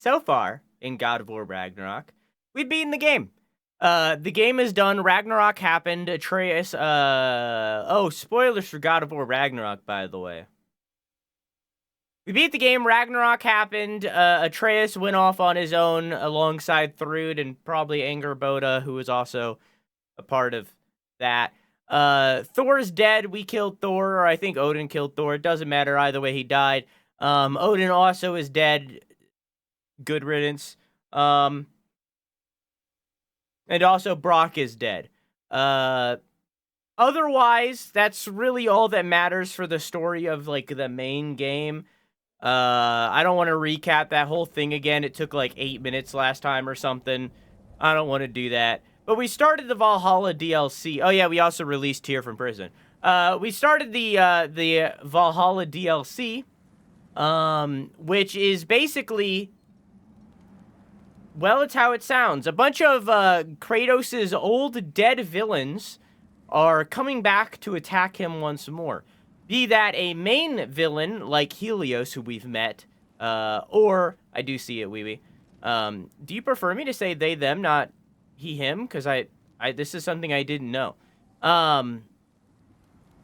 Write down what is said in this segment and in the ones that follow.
so far in God of War Ragnarok, we've beaten the game. The game is done. Ragnarok happened. Atreus, oh, spoilers for God of War Ragnarok, by the way. We beat the game. Ragnarok happened. Atreus went off on his own alongside Thrud and probably Angerboda, who was also a part of that. Thor's dead. We killed Thor, or I think Odin killed Thor. It doesn't matter. Either way, he died. Odin also is dead. Good riddance. And also Brock is dead. Otherwise, that's really all that matters for the story of, like, the main game. I don't want to recap that whole thing again. It took, like, 8 minutes last time or something. I don't want to do that. But we started the Valhalla DLC. Oh, yeah, we also released Tear from Prison. We started the Valhalla DLC, which is basically... Well, it's how it sounds. A bunch of Kratos' old dead villains are coming back to attack him once more. Be that a main villain like Helios, who we've met, or I do see it, wee-wee. Do you prefer me to say they, them, not he, him? Because I this is something I didn't know.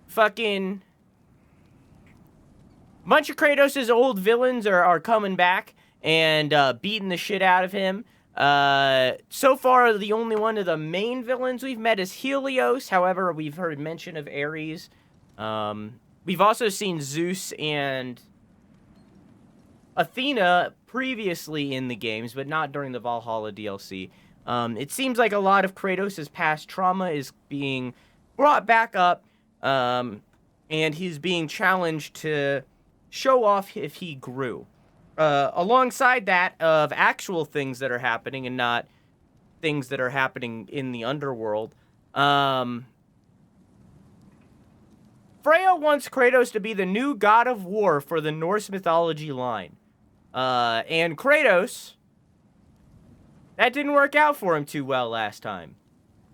Fucking bunch of Kratos' old villains are coming back and beating the shit out of him. So far, the only one of the main villains we've met is Helios. However, we've heard mention of Ares. We've also seen Zeus and Athena previously in the games, but not during the Valhalla DLC. It seems like a lot of Kratos' past trauma is being brought back up, and he's being challenged to show off if he grew. Alongside that of actual things that are happening and not things that are happening in the underworld. Freya wants Kratos to be the new god of war for the Norse mythology line. And Kratos, that didn't work out for him too well last time.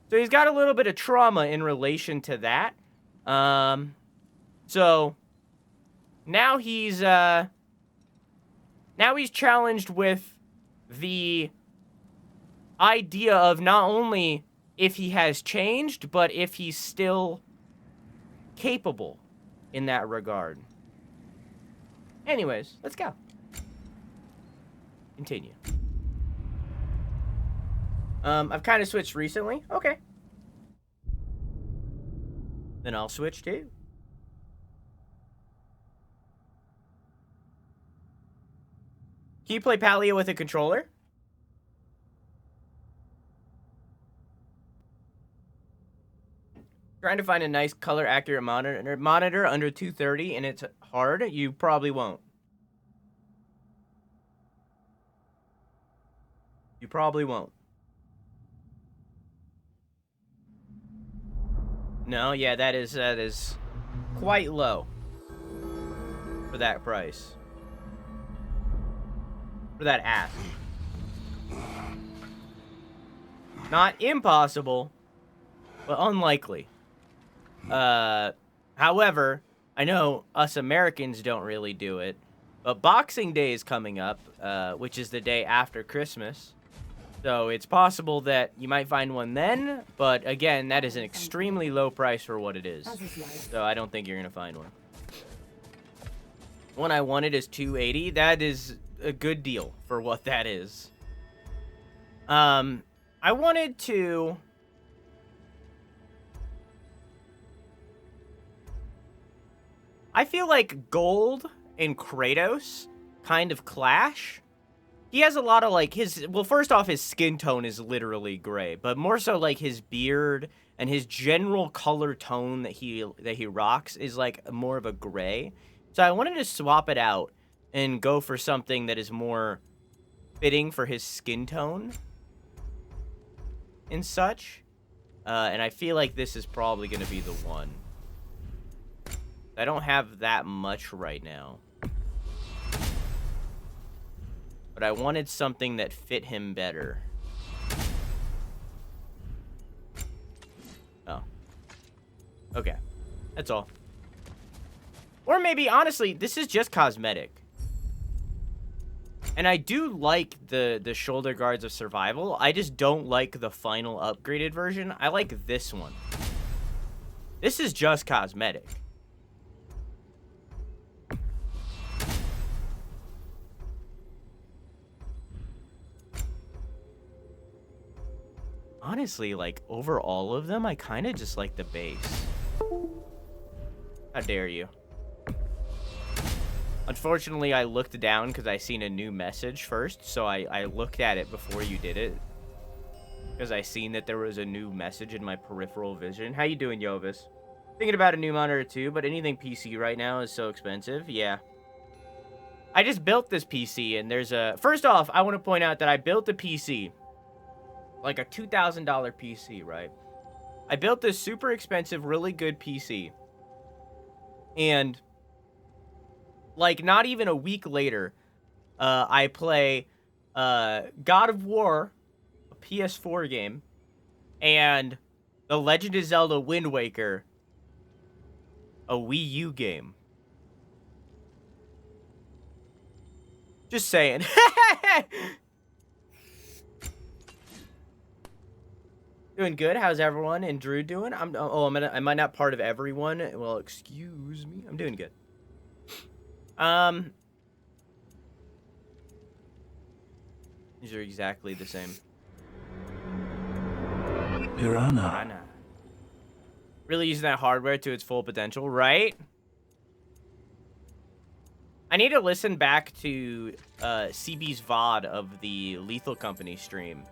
So he's got a little bit of trauma in relation to that. So now he's challenged with the idea of not only if he has changed, but if he's still capable in that regard. Anyways, let's go. Continue. I've kind of switched recently. Okay. Then I'll switch too. Can you play Paleo with a controller? Trying to find a nice color accurate monitor under 230 and it's hard. You probably won't. You probably won't. No, yeah, that is quite low for that price. For that ask. Not impossible, but unlikely. However, I know us Americans don't really do it, but Boxing Day is coming up, which is the day after Christmas. So it's possible that you might find one then, but again, that is an extremely low price for what it is. So I don't think you're gonna find one. One I wanted is $280. That is a good deal for what that is. I wanted to... I feel like Gold and Kratos kind of clash. He has a lot of, like, his... Well, first off, his skin tone is literally gray. But more so, like, his beard and his general color tone that he rocks is, like, more of a gray. So I wanted to swap it out and go for something that is more fitting for his skin tone and such. And I feel like this is probably going to be the one. I don't have that much right now. But I wanted something that fit him better. Oh. Okay. That's all. Or maybe, honestly, this is just cosmetic. And I do like the shoulder guards of survival. I just don't like the final upgraded version. I like this one. This is just cosmetic. Honestly, like, over all of them, I kind of just like the base. How dare you? Unfortunately, I looked down because I seen a new message first, so I looked at it before you did it. Because I seen that there was a new message in my peripheral vision. How you doing, Yovis? Thinking about a new monitor too, but anything PC right now is so expensive. Yeah. I just built this PC, and there's a... First off, I want to point out that I built a PC. Like a $2,000 PC, right? I built this super expensive, really good PC. And, like, not even a week later, I play God of War, a PS4 game, and The Legend of Zelda Wind Waker, a Wii U game. Just saying. Doing good. How's everyone? And Drew doing? Am I not part of everyone? Well, excuse me. I'm doing good. These are exactly the same. Piranha. Really using that hardware to its full potential, right? I need to listen back to CB's VOD of the Lethal Company stream.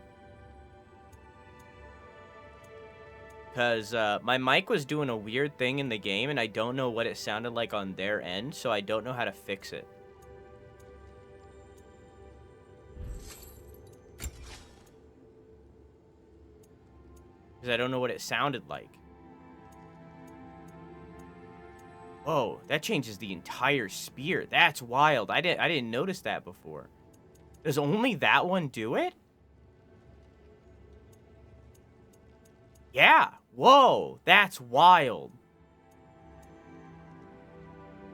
Because my mic was doing a weird thing in the game, and I don't know what it sounded like on their end, so I don't know how to fix it. Because I don't know what it sounded like. Whoa, that changes the entire spear. That's wild. I didn't notice that before. Does only that one do it? Yeah. Whoa, that's wild.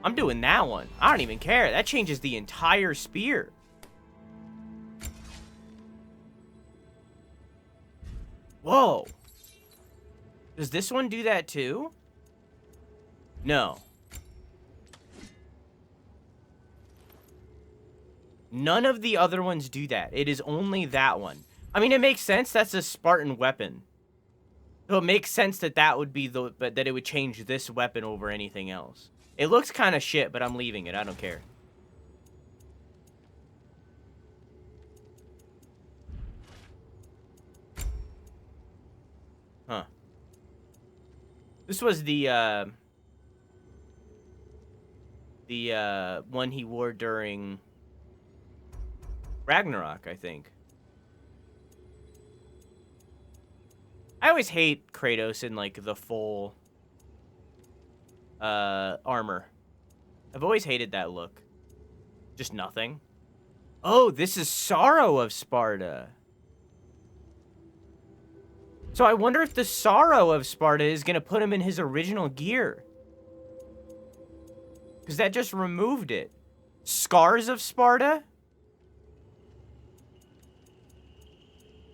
I'm doing that one. I don't even care. That changes the entire spear. Whoa. Does this one do that too? No. None of the other ones do that. It is only that one. I mean, it makes sense. That's a Spartan weapon. So it makes sense that that would be that it would change this weapon over anything else. It looks kind of shit, but I'm leaving it. I don't care. Huh. This was the one he wore during Ragnarok, I think. I always hate Kratos in, like, the full armor. I've always hated that look. Just nothing. Oh, this is Sorrow of Sparta. So I wonder if the Sorrow of Sparta is going to put him in his original gear. Because that just removed it. Scars of Sparta?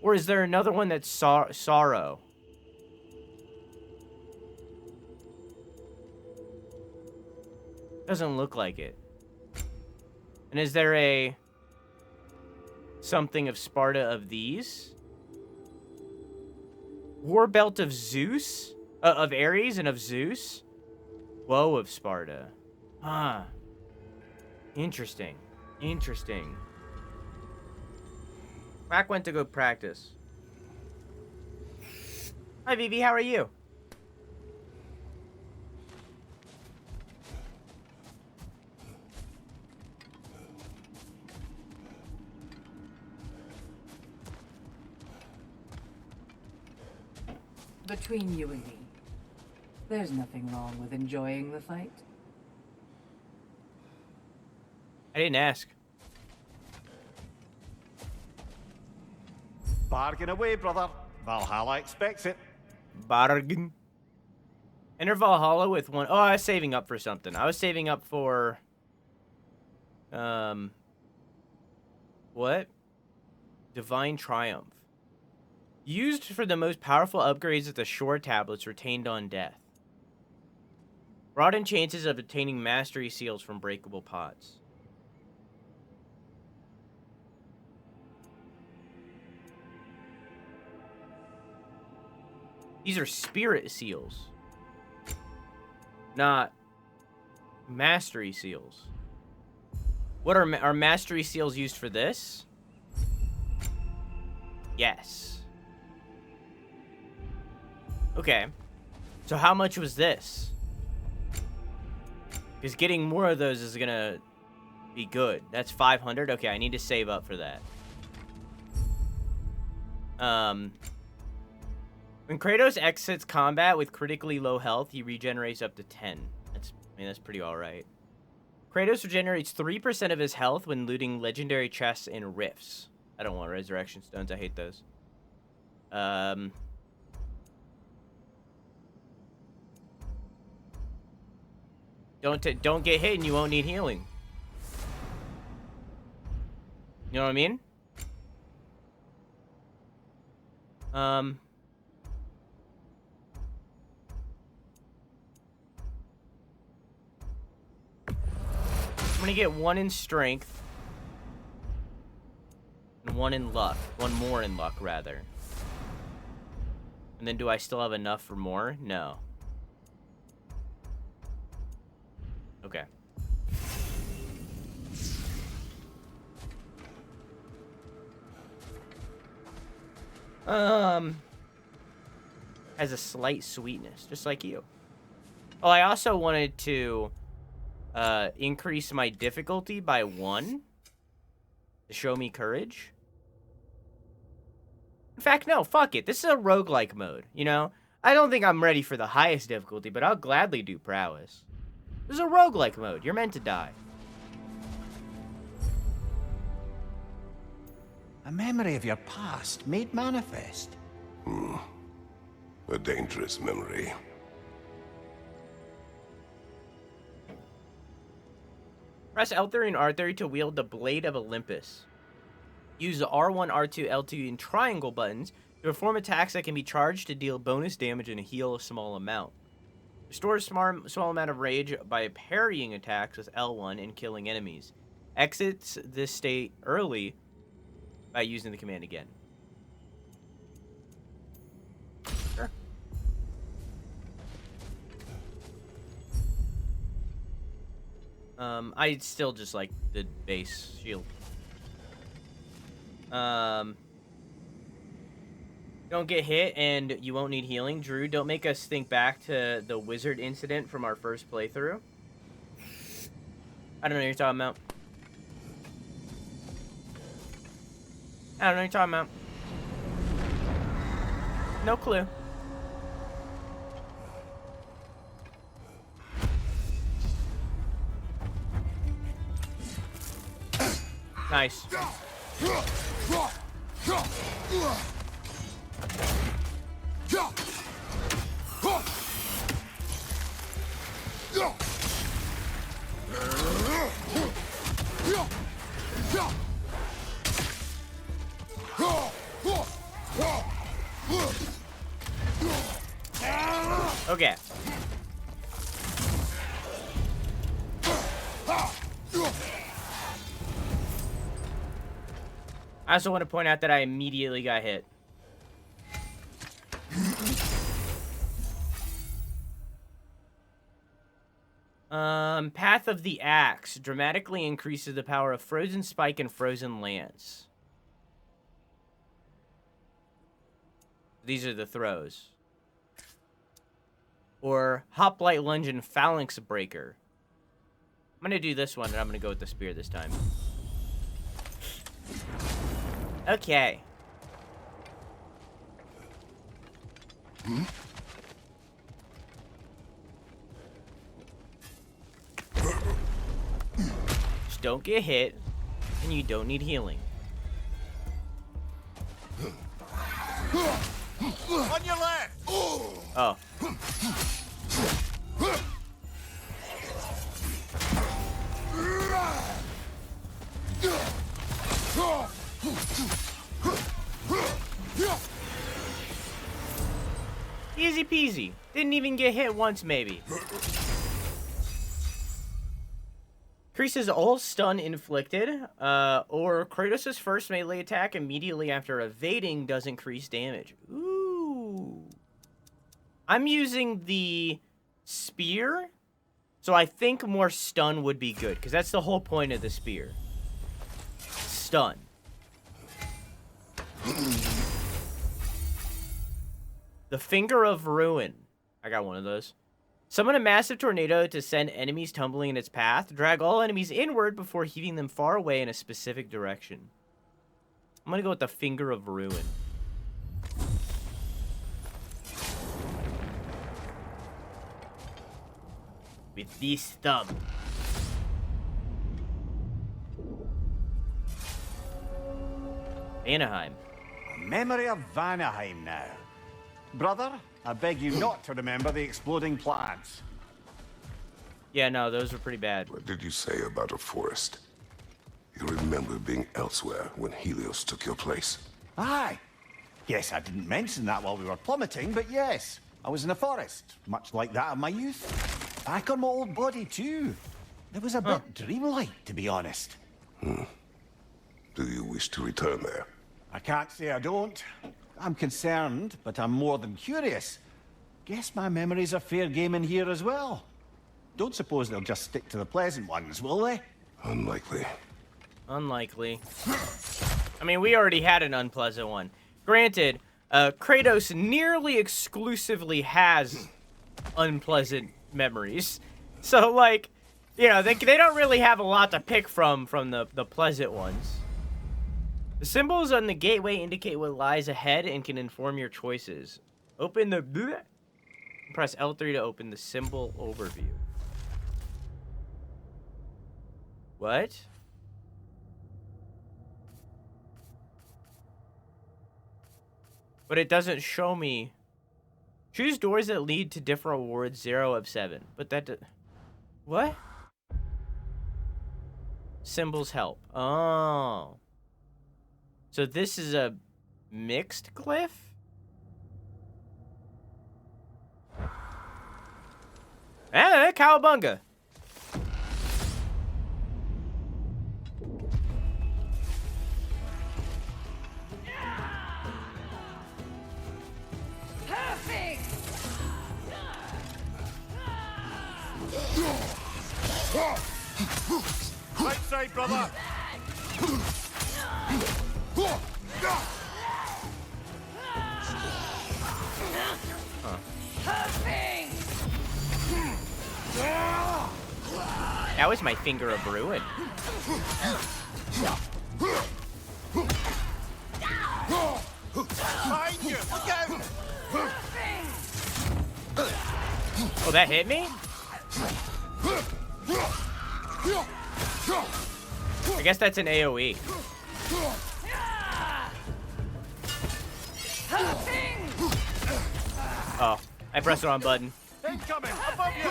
Or is there another one that's Sorrow? Doesn't look like it. And is there a something of Sparta of these? War belt of Zeus? Of Ares and of Zeus? Woe of Sparta. Ah. Interesting. Interesting. Mac went to go practice. Hi, Vivi. How are you? Between you and me, there's nothing wrong with enjoying the fight. I didn't ask. Bargain away, brother. Valhalla expects it. Bargain. Enter Valhalla with one. Oh, I was saving up for something. I was saving up for What? Divine Triumph. Used for the most powerful upgrades of the Shore Tablets retained on death. Broaden chances of obtaining mastery seals from breakable pots. These are spirit seals, not mastery seals. What are mastery seals used for this? Yes. Okay. So how much was this? Because getting more of those is gonna be good. That's 500. Okay, I need to save up for that. When Kratos exits combat with critically low health, he regenerates up to 10. That's pretty alright. Kratos regenerates 3% of his health when looting legendary chests and rifts. I don't want resurrection stones. I hate those. Don't get hit and you won't need healing. You know what I mean? I'm gonna get 1 in strength and 1 in luck. 1 more in luck, rather. And then do I still have enough for more? No. Okay. Has a slight sweetness, just like you. Oh, I also wanted to increase my difficulty by 1 to show me courage. In fact, no, fuck it. This is a roguelike mode, you know? I don't think I'm ready for the highest difficulty, but I'll gladly do prowess. This is a roguelike mode. You're meant to die. A memory of your past made manifest. A dangerous memory. Press L3 and R3 to wield the Blade of Olympus. Use the R1, R2, L2, and triangle buttons to perform attacks that can be charged to deal bonus damage and heal a small amount. Restore a small amount of rage by parrying attacks with L1 and killing enemies. Exits this state early by using the command again. Sure. I still just like the base shield. Don't get hit and you won't need healing. Drew, don't make us think back to the wizard incident from our first playthrough. I don't know what you're talking about. I don't know what you're talking about. No clue. Nice. Okay. I also want to point out that I immediately got hit. Path of the Axe dramatically increases the power of Frozen Spike and Frozen Lance. These are the throws. Or Hoplite Lunge and Phalanx Breaker. I'm gonna do this one, and I'm gonna go with the spear this time. Okay. Just don't get hit, and you don't need healing. On your left! Oh. Easy peasy. Didn't even get hit once, maybe. Increases all stun inflicted, or Kratos' first melee attack immediately after evading does increase damage. Ooh. I'm using the spear, so I think more stun would be good, because that's the whole point of the spear. Stun. The Finger of Ruin. I got one of those. Summon a massive tornado to send enemies tumbling in its path. Drag all enemies inward before heaving them far away in a specific direction. I'm gonna go with the Finger of Ruin. With this thumb. Anaheim. A memory of Vanaheim now. Brother, I beg you not to remember the exploding plants. Yeah, no, those were pretty bad. What did you say about a forest? You remember being elsewhere when Helios took your place? Aye. Yes, I didn't mention that while we were plummeting, but yes. I was in a forest, much like that of my youth. Back on my old body, too. It was a bit dreamlike, to be honest. Do you wish to return there? I can't say I don't. I'm concerned, but I'm more than curious. Guess my memories are fair game in here as well. Don't suppose they'll just stick to the pleasant ones, will they? Unlikely. Unlikely. I mean, we already had an unpleasant one. Granted, Kratos nearly exclusively has unpleasant memories. So, like, you know, they don't really have a lot to pick from the pleasant ones. The symbols on the gateway indicate what lies ahead and can inform your choices. Open the... bleh. Press L3 to open the symbol overview. What? But it doesn't show me... Choose doors that lead to different rewards, 0 of 7. But that... What? Symbols help. Oh... So this is a mixed glyph? Cowabunga. Perfect! Right side, brother! That was my Finger of Ruin. Behind you! Look out! Oh, that hit me? I guess that's an AoE. Oh, I pressed the wrong button. Incoming! Above you!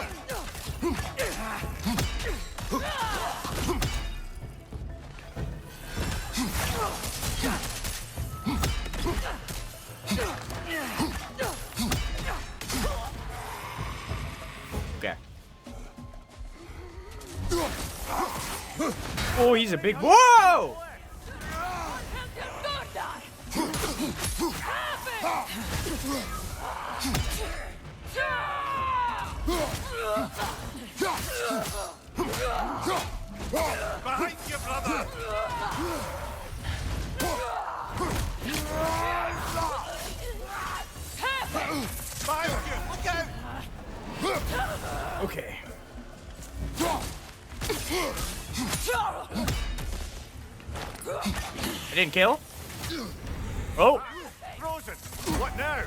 Okay. Oh, he's a big... Whoa! Behind you, brother! Behind you! Look out! Okay. I didn't kill? Oh! Frozen! What now?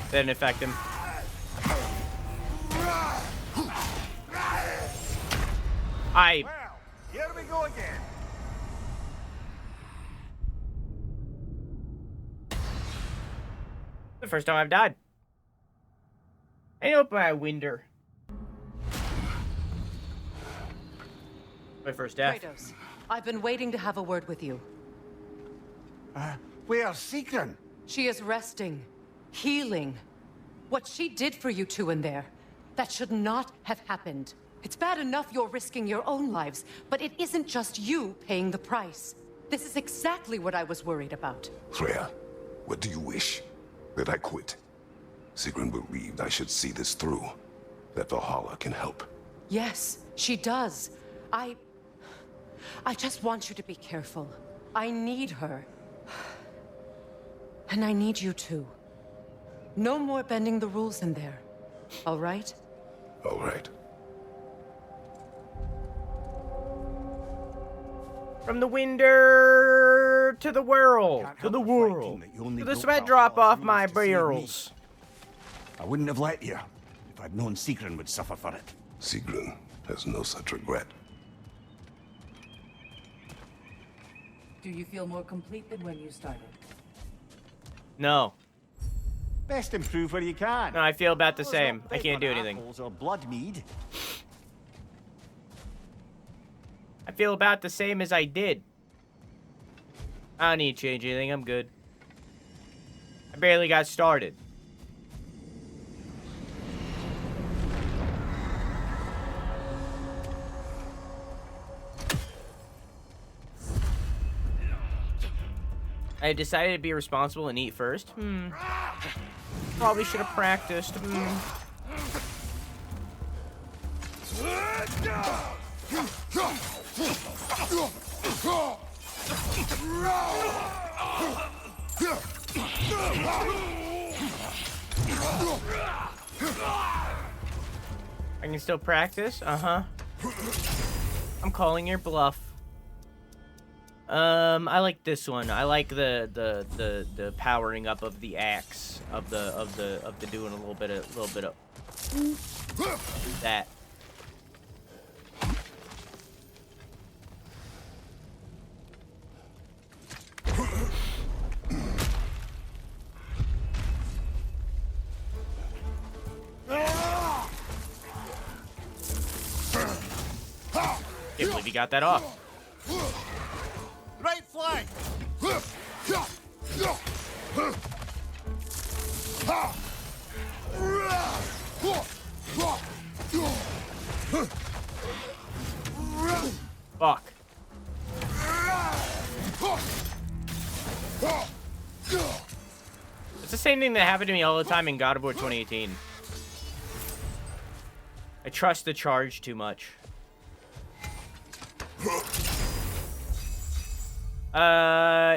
Didn't affect him. Well, here we go again. The first time I've died. I open my window. My first death. Kratos, I've been waiting to have a word with you. Where's Sigrun? She is resting, healing. What she did for you two in there, that should not have happened. It's bad enough you're risking your own lives, but it isn't just you paying the price. This is exactly what I was worried about. Freya, what do you wish? That I quit? Sigrun believed I should see this through. That Valhalla can help. Yes, she does. I just want you to be careful. I need her. And I need you too. No more bending the rules in there. All right? All right. From the window to the world, to the world, to the sweat drop off my barrels. I wouldn't have let you if I'd known Sigrun would suffer for it. Sigrun has no such regret. Do you feel more complete than when you started? No. Best improve where you can. No, I feel about the Well, same. there's not I can't do paper anything. apples or blood mead. I feel about the same as I did. I don't need to change anything. I'm good. I barely got started. I decided to be responsible and eat first. Probably should have practiced. I can still practice? Uh-huh. I'm calling your bluff. I like this one. I like the powering up of the axe of the doing a little bit of that. Can't believe he got that off. Right flank! Fuck. It's the same thing that happened to me all the time in God of War 2018. I trust the charge too much.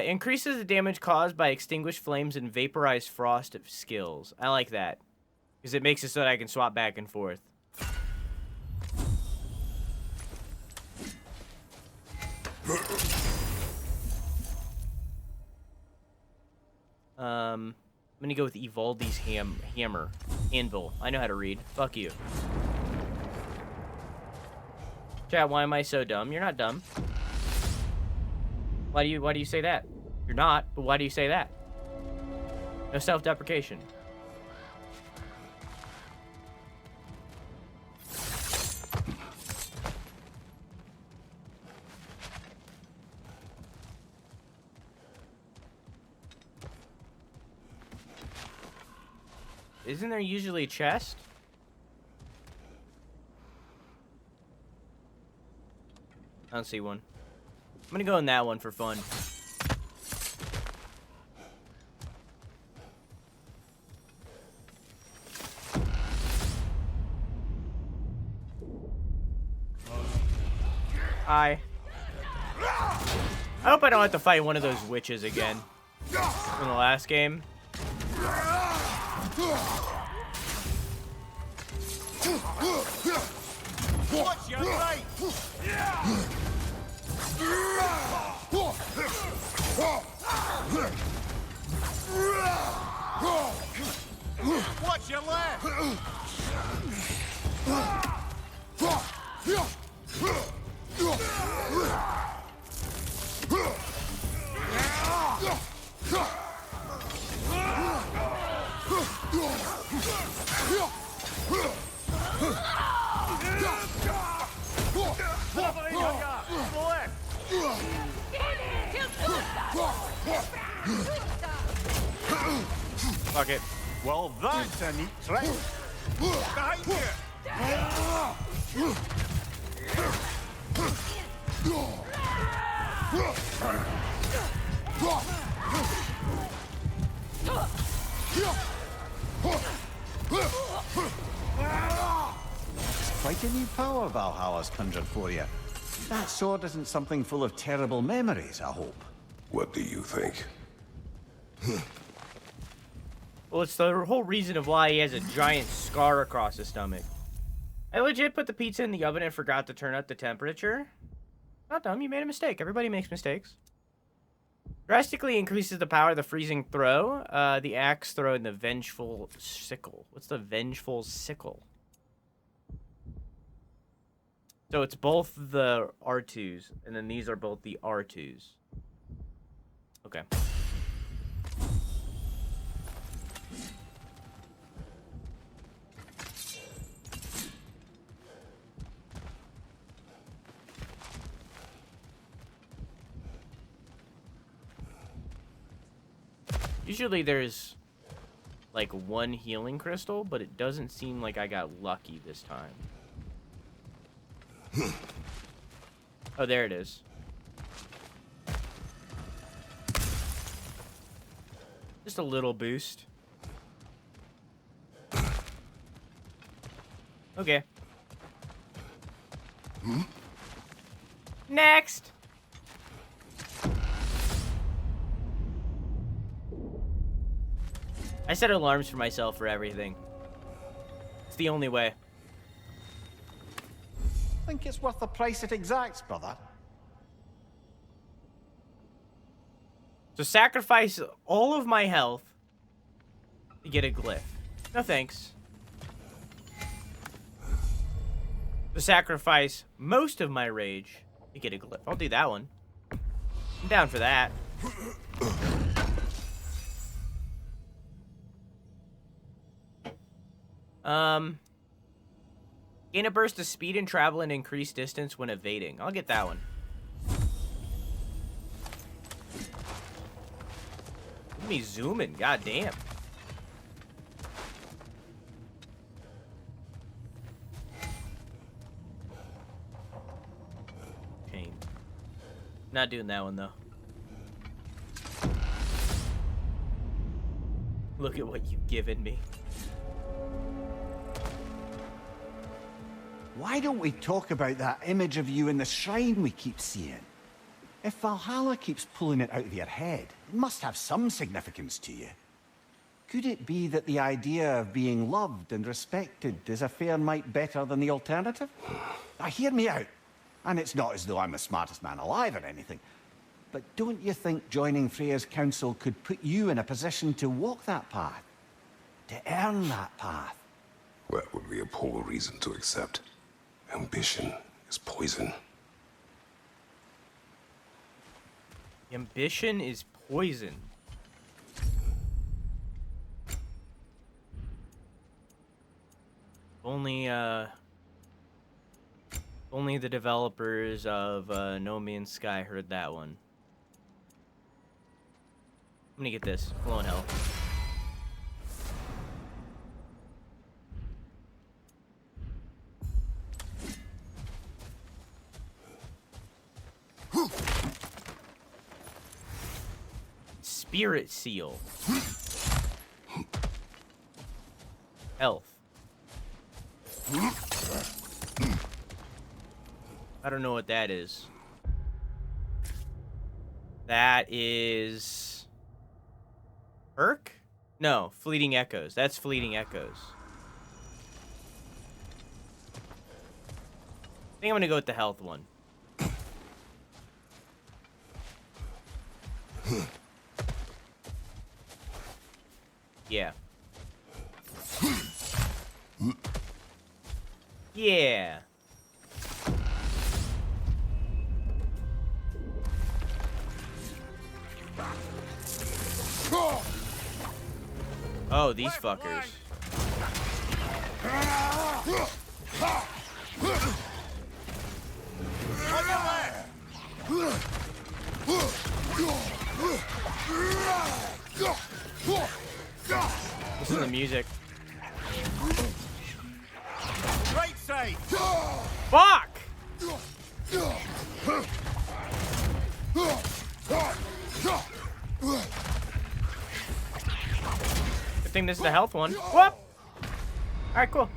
Increases the damage caused by extinguished flames and vaporized frost skills. I like that. Because it makes it so that I can swap back and forth. I'm gonna go with Evaldi's hammer. Anvil. I know how to read. Fuck you. Chat, why am I so dumb? You're not dumb. Why do you say that? You're not, but why do you say that? No self-deprecation. Isn't there usually a chest? I don't see one. I'm gonna go in that one for fun. I hope I don't have to fight one of those witches again from the last game. Watch your right! Watch your left! Fuck it. Well, that's a neat trick. Behind you! It's quite a new power Valhalla's conjured for you. That sword isn't something full of terrible memories, I hope. What do you think? Well, it's the whole reason of why he has a giant scar across his stomach. I legit put the pizza in the oven and forgot to turn up the temperature. Not dumb, you made a mistake. Everybody makes mistakes. Drastically increases the power of the freezing throw, the axe throw, and the vengeful sickle. What's the vengeful sickle? So it's both the R2s, and then these are both the R2s. Okay. Usually there's like one healing crystal, but it doesn't seem like I got lucky this time. Oh, there it is. Just a little boost. Okay. Next! I set alarms for myself for everything. It's the only way. Think it's worth the price it exacts, brother? So sacrifice all of my health to get a glyph. No thanks. To sacrifice most of my rage to get a glyph. I'll do that one. I'm down for that. Gain a burst of speed and travel and increase distance when evading. I'll get that one. Look at me zooming, goddamn. Chain. Not doing that one though. Look at what you've given me. Why don't we talk about that image of you in the shrine we keep seeing? If Valhalla keeps pulling it out of your head, it must have some significance to you. Could it be that the idea of being loved and respected is a fair mite better than the alternative? Now, hear me out. And it's not as though I'm the smartest man alive or anything. But don't you think joining Freya's council could put you in a position to walk that path? To earn that path? That would be a poor reason to accept. Ambition is poison. Ambition is poison. Only the developers of No Man's Sky heard that one. I'm gonna get this. Flow in hell. Spirit Seal. Health. I don't know what that is. That is... Perk? No, Fleeting Echoes. That's Fleeting Echoes. I think I'm gonna go with the health one. Yeah. Yeah. Oh, these fuckers. music. Right side! Fuck! Good thing this is the health one. Whoop! Alright, cool.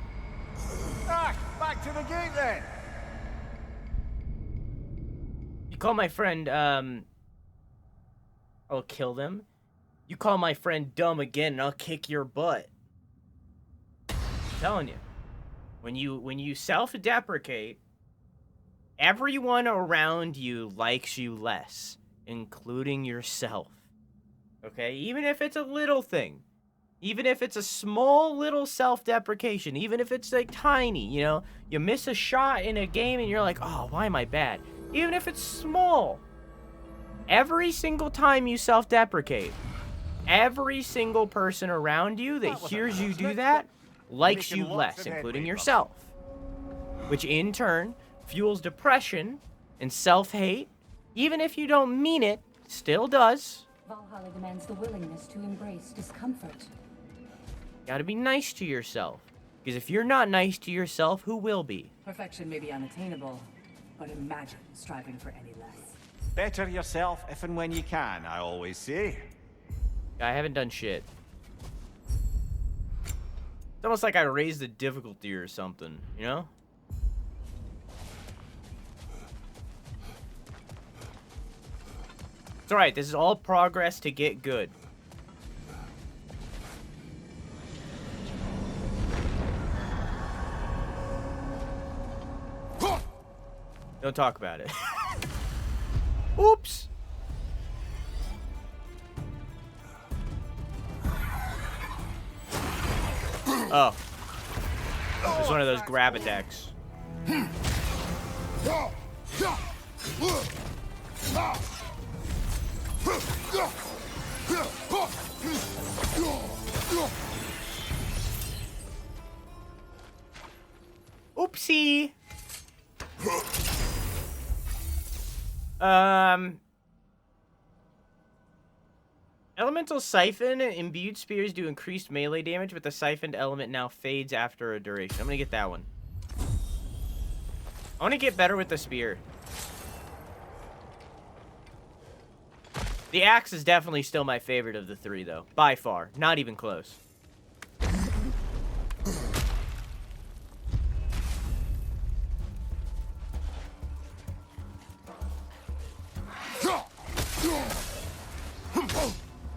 Ah, back to the gate then! You call my friend, I'll kill them. You call my friend dumb again and I'll kick your butt. I'm telling you. When you self-deprecate, everyone around you likes you less, including yourself. Okay? Even if it's a little thing. Even if it's a small little self-deprecation. Even if it's like tiny, you know? You miss a shot in a game and you're like, oh, why am I bad? Even if it's small. Every single time you self-deprecate, every single person around you that hears you do that likes you less, including yourself. Which in turn fuels depression and self-hate, even if you don't mean it, still does. Valhalla demands the willingness to embrace discomfort. Gotta be nice to yourself. Because if you're not nice to yourself, who will be? Perfection may be unattainable, but imagine striving for any less. Better yourself if and when you can, I always say. I haven't done shit. It's almost like I raised the difficulty or something, you know? It's alright, this is all progress to get good. Don't talk about it. Oops! Oh. It's one of those grab attacks. Oopsie! Elemental Siphon and imbued spears do increased melee damage, but the siphoned element now fades after a duration. I'm gonna get that one. I wanna get better with the spear. The axe is definitely still my favorite of the three, though. By far. Not even close.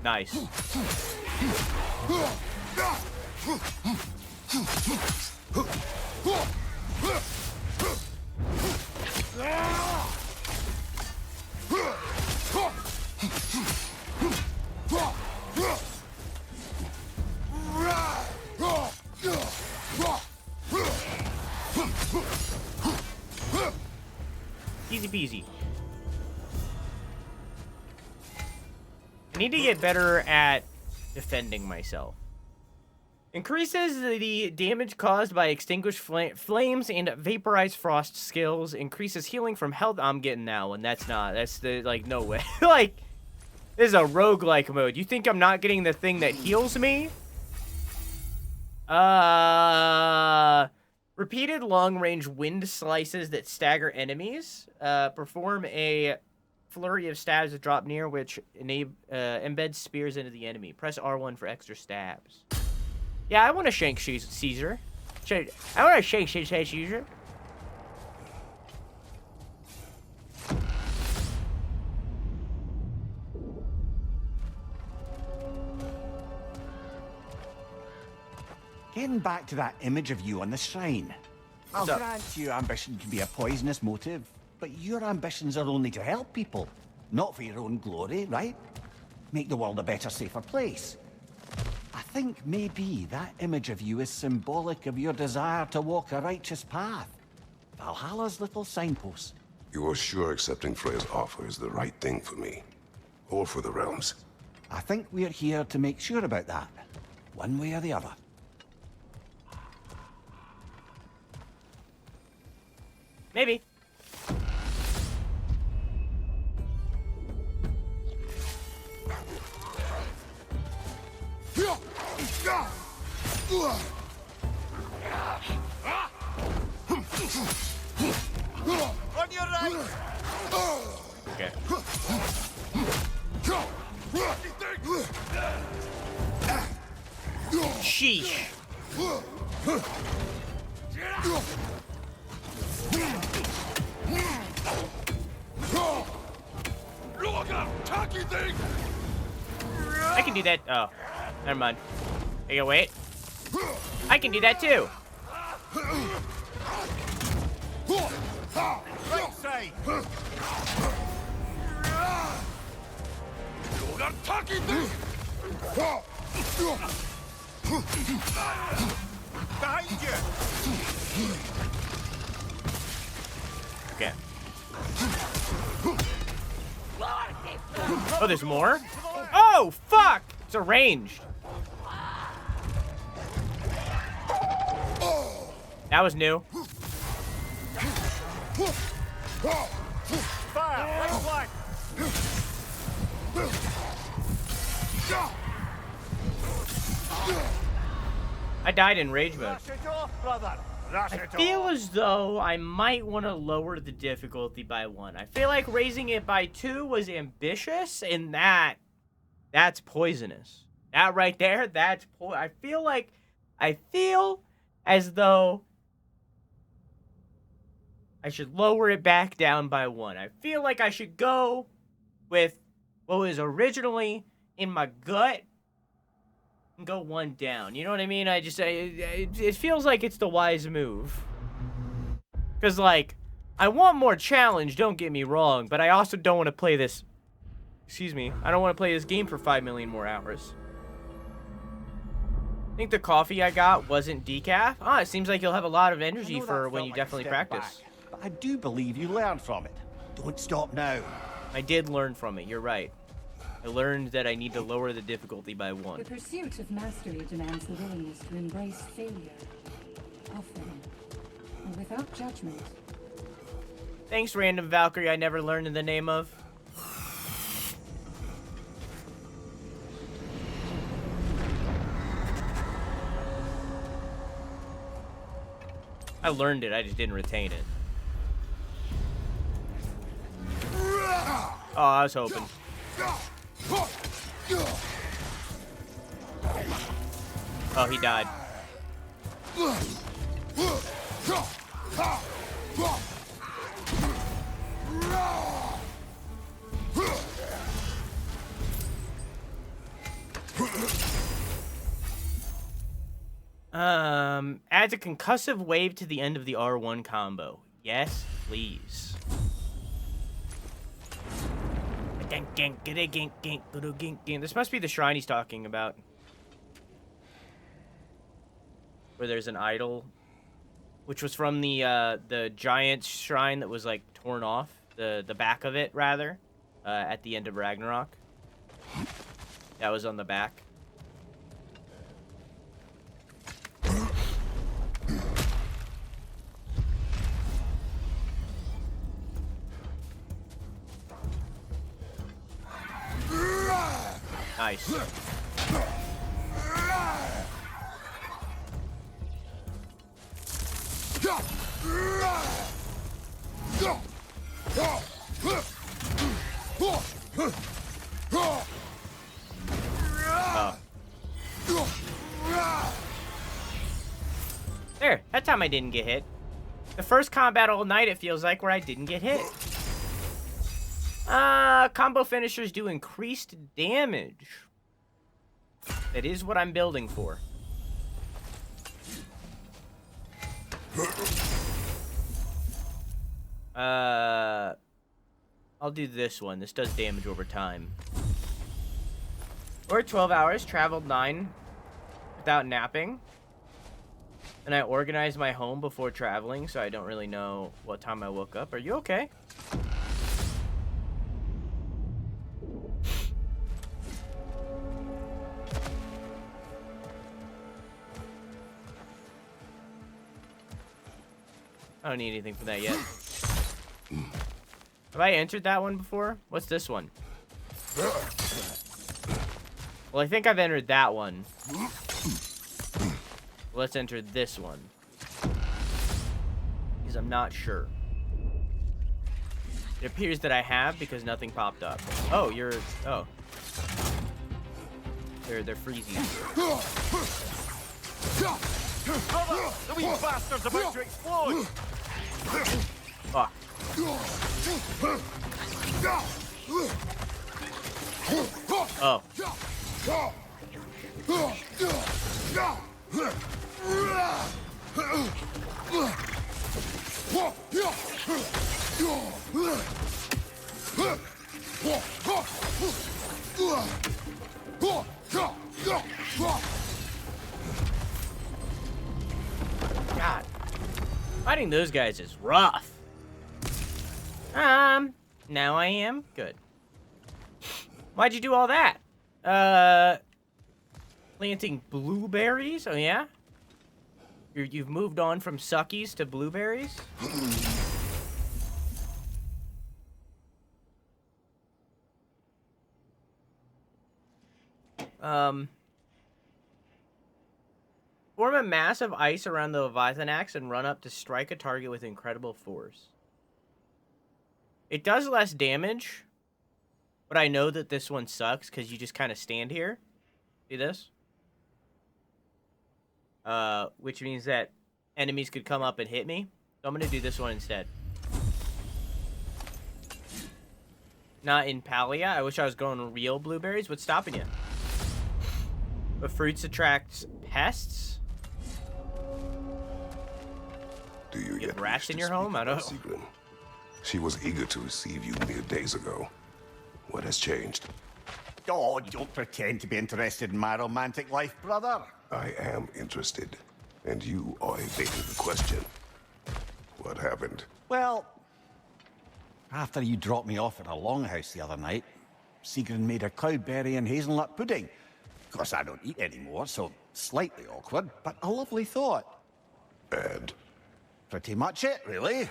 Nice. Easy peasy. I need to get better at defending myself. Increases the damage caused by extinguished flames and vaporized frost skills. Increases healing from health. I'm getting that one. That's the, like, no way. Like, this is a roguelike mode. You think I'm not getting the thing that heals me? Repeated long-range wind slices that stagger enemies. Perform a flurry of stabs that drop near, which embeds spears into the enemy. Press R1 for extra stabs. Yeah, I want to shank Caesar. I want to shank Caesar. Getting back to that image of you on the shrine. I'll grant you ambition can be a poisonous motive, but your ambitions are only to help people, not for your own glory, right? Make the world a better, safer place. I think maybe that image of you is symbolic of your desire to walk a righteous path. Valhalla's little signpost. You are sure accepting Freya's offer is the right thing for me? Or for the realms? I think we're here to make sure about that, one way or the other. Maybe. On your right! Okay. Sheesh. I can do that. Oh, never mind. Hey, wait. I can do that too. Right side! Behind you! Okay. Oh, there's more? Oh, fuck! It's arranged. That was new. Fire! Right flank! I died in rage mode. Rush it off, brother! Rush I it feel off! as though I might want to lower the difficulty by 1. I feel like raising it by 2 was ambitious, and that's poisonous. That right there, that's I feel as though I should lower it back down by 1. I feel like I should go with what was originally in my gut and go 1 down. You know what I mean? It feels like it's the wise move. Because, like, I want more challenge, don't get me wrong, but I also don't want to play this... Excuse me. I don't want to play this game for 5 million more hours. I think the coffee I got wasn't decaf. Ah, it seems like you'll have a lot of energy for when you definitely practice. Back, but I do believe you learned from it. Don't stop now. I did learn from it, you're right. I learned that I need to lower the difficulty by 1. The pursuit of mastery demands the willingness to embrace failure, often, and without judgment. Thanks, random Valkyrie I never learned the name of. I learned it, I just didn't retain it. Oh, I was hoping. Oh, he died. Adds a concussive wave to the end of the R1 combo. Yes, please. This must be the shrine he's talking about. Where there's an idol. Which was from the giant shrine that was, like, torn off. The back of it, rather. At the end of Ragnarok. That was on the back. Nice. There, that time I didn't get hit. The first combat all night, it feels like, where I didn't get hit. Combo finishers do increased damage. That is what I'm building for. I'll do this one. This does damage over time. Or 12 hours, traveled 9 without napping. And I organized my home before traveling, so I don't really know what time I woke up. Are you okay? I don't need anything for that yet. Have I entered that one before? What's this one? Well, I think I've entered that one. Let's enter this one. Because I'm not sure. It appears that I have because nothing popped up. Oh, you're... Oh. They're freezy. Brother, the wee bastard's about to explode! Fuck. Oh. God. Fighting those guys is rough. Now I am? Good. Why'd you do all that? Planting blueberries? Oh, yeah? You've moved on from suckies to blueberries? Form a mass of ice around the Leviathan axe and run up to strike a target with incredible force. It does less damage, but I know that this one sucks because you just kind of stand here. See this? Which means that enemies could come up and hit me. So I'm going to do this one instead. Not in Palia. I wish I was growing real blueberries. What's stopping you? But fruits attract pests? Do you You have yet rats wish in to your home? speak I don't about Sigrun? She was eager to receive you mere days ago. What has changed? Oh, don't pretend to be interested in my romantic life, brother. I am interested, and you are evading the question. What happened? Well, after you dropped me off at a longhouse the other night, Sigrun made a cloudberry and hazelnut pudding. Of course, I don't eat anymore, so slightly awkward, but a lovely thought. And Pretty much it, really.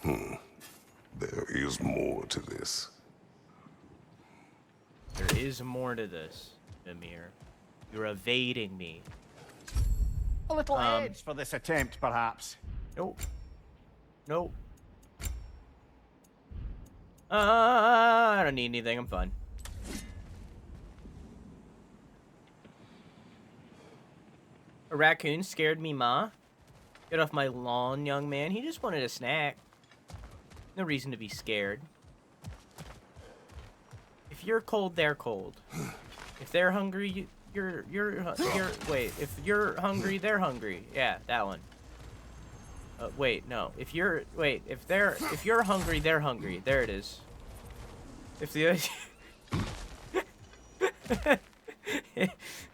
there is more to this. There is more to this, Amir. You're evading me. A little edge for this attempt, perhaps. Nope. Nope. I don't need anything. I'm fine. A raccoon scared me, Ma. Get off my lawn, young man. He just wanted a snack. No reason to be scared. If you're cold, they're cold. If they're hungry, you're wait. If you're hungry, they're hungry. Yeah, that one. Wait, no. If you're hungry, they're hungry. There it is. If the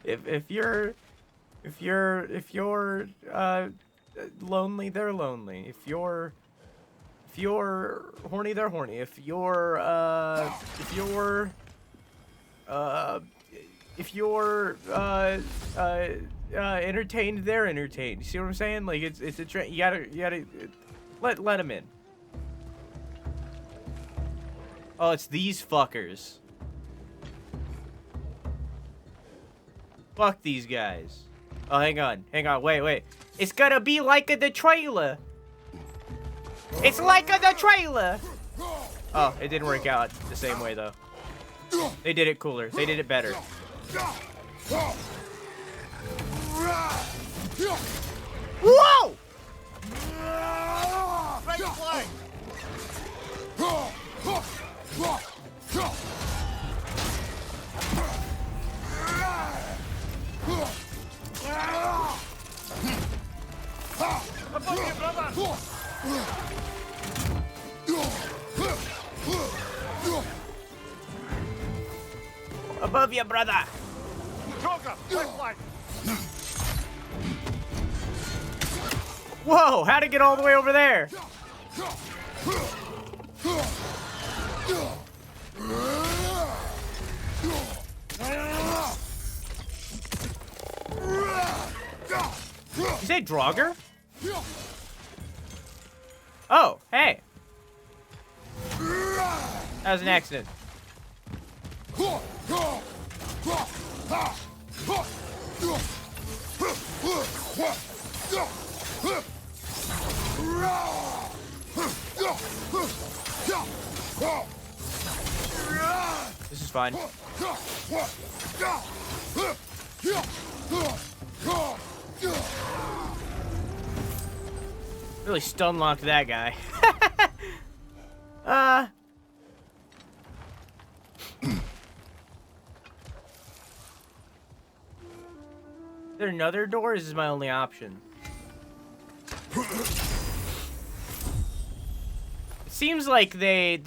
if you're lonely, they're lonely. If you're horny, they're horny. If you're entertained, they're entertained. You see what I'm saying? Like it's a you gotta let them in. Oh, it's these fuckers. Fuck these guys. Oh, hang on, wait. It's gonna be like the trailer. It's like the trailer. Oh, it didn't work out the same way though. They did it cooler. They did it better. Whoa! Right flag! Above you, brother! Above you, brother. Joker, left flag! Whoa! How'd it get all the way over there? You say Draugr? Oh, hey. That was an accident. This is fine. Really stun locked that guy. Is there another door? Or is this my only option? It seems like the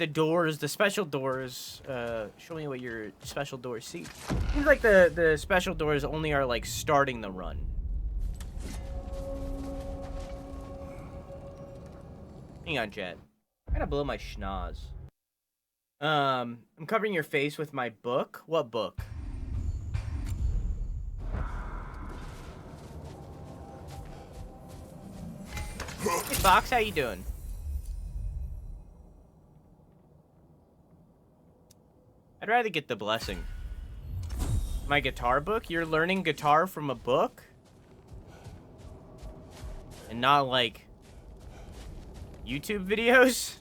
special doors, show me what your special doors see. Seems like the special doors only are like starting the run. Hang on, Jet. I gotta blow my schnoz. I'm covering your face with my book. What book? Hey, Fox, how you doing? I'd rather get the blessing. My guitar book? You're learning guitar from a book? And not like YouTube videos?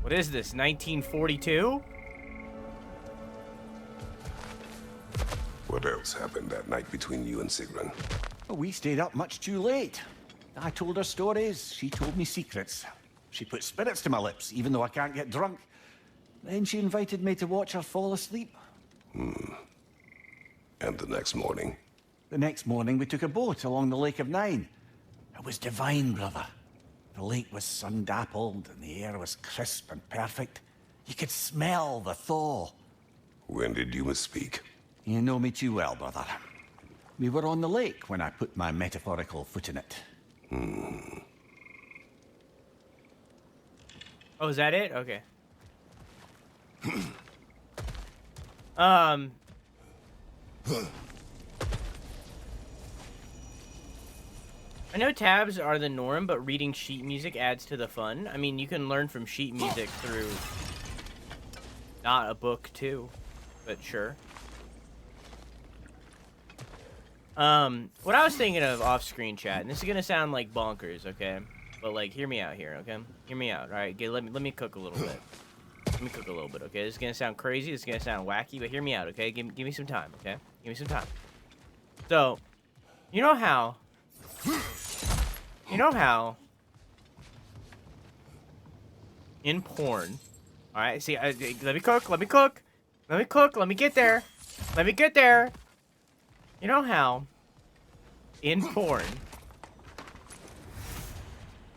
What is this, 1942? What else happened that night between you and Sigrun? Well, we stayed up much too late. I told her stories. She told me secrets. She put spirits to my lips, even though I can't get drunk. Then she invited me to watch her fall asleep. And the next morning? The next morning, we took a boat along the Lake of Nine. It was divine, brother. The lake was sun-dappled, and the air was crisp and perfect. You could smell the thaw. When did you misspeak? You know me too well, brother. We were on the lake when I put my metaphorical foot in it. Oh, is that it? Okay. I know tabs are the norm, but reading sheet music adds to the fun. I mean, you can learn from sheet music through not a book too, but sure. What I was thinking of off-screen chat, and this is gonna sound like bonkers, okay? But like, hear me out here, okay? Hear me out, all right? Let me cook a little bit. Let me cook a little bit, okay? This is gonna sound crazy. This is gonna sound wacky, but hear me out, okay? Give me some time, okay? Give me some time. So, you know how in porn, all right? See, let me cook. Let me get there. You know how in porn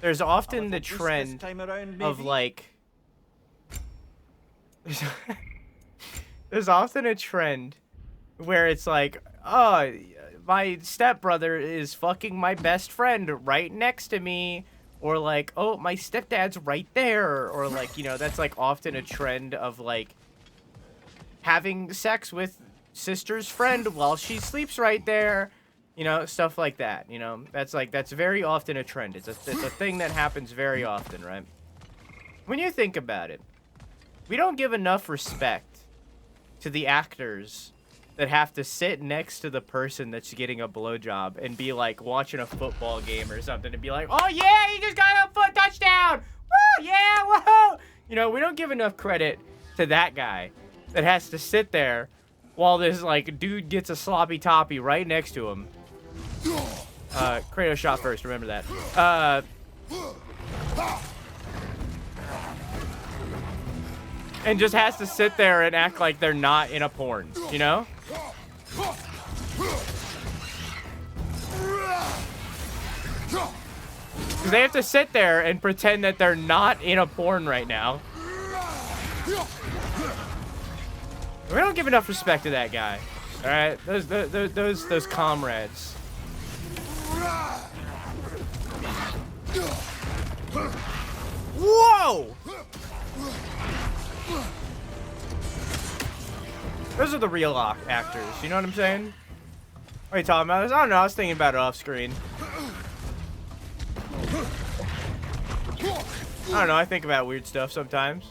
there's often the trend of like there's often a trend where it's like, oh, my stepbrother is fucking my best friend right next to me, or like, oh, my stepdad's right there, or like, you know, that's like often a trend of like having sex with sister's friend while she sleeps right there, you know, stuff like that. You know, that's very often a trend. It's a thing that happens very often, right? When you think about it, we don't give enough respect to the actors that have to sit next to the person that's getting a blowjob and be like watching a football game or something and be like, oh yeah, he just got a foot touchdown! Woo, yeah, whoa! You know, we don't give enough credit to that guy that has to sit there while this like dude gets a sloppy toppy right next to him. Kratos shot first, remember that. And just has to sit there and act like they're not in a porn, you know? Because they have to sit there and pretend that they're not in a porn right now. We don't give enough respect to that guy. All right, those comrades. Whoa! Those are the real actors. You know what I'm saying? What are you talking about? I don't know. I was thinking about it off screen. I don't know. I think about weird stuff sometimes.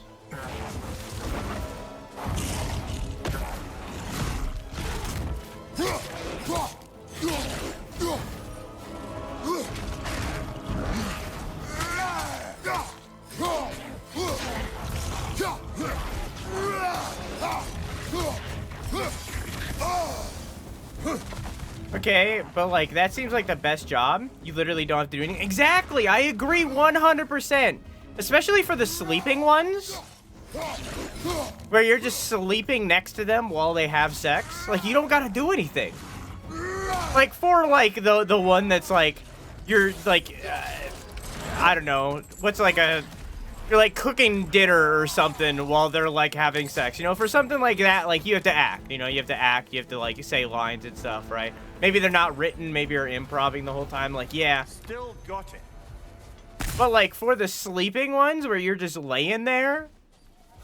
Okay, but like that seems like the best job. You literally don't have to do anything. Exactly, I agree 100%. Especially for the sleeping ones, where you're just sleeping next to them while they have sex. Like you don't gotta do anything. Like for like the one that's like you're like I don't know what's like you're like cooking dinner or something while they're like having sex, you know, for something like that, like you have to act, you know, you have to act, you have to like say lines and stuff, right? Maybe they're not written, maybe you're improvising the whole time, like yeah. Still got it. But like for the sleeping ones where you're just laying there,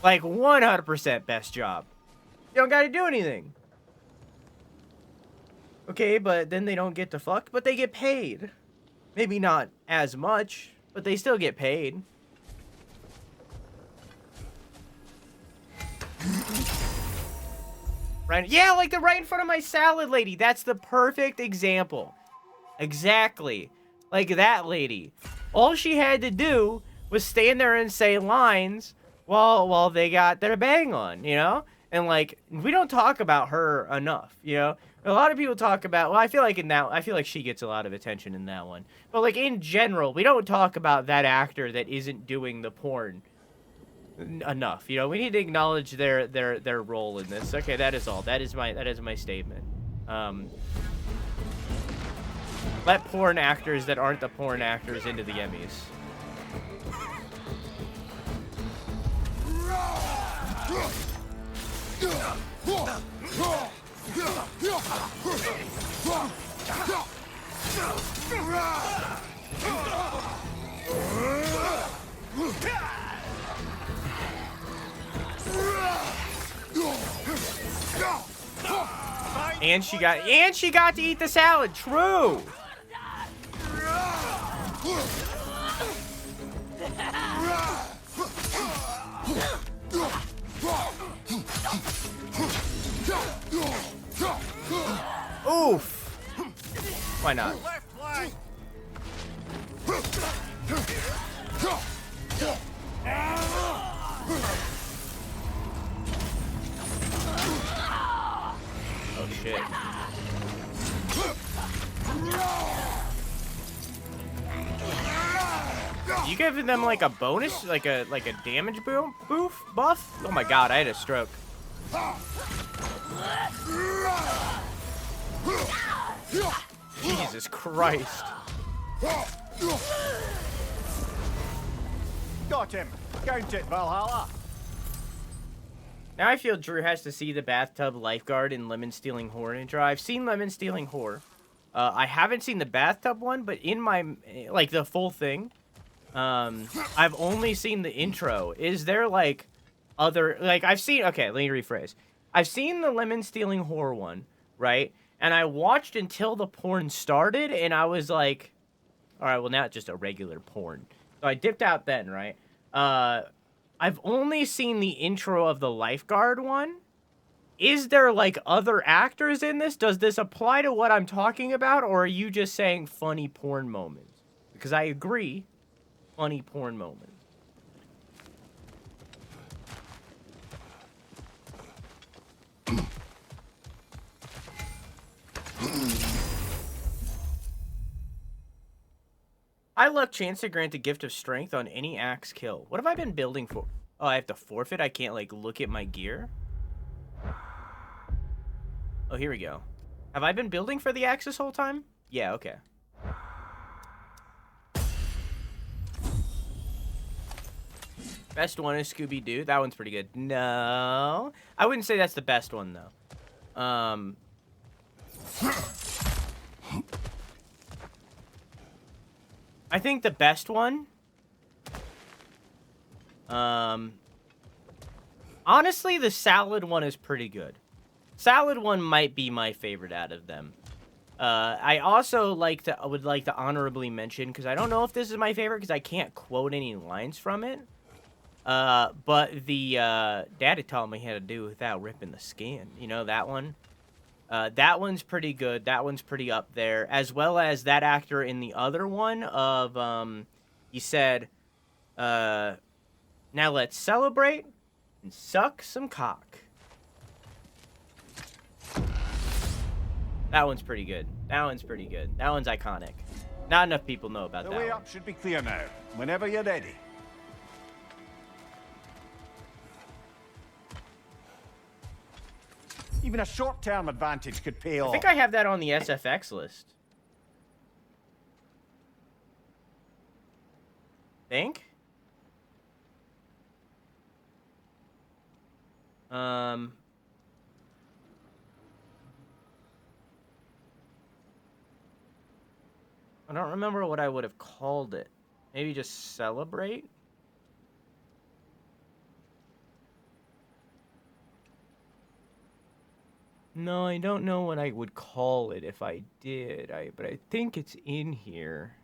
like 100% best job. You don't gotta do anything. Okay, but then they don't get to fuck, but they get paid. Maybe not as much, but they still get paid. Right? Yeah, like the right in front of my salad lady. That's the perfect example. Exactly. Like that lady. All she had to do was stand there and say lines while they got their bang on, you know? And like we don't talk about her enough, you know? A lot of people talk about, well, I feel like she gets a lot of attention in that one. But like in general, we don't talk about that actor that isn't doing the porn enough, you know. We need to acknowledge their role in this. Okay, that is all. That is my statement. Let porn actors that aren't the porn actors into the Emmys. And she got to eat the salad. True. Oof. Why not? Oh shit. You giving them like a bonus, like a damage buff? Oh my god, I had a stroke. Jesus Christ. Got him. Count it, Valhalla. Now I feel Drew has to see the bathtub lifeguard in Lemon Stealing Whore intro. I've seen Lemon Stealing Whore. I haven't seen the bathtub one, but in my, like, the full thing, I've only seen the intro. Is there, like, other, like, okay, let me rephrase. I've seen the Lemon Stealing Whore one, right? And I watched until the porn started, and I was like, all right, well, now it's just a regular porn. So I dipped out then, right? I've only seen the intro of the lifeguard one. Is there, like, other actors in this? Does this apply to what I'm talking about, or are you just saying funny porn moments? Because I agree, funny porn moments. I luck chance to grant a gift of strength on any axe kill. What have I been building for? Oh, I have to forfeit? I can't, like, look at my gear? Oh, here we go. Have I been building for the axe this whole time? Yeah, okay. Best one is Scooby-Doo. That one's pretty good. No. I wouldn't say that's the best one, though. I think the best one... honestly, the salad one is pretty good. Salad one might be my favorite out of them. I also would like to honorably mention, because I don't know if this is my favorite, because I can't quote any lines from it. But the Daddy taught me how to do without ripping the skin. You know that one? That one's pretty good. That one's pretty up there, as well as that actor in the other one of he said, "Now let's celebrate and suck some cock." That one's pretty good. That one's pretty good. That one's iconic. Not enough people know about The that way one. up should be clear now. Whenever you're ready. Even a short-term advantage could pay I off. think I have that on the SFX list. Think? I don't remember what I would have called it. Maybe just celebrate? No, I don't know what I would call it if I did. But I think it's in here.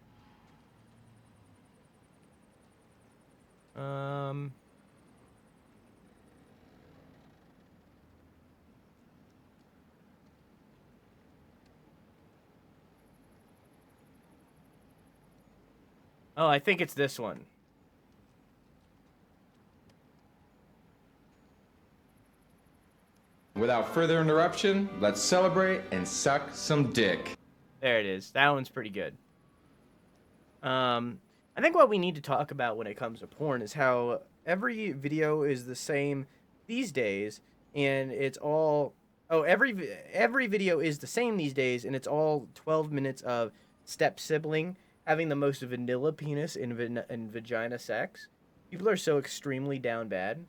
Oh, I think it's this one. Without further interruption, let's celebrate and suck some dick. There it is. That one's pretty good. I think what we need to talk about when it comes to porn is how every video is the same these days, and it's all every video is the same these days, and it's all 12 minutes of step sibling having the most vanilla penis in vagina sex. People are so extremely down bad.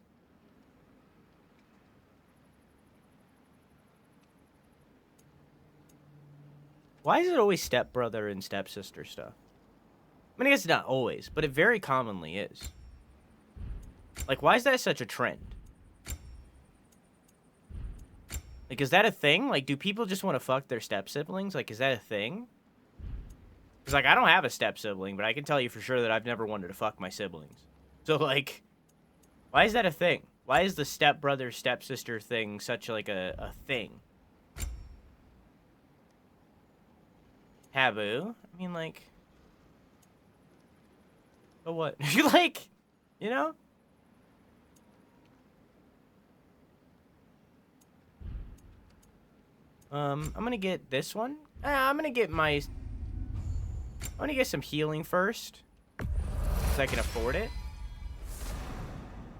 Why is it always stepbrother and stepsister stuff? I mean, I guess it's not always, but it very commonly is. Like, why is that such a trend? Like, is that a thing? Like, do people just want to fuck their step-siblings? Like, is that a thing? Because, like, I don't have a step-sibling, but I can tell you for sure that I've never wanted to fuck my siblings. So, like, why is that a thing? Why is the stepbrother, stepsister thing such, like, a thing? Taboo? I mean, like... So what? You like... You know? I'm gonna get this one. I'm gonna get some healing first. Because I can afford it.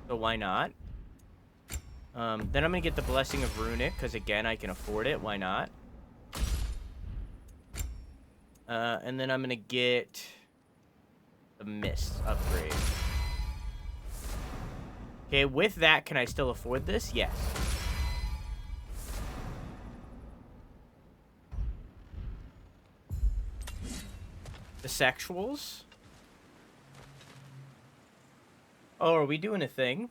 So why not? Then I'm gonna get the Blessing of Runic, because again, I can afford it. Why not? And then I'm gonna get the Mist upgrade. Okay, with that, can I still afford this? Yes. The sexuals? Oh, are we doing a thing?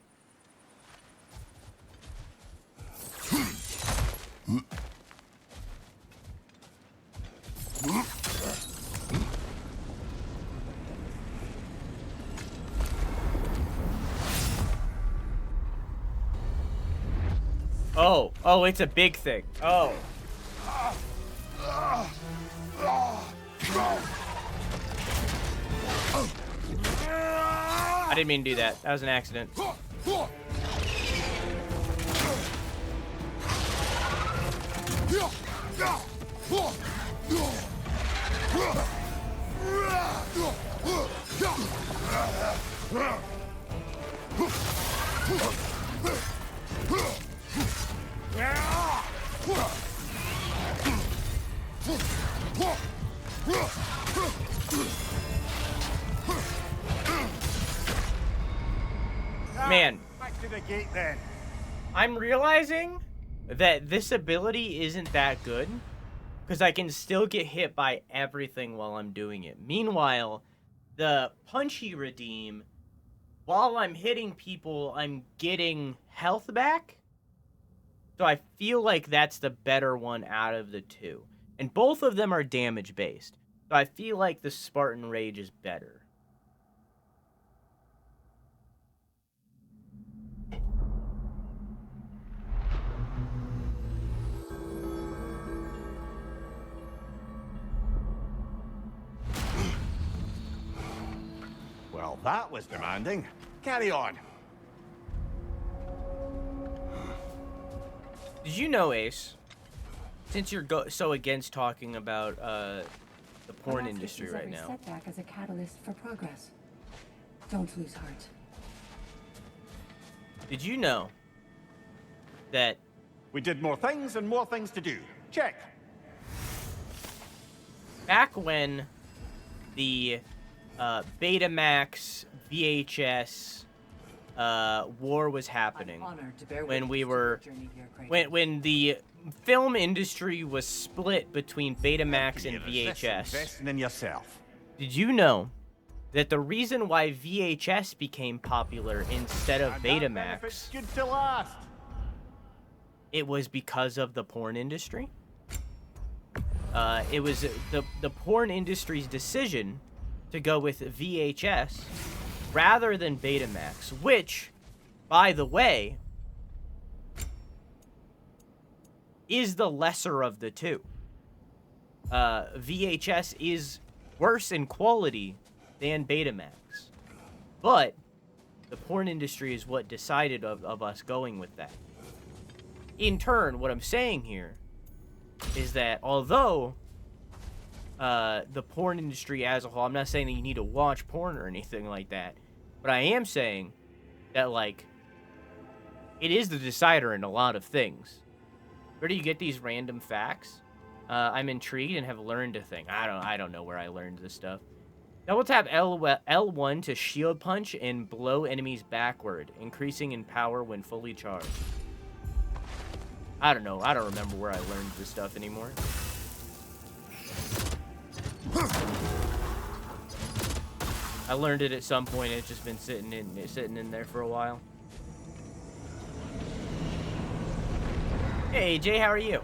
Oh, it's a big thing. Oh. I didn't mean to do that. That was an accident. Man, Back to the gate then. I'm realizing that this ability isn't that good because I can still get hit by everything while I'm doing it. Meanwhile, the punchy redeem, while I'm hitting people, I'm getting health back. So I feel like that's the better one out of the two. And both of them are damage based. So I feel like the Spartan Rage is better. Well, that was demanding. Carry on. Did you know, Ace, since you're so against talking about the porn industry right now, Setback as a catalyst for progress. Don't lose heart. did you know that We did more things and more things to do. Check. back when the Betamax VHS war was happening, when we were when the film industry was split between Betamax and VHS, Investing in yourself. did you know that the reason why VHS became popular instead of And that benefit's Betamax, good to last. it was because of the porn industry? It was the porn industry's decision to go with VHS rather than Betamax, which, by the way, is the lesser of the two. VHS is worse in quality than Betamax, but the porn industry is what decided of us going with that. In turn, what I'm saying here is that although the porn industry as a whole, I'm not saying that you need to watch porn or anything like that, but I am saying that, like, it is the decider in a lot of things. Where do you get these random facts? I'm intrigued and have learned a thing. I don't know where I learned this stuff. Double tap L1 to shield punch and blow enemies backward, increasing in power when fully charged. I don't know. I don't remember where I learned this stuff anymore. I learned it at some point. It's just been sitting in there for a while. Hey, Jay, how are you?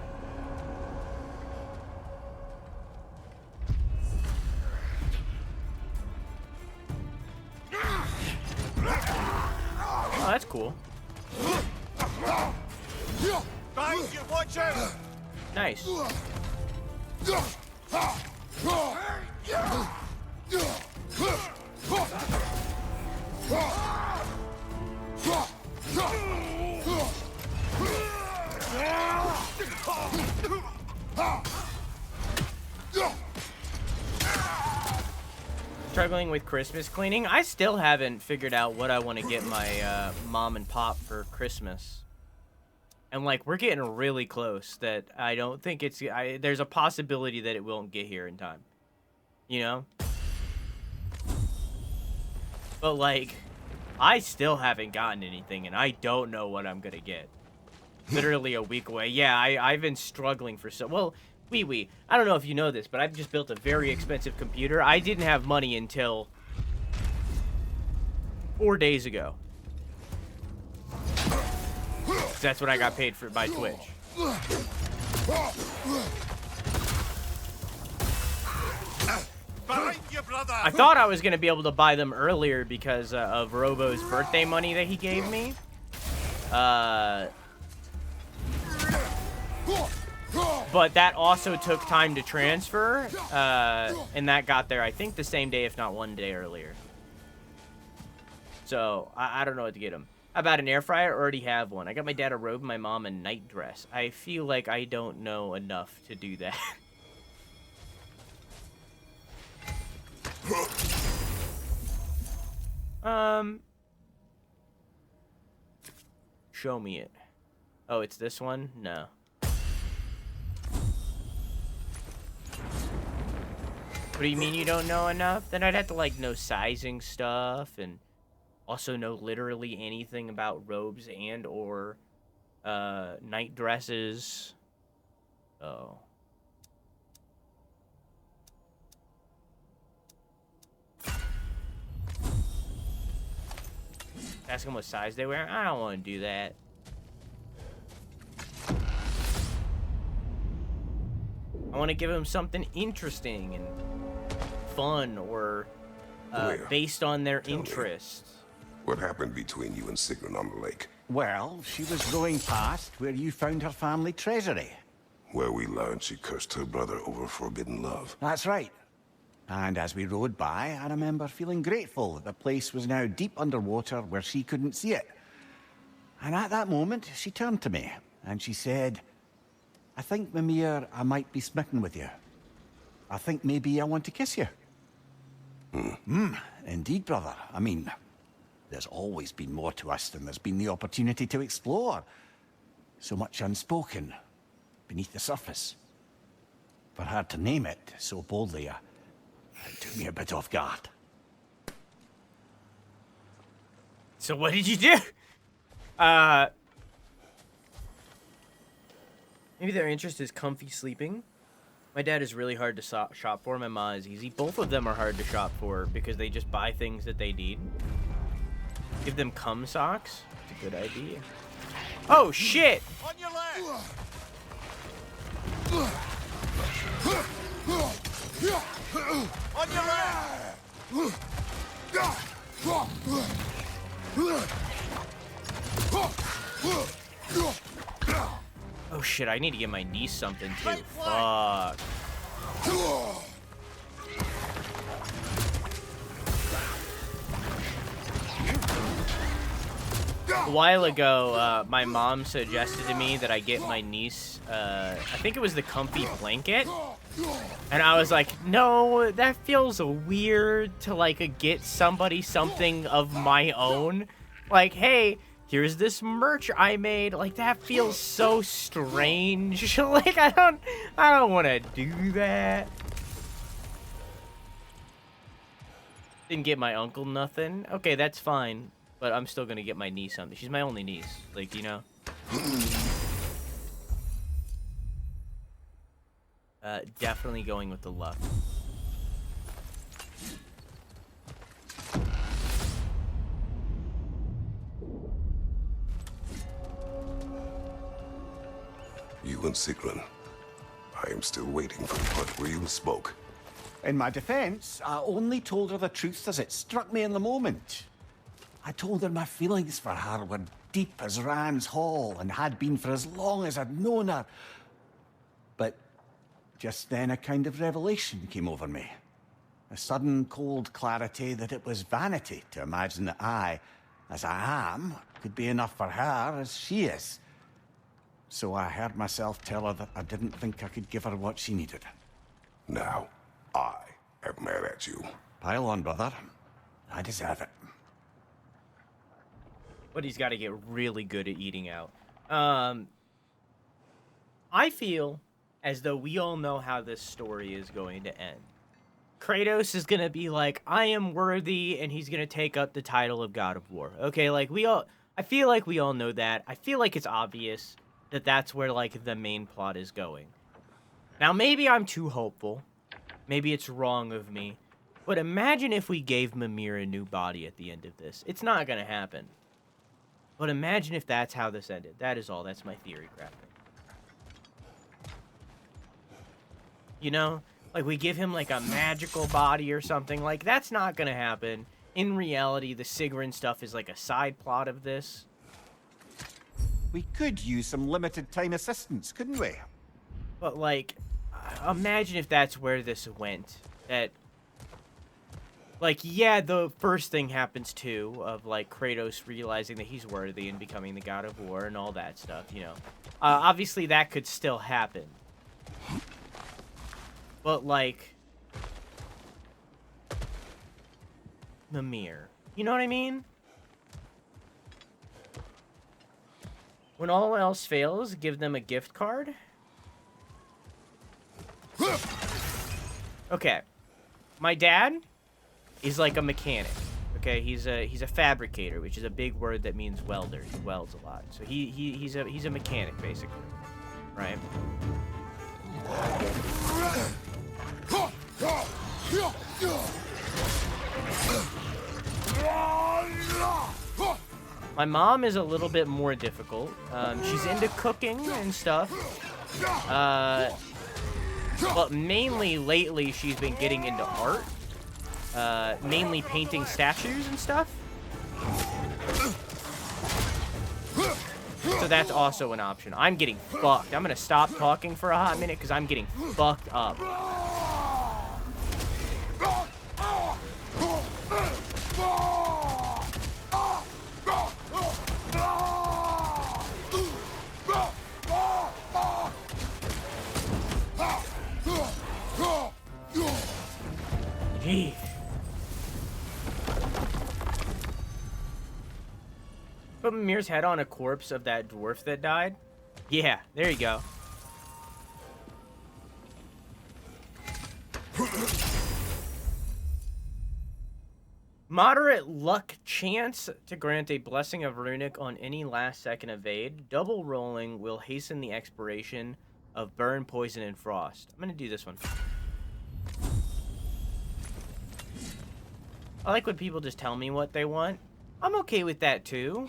Oh, that's cool. Guys, you watch out! Nice. Struggling with Christmas cleaning. I still haven't figured out what I want to get my mom and pop for Christmas. And, like, we're getting really close that I don't think it's... there's a possibility that it won't get here in time. You know? But, like, I still haven't gotten anything, and I don't know what I'm gonna get. Literally a week away. Yeah, I've been struggling for so... Well, I don't know if you know this, but I've just built a very expensive computer. I didn't have money until 4 days ago. That's what I got paid for by Twitch. I thought I was going to be able to buy them earlier because of Robo's birthday money that he gave me. But that also took time to transfer, and that got there, I think, the same day, if not one day earlier. So, I don't know what to get him. How about an air fryer? I already have one. I got my dad a robe, my mom a night dress. I feel like I don't know enough to do that. Show me it. Oh, it's this one? No. What do you mean you don't know enough? Then I'd have to, like, know sizing stuff and also know literally anything about robes and or night dresses. Oh. Ask them what size they wear? I don't want to do that. I want to give them something interesting and fun or based on their interests. What happened between you and Sigrun on the lake? Well, she was rowing past where you found her family treasury. Where we learned she cursed her brother over forbidden love. That's right. And as we rode by, I remember feeling grateful that the place was now deep underwater where she couldn't see it. And at that moment, she turned to me and she said, I think, Mimir, I might be smitten with you. I think maybe I want to kiss you. Indeed, brother. I mean, there's always been more to us than there's been the opportunity to explore. So much unspoken, beneath the surface. For her to name it so boldly, it took me a bit off guard. So what did you do? Maybe their interest is comfy sleeping. My dad is really hard to shop for. My mom is easy. Both of them are hard to shop for because they just buy things that they need. Give them cum socks. It's a good idea. Oh, shit! On your left! On your left! Oh, shit, I need to get my niece something, too. Fuck. A while ago, my mom suggested to me that I get my niece, I think it was the comfy blanket. And I was like, no, that feels weird to, like, get somebody something of my own. Like, hey, here's this merch I made. Like, that feels so strange. Like, I don't want to do that. Didn't get my uncle nothing. Okay, that's fine. But I'm still gonna get my niece something. She's my only niece. Like, you know? Definitely going with the luck. You and Sigrun. I am still waiting for the part where you spoke. In my defense, I only told her the truth as it struck me in the moment. I told her my feelings for her were deep as Rand's Hall and had been for as long as I'd known her. But just then a kind of revelation came over me. A sudden cold clarity that it was vanity to imagine that I, as I am, could be enough for her as she is. So I heard myself tell her that I didn't think I could give her what she needed. Now, I am mad at you. Pile on, brother. I deserve it. But he's got to get really good at eating out. I feel as though we all know how this story is going to end. Kratos is going to be like, I am worthy, and he's going to take up the title of God of War. Okay, like, I feel like we all know that. I feel like it's obvious that that's where, like, the main plot is going. Now, maybe I'm too hopeful. Maybe it's wrong of me. But imagine if we gave Mimir a new body at the end of this. It's not going to happen. But imagine if that's how this ended. That is all. That's my theory, graphic. You know? Like, we give him, like, a magical body or something. Like, that's not gonna happen. In reality, the Sigrun stuff is, like, a side plot of this. We could use some limited time assistance, couldn't we? But, like, imagine if that's where this went. That... Like, yeah, the first thing happens, too, of, like, Kratos realizing that he's worthy and becoming the God of War and all that stuff, you know. Obviously, that could still happen. But, like... Mimir. You know what I mean? When all else fails, give them a gift card. Okay. My dad... He's like a mechanic, okay? He's a fabricator, which is a big word that means welder. He welds a lot. So he's a mechanic, basically, right? My mom is a little bit more difficult. She's into cooking and stuff. But mainly lately, she's been getting into art. Mainly painting statues and stuff. So that's also an option. I'm getting fucked. I'm gonna stop talking for a hot minute because I'm getting fucked up. Put Mimir's head on a corpse of that dwarf that died. Yeah, there you go. Moderate luck chance to grant a blessing of runic on any last second evade. Double rolling will hasten the expiration of burn, poison, and frost. I'm gonna do this one. I like when people just tell me what they want. I'm okay with that too.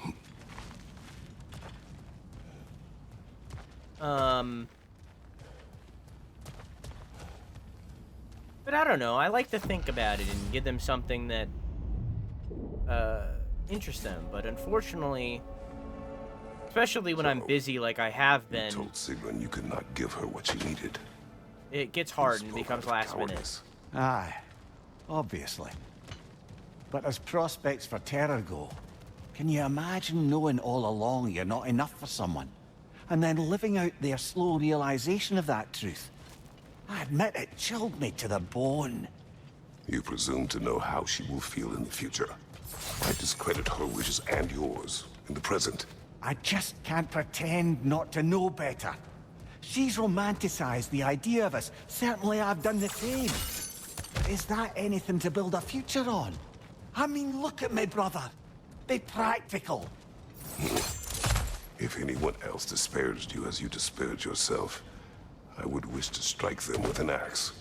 But I don't know. I like to think about it and give them something that interests them. But unfortunately, especially when I'm busy like I have been, You told Sigrun you could not give her what she needed. it gets hard and becomes last minute. Aye, obviously. But as prospects for terror go, can you imagine knowing all along you're not enough for someone, and then living out their slow realization of that truth? I admit it chilled me to the bone. You presume to know how she will feel in the future. I discredit her wishes and yours in the present. I just can't pretend not to know better. She's romanticized the idea of us. Certainly I've done the same. Is that anything to build a future on? I mean, look at me, brother. Be practical. If anyone else disparaged you as you disparaged yourself, I would wish to strike them with an axe.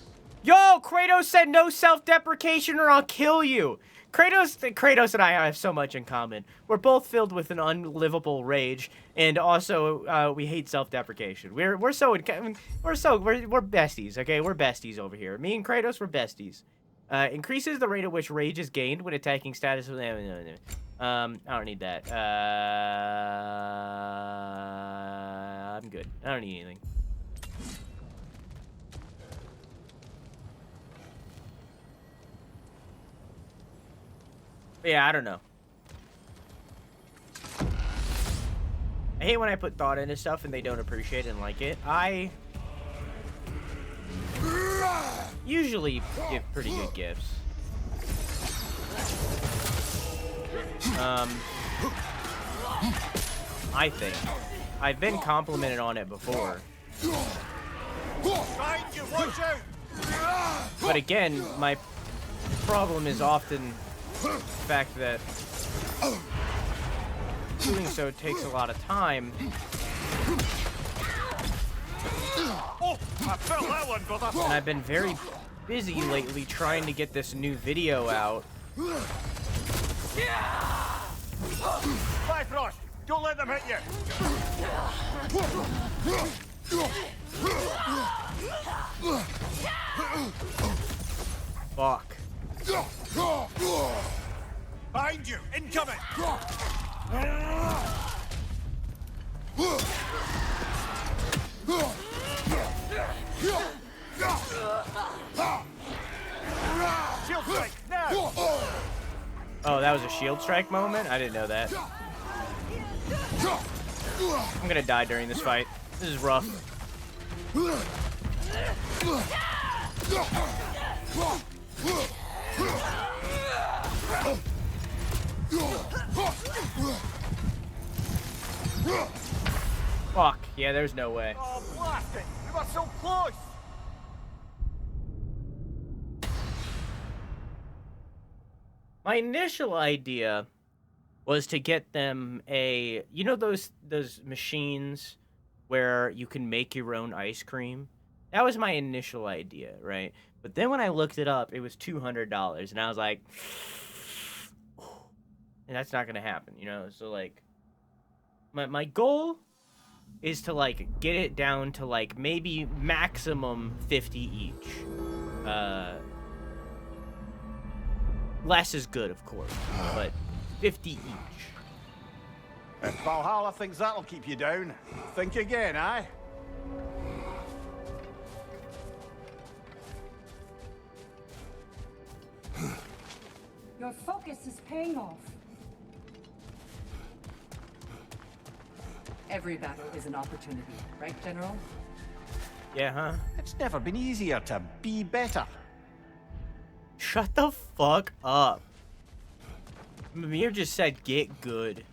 Yo, Kratos said no self-deprecation or I'll kill you. Kratos and I have so much in common. We're both filled with an unlivable rage, and also we hate self-deprecation. We're besties. Okay, we're besties over here. Me and Kratos, we're besties. Increases the rate at which rage is gained when attacking status. I don't need that. I'm good. I don't need anything. But yeah, I don't know. I hate when I put thought into stuff and they don't appreciate it and like it. I usually give pretty good gifts. I think. I've been complimented on it before. But again, my problem is often the fact that doing so takes a lot of time. Oh, I felt that one, brother. And I've been very busy lately trying to get this new video out. Bifrost, don't let them hit you. Fuck. Behind you, incoming. Shield strike, now. Oh, that was a shield strike moment? I didn't know that. I'm gonna die during this fight. This is rough. Fuck. Yeah, there's no way. Oh, blast it. We were so close. My initial idea was to get them a, you know those machines where you can make your own ice cream? That was my initial idea, right? But then when I looked it up, it was $200, and I was like, and that's not gonna happen, you know? So like, my goal is to like get it down to like maybe maximum 50 each. Less is good, of course, but 50 each. If Valhalla thinks that'll keep you down, think again, aye? Your focus is paying off. Every battle is an opportunity, right, General? Yeah, huh? It's never been easier to be better. Shut the fuck up. Mimir just said get good.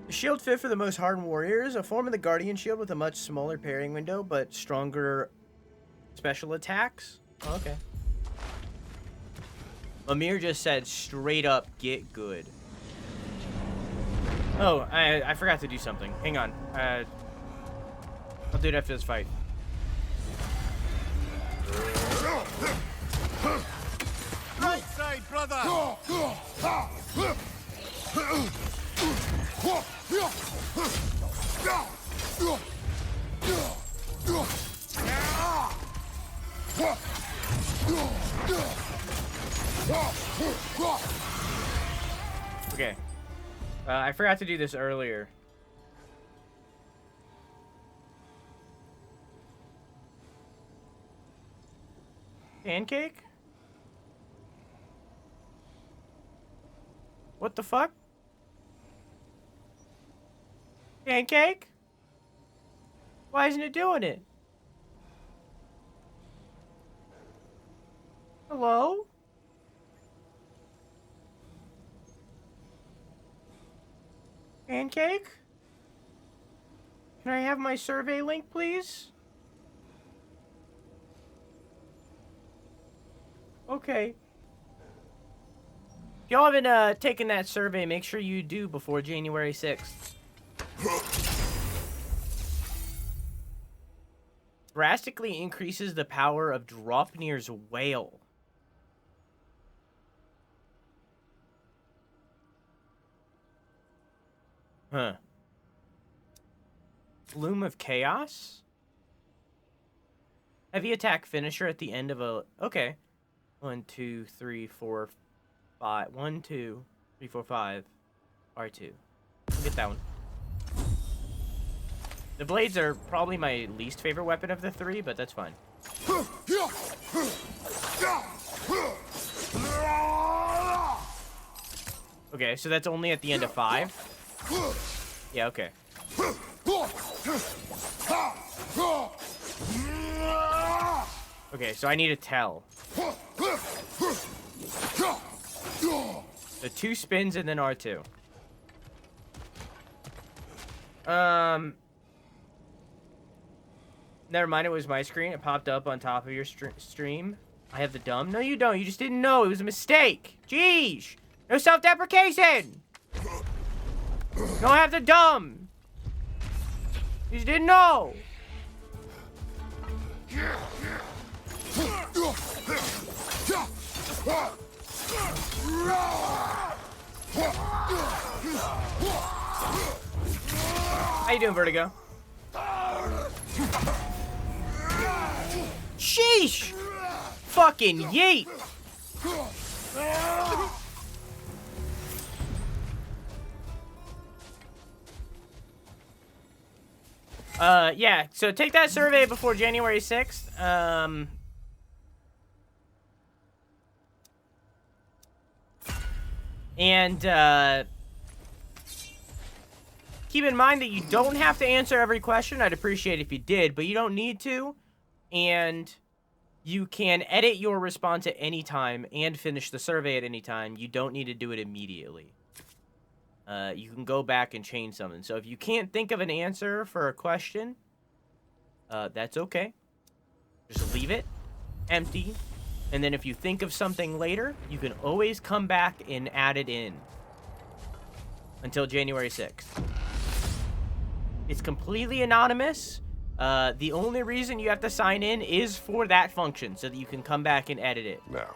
The shield fit for the most hardened warriors, a form of the Guardian shield with a much smaller parrying window, but stronger special attacks. Oh, okay. Amir just said straight up, get good. Oh, I forgot to do something. Hang on. I'll do it after this fight. Right side, brother! Okay. I forgot to do this earlier. Pancake? What the fuck? Pancake? Why isn't it doing it? Hello? Pancake? Can I have my survey link, please? Okay. If y'all haven't taken that survey, make sure you do before January 6th. Drastically increases the power of Draupnir's whale. Huh. Bloom of Chaos? Heavy attack finisher at the end of a... Okay. 1, 2, 3, 4, 5. 1, 2, 3, 4, 5. R2. I'll get that one. The blades are probably my least favorite weapon of the three, but that's fine. Okay, so that's only at the end of 5? Yeah, okay. Okay, so I need a tell. The 2 spins and then R2. Never mind, it was my screen. It popped up on top of your stream. I have the dumb. No, you don't. You just didn't know. It was a mistake. Jeez. No self-deprecation. Don't have the dumb. You just didn't know. How you doing, Vertigo? Sheesh! Fucking yeet! Yeah, so take that survey before January 6th. Keep in mind that you don't have to answer every question. I'd appreciate it if you did, but you don't need to. And you can edit your response at any time and finish the survey at any time. You don't need to do it immediately. You can go back and change something. So if you can't think of an answer for a question, that's okay. Just leave it empty. And then if you think of something later, you can always come back and add it in. Until January 6th. It's completely anonymous. The only reason you have to sign in is for that function, so that you can come back and edit it. Now,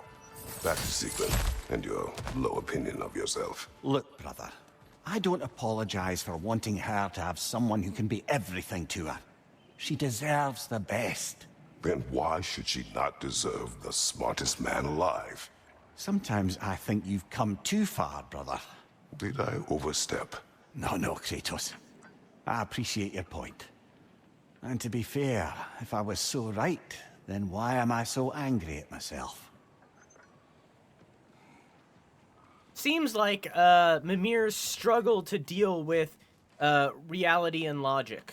back to Sigrun and your low opinion of yourself. Look, brother, I don't apologize for wanting her to have someone who can be everything to her. She deserves the best. Then why should she not deserve the smartest man alive? Sometimes I think you've come too far, brother. Did I overstep? No, Kratos. I appreciate your point. And to be fair, if I was so right, then why am I so angry at myself? Seems like Mimir's struggle to deal with reality and logic.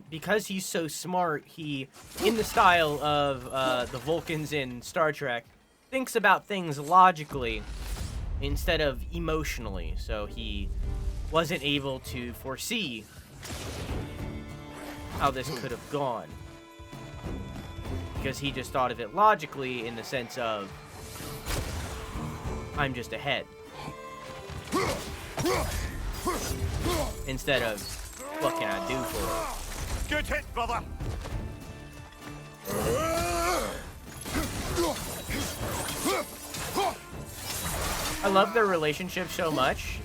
Because he's so smart, he, in the style of the Vulcans in Star Trek, thinks about things logically instead of emotionally, so he wasn't able to foresee how this could have gone. Because he just thought of it logically in the sense of, I'm just ahead. Instead of, what can I do for it? Good hit, brother. I love their relationship so much.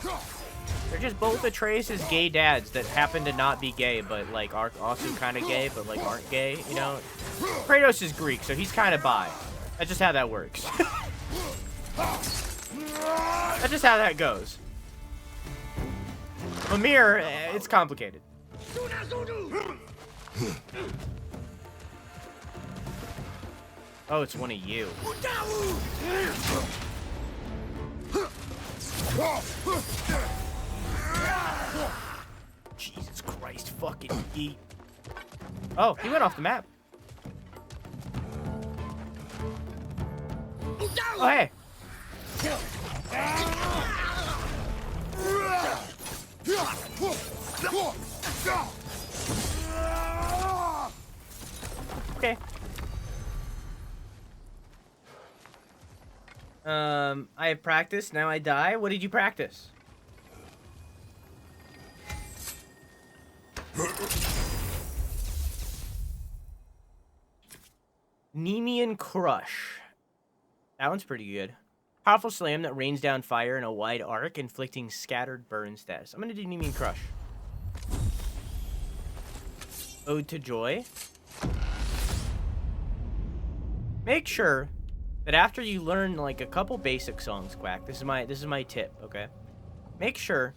They're just both Atreus' gay dads that happen to not be gay, but like are also kind of gay, but like aren't gay, you know? Kratos is Greek, so he's kind of bi. That's just how that works. That's just how that goes. Mimir, it's complicated. Oh, it's one of you. Jesus Christ, fucking yeet. Oh, he went off the map. Oh, hey. Okay. I have practiced, now I die. What did you practice? Nemean Crush. That one's pretty good. Powerful slam that rains down fire in a wide arc, inflicting scattered burn status. I'm gonna do Nemean Crush. Ode to Joy. Make sure that after you learn like a couple basic songs, Quack, this is my tip, okay? Make sure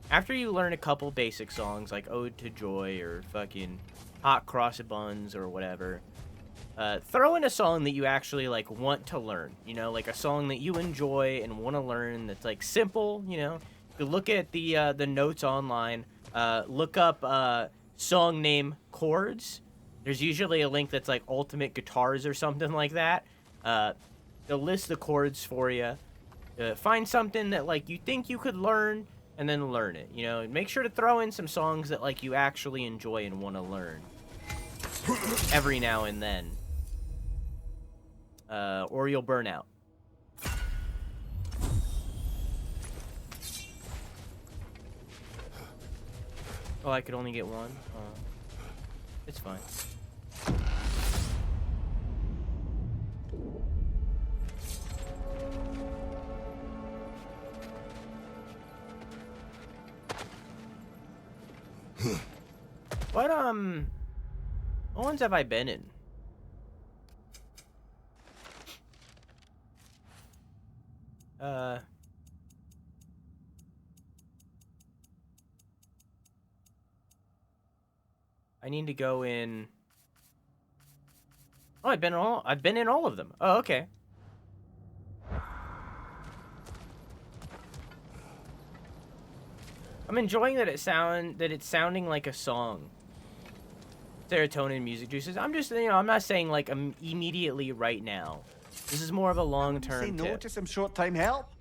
after you learn a couple basic songs like Ode to Joy or fucking Hot Cross Buns or whatever, throw in a song that you actually like want to learn, you know, like a song that you enjoy and want to learn that's like simple, you know. You look at the notes online, look up song name chords. There's usually a link that's like Ultimate Guitars or something like that. They'll list the chords for you. Find something that like you think you could learn and then learn it, you know. Make sure to throw in some songs that like you actually enjoy and want to learn every now and then. Or you'll burn out. Oh, I could only get one? It's fine. What ones have I been in? I need to go in. Oh, I've been in all of them. Oh, okay. I'm enjoying that it's sounding like a song. Serotonin, music juices. I'm just, you know, I'm not saying like immediately right now. This is more of a long-term Say no tip. to some short-time help.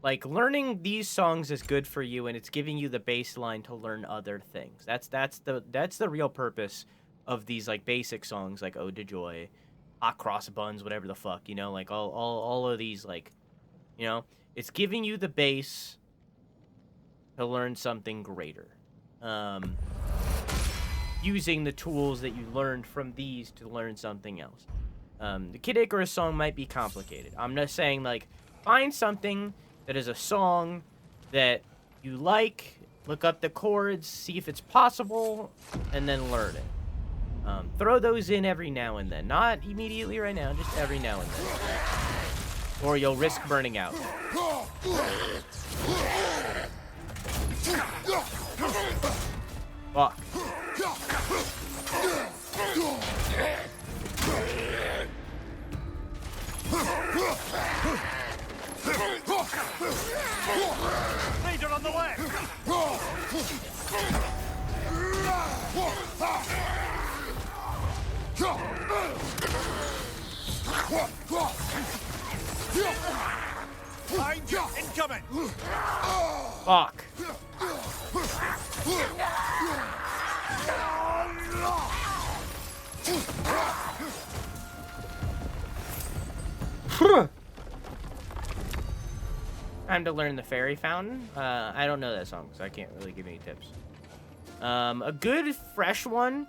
Like learning these songs is good for you, and it's giving you the baseline to learn other things. That's the real purpose of these like basic songs like Ode to Joy, Hot Cross Buns, whatever the fuck, you know, like all of these, like, you know, it's giving you the base to learn something greater. Using the tools that you learned from these to learn something else. The Kid Icarus song might be complicated. I'm not saying, like, find something that is a song that you like, look up the chords, see if it's possible, and then learn it. Throw those in every now and then. Not immediately right now, just every now and then. Or you'll risk burning out. Fuck. Raider on the way. something! Fuck. Time to learn the fairy fountain. I don't know that song, so I can't really give any tips. A good fresh one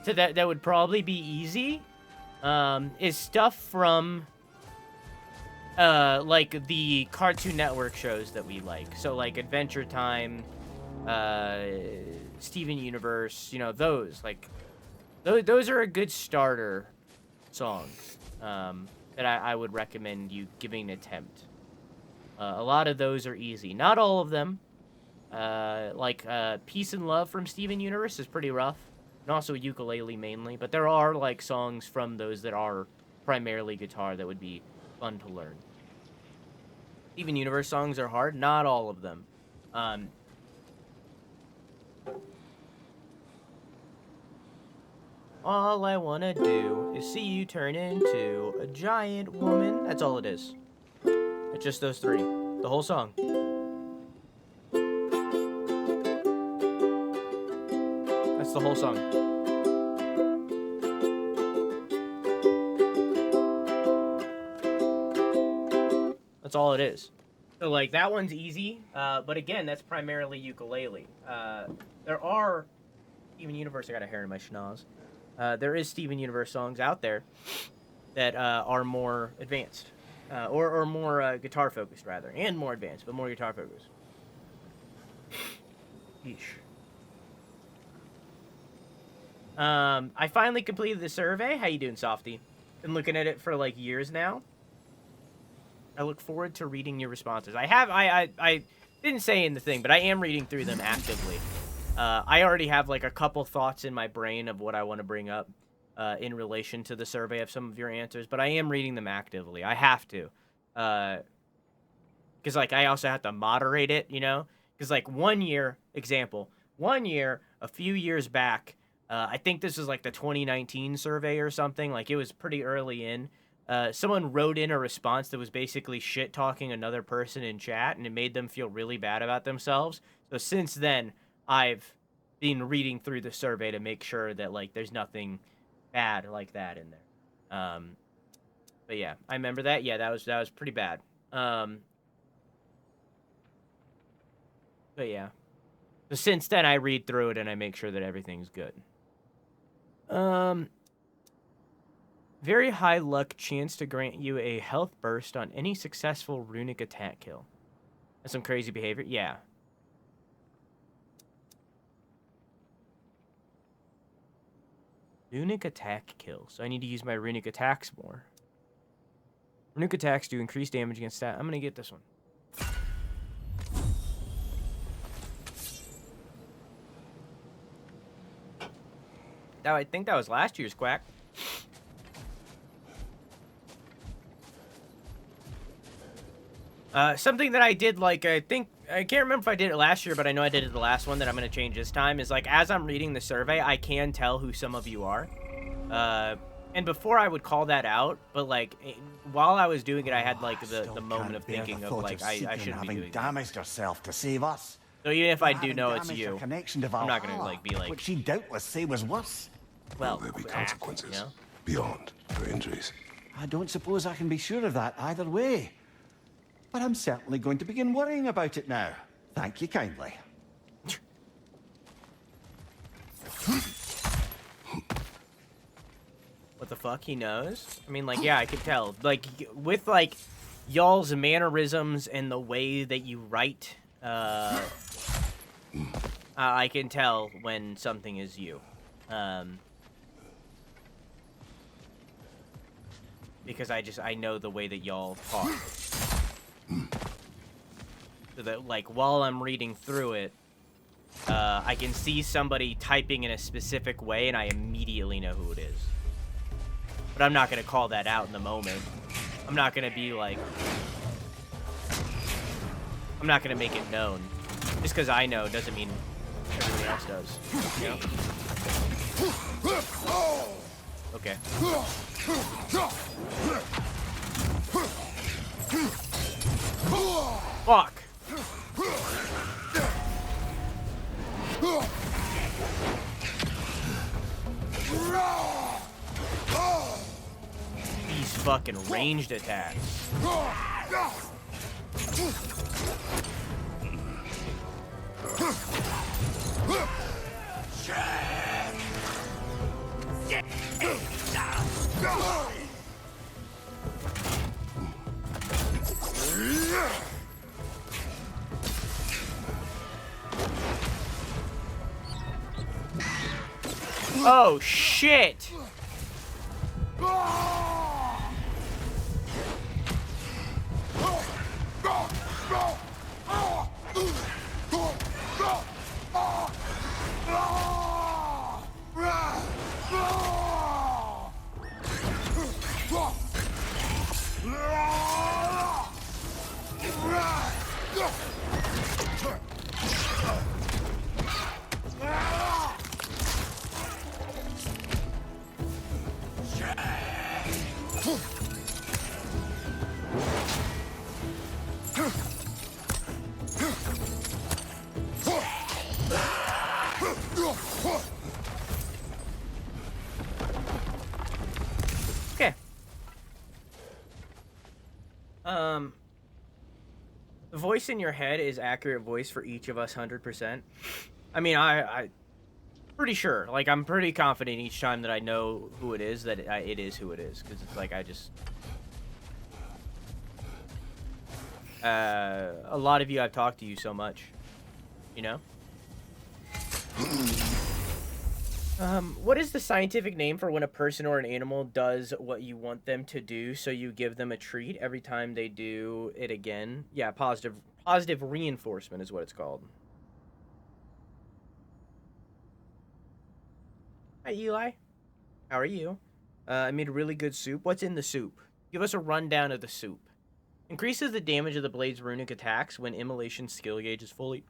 to that would probably be easy is stuff from like the Cartoon Network shows that we like. So like Adventure Time, Steven Universe, you know, those like those are a good starter songs that I would recommend you giving an attempt. A lot of those are easy. Not all of them. Like Peace and Love from Steven Universe is pretty rough. And also Ukulele mainly. But there are like songs from those that are primarily guitar that would be fun to learn. Steven Universe songs are hard. Not all of them. All I wanna do is see you turn into a giant woman. That's all it is. It's just those three. The whole song. That's the whole song. That's all it is. So, like, that one's easy. But again, that's primarily ukulele. There are Steven Universe. I got a hair in my schnoz. There is Steven Universe songs out there that are more advanced. Or more guitar focused rather, and more advanced, but more guitar focused. Yeesh. I finally completed the survey. How you doing, Softy? Been looking at it for like years now. I look forward to reading your responses. I didn't say in the thing, but I am reading through them actively. I already have like a couple thoughts in my brain of what I want to bring up. In relation to the survey of some of your answers, but I am reading them actively. I have to. Because, like, I also have to moderate it, you know? Because, like, one year, a few years back, I think this is, like, the 2019 survey or something. Like, it was pretty early in. Someone wrote in a response that was basically shit-talking another person in chat, and it made them feel really bad about themselves. So since then, I've been reading through the survey to make sure that, like, there's nothing bad like that in there. But yeah, I remember that. Yeah, that was pretty bad. But yeah. So since then I read through it and I make sure that everything's good. Very high luck chance to grant you a health burst on any successful runic attack kill. That's some crazy behavior. Yeah. Runic attack kill. So I need to use my runic attacks more. Runic attacks do increased damage against that. I'm gonna get this one. Now I think that was last year's quack. Something that I did, like, I can't remember if I did it last year, but I know I did it the last one that I'm going to change this time, is, like, as I'm reading the survey, I can tell who some of you are. And before I would call that out, but, like, while I was doing it, I had, like, the moment of thinking of, like, I shouldn't be doing damaged herself to save us. So even if I do know it's you, I'm Valhalla, not going to, like, be like... Which she doubtless say was worse. Well, Will there be consequences you know? beyond her injuries? I don't suppose I can be sure of that either way. But I'm certainly going to begin worrying about it now. Thank you kindly. What the fuck? He knows? I mean, like, yeah, I could tell. Like, with, like, y'all's mannerisms and the way that you write, I can tell when something is you. Because I know the way that y'all talk. So that, like, while I'm reading through it, I can see somebody typing in a specific way, and I immediately know who it is. But I'm not going to call that out in the moment. I'm not going to be like... I'm not going to make it known. Just because I know doesn't mean everyone else does. You know? Okay. Fuck. These fucking ranged attacks. Oh shit! Okay. The voice in your head is accurate voice for each of us 100%. I mean, I pretty sure. Like, I'm pretty confident each time that I know who it is, that it is who it is. Because it's like, I just... a lot of you, I've talked to you so much. You know? What is the scientific name for when a person or an animal does what you want them to do, so you give them a treat every time they do it again? Yeah, positive reinforcement is what it's called. Hi, Eli. How are you? I made a really good soup. What's in the soup? Give us a rundown of the soup. Increases the damage of the blade's runic attacks when immolation skill gauge is fully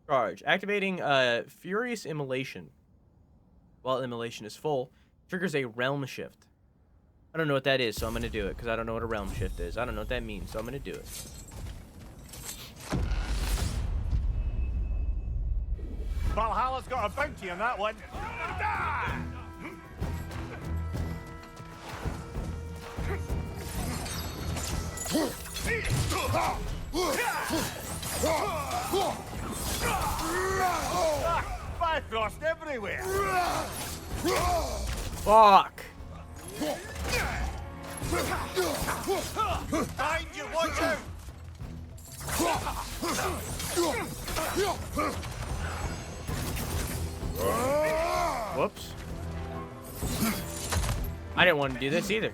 charged. Activating Furious Immolation while immolation is full triggers a realm shift. I don't know what that is, so I'm going to do it, because I don't know what a realm shift is. I don't know what that means, so I'm going to do it. Valhalla's got a bounty on that one. Bifrost everywhere. Fuck. Behind you, watch out. Whoops. I didn't want to do this either.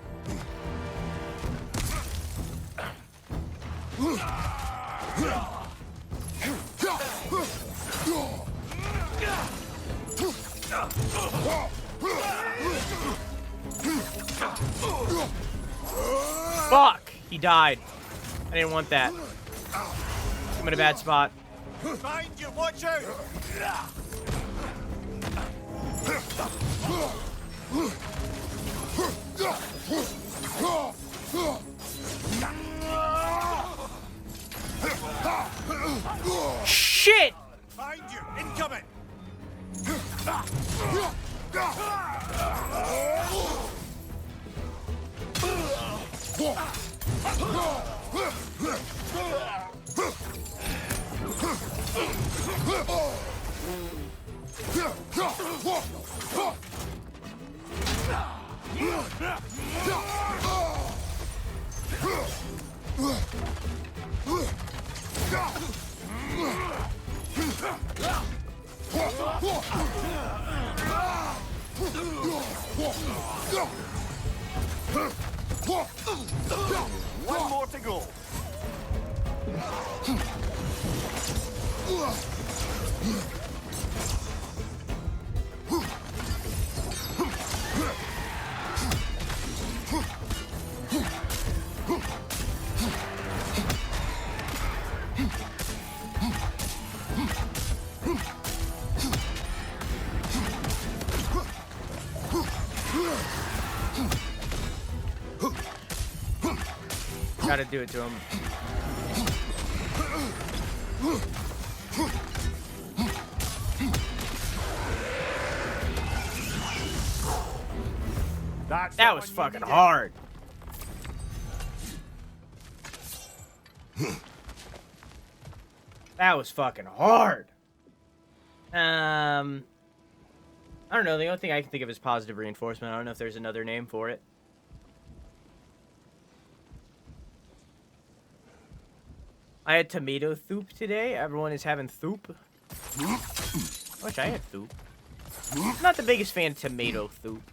Fuck! He died. I didn't want that. I'm in a bad spot. Behind you, watch out. Shit! Behind you, incoming. One more to go. Gotta do it to him. That was fucking hard. That was fucking hard. I don't know. The only thing I can think of is positive reinforcement. I don't know if there's another name for it. I had tomato soup today. Everyone is having soup. I wish I had soup. I'm not the biggest fan of tomato soup.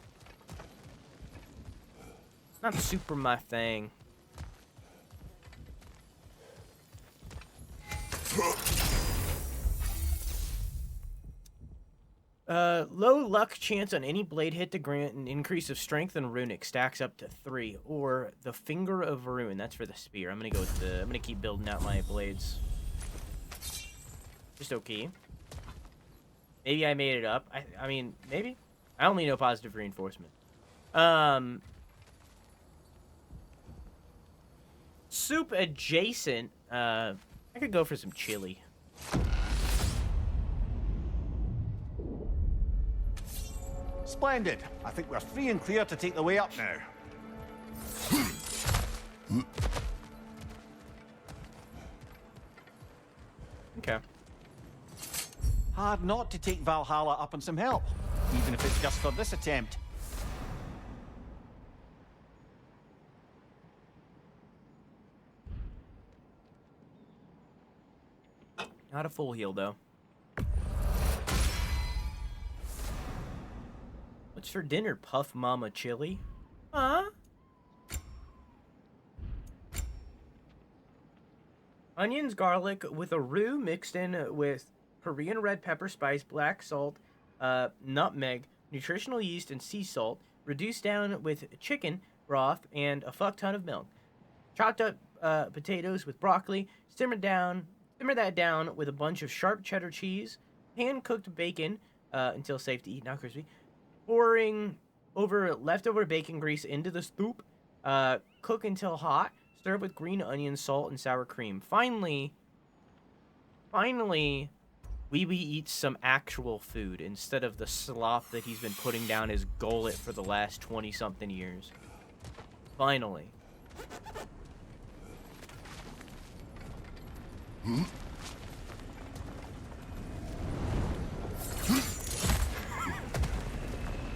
Not super my thing. Low luck chance on any blade hit to grant an increase of strength and runic stacks up to 3, or the finger of ruin. That's for the spear. I'm gonna go with the. I'm gonna keep building out my blades. Just okay. Maybe I made it up. I mean, maybe. I only know positive reinforcement. Soup adjacent. I could go for some chili. Splendid. I think we're free and clear to take the way up now. Okay. Hard not to take Valhalla up on some help, even if it's just for this attempt. Not a full heal, though. What's for dinner, Puff Mama Chili? Huh? Onions, garlic with a roux mixed in with Korean red pepper spice, black salt, nutmeg, nutritional yeast, and sea salt. Reduced down with chicken broth and a fuck ton of milk. Chopped up potatoes with broccoli. Simmer that down with a bunch of sharp cheddar cheese. Hand-cooked bacon until safe to eat, not crispy. Pouring over leftover bacon grease into the soup. Cook until hot. Stir with green onion, salt, and sour cream. Finally, we eat some actual food instead of the slop that he's been putting down his gullet for the last 20-something years. Finally.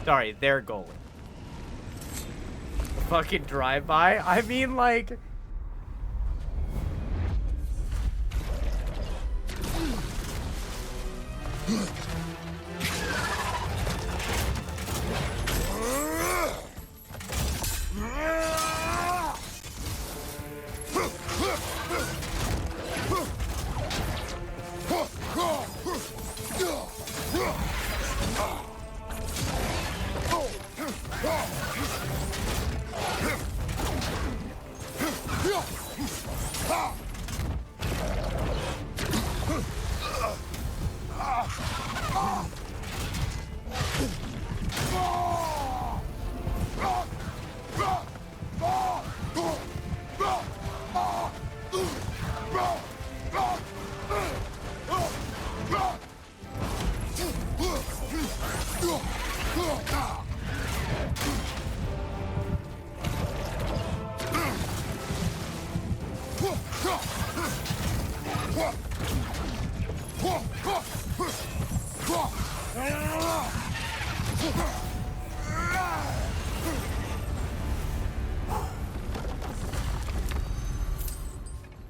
Sorry, their gullet. Fucking drive-by? I mean, like...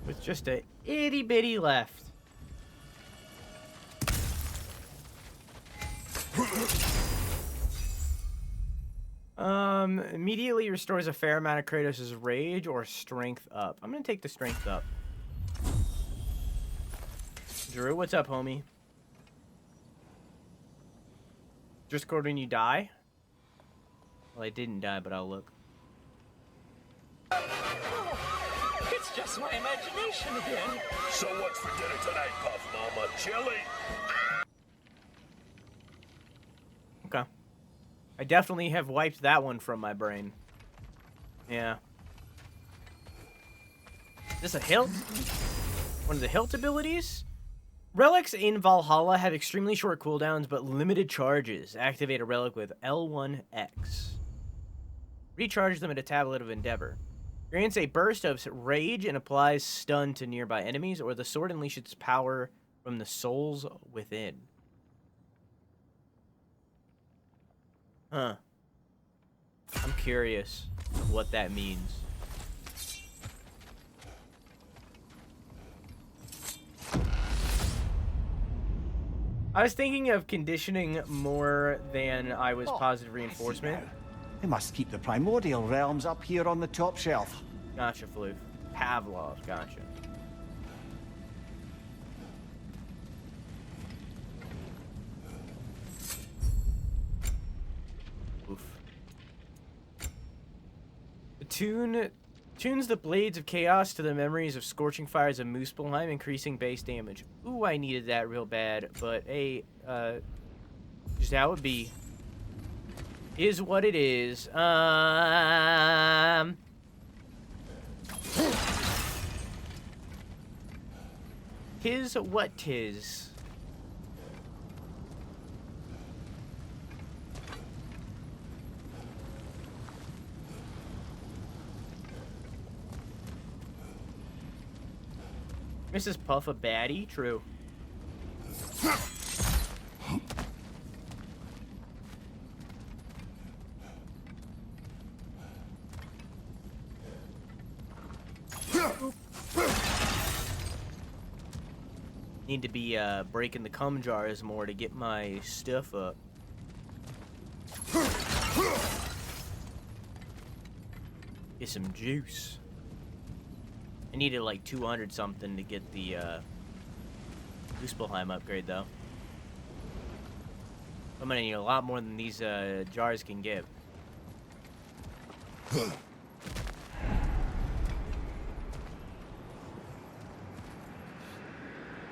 With just a itty bitty left. Immediately restores a fair amount of Kratos' rage or strength up. I'm gonna take the strength up. Drew, what's up, homie? Just when you die? Well, I didn't die, but I'll look. It's just my imagination again. So what's for dinner tonight, Puff Mama? Chili? Okay. I definitely have wiped that one from my brain. Yeah. Is this a hilt? One of the hilt abilities? Relics in Valhalla have extremely short cooldowns, but limited charges. Activate a relic with L1X. Recharge them at a Tablet of Endeavor. Grants a burst of rage and applies stun to nearby enemies, or the sword unleashes its power from the souls within. Huh. I'm curious what that means. I was thinking of conditioning more than I was positive reinforcement. They must keep the primordial realms up here on the top shelf. Gotcha, Floof. Pavlov, gotcha. Oof. Tunes the blades of chaos to the memories of scorching fires of Muspelheim, increasing base damage. Ooh, I needed that real bad, but hey, just how it be. Is what it is. Tis what tis. Mrs. Puff a baddie? True. Need to be breaking the cum jars more to get my stuff up. Get some juice. I needed like 200 something to get the Muspelheim upgrade though. I'm gonna need a lot more than these jars can give.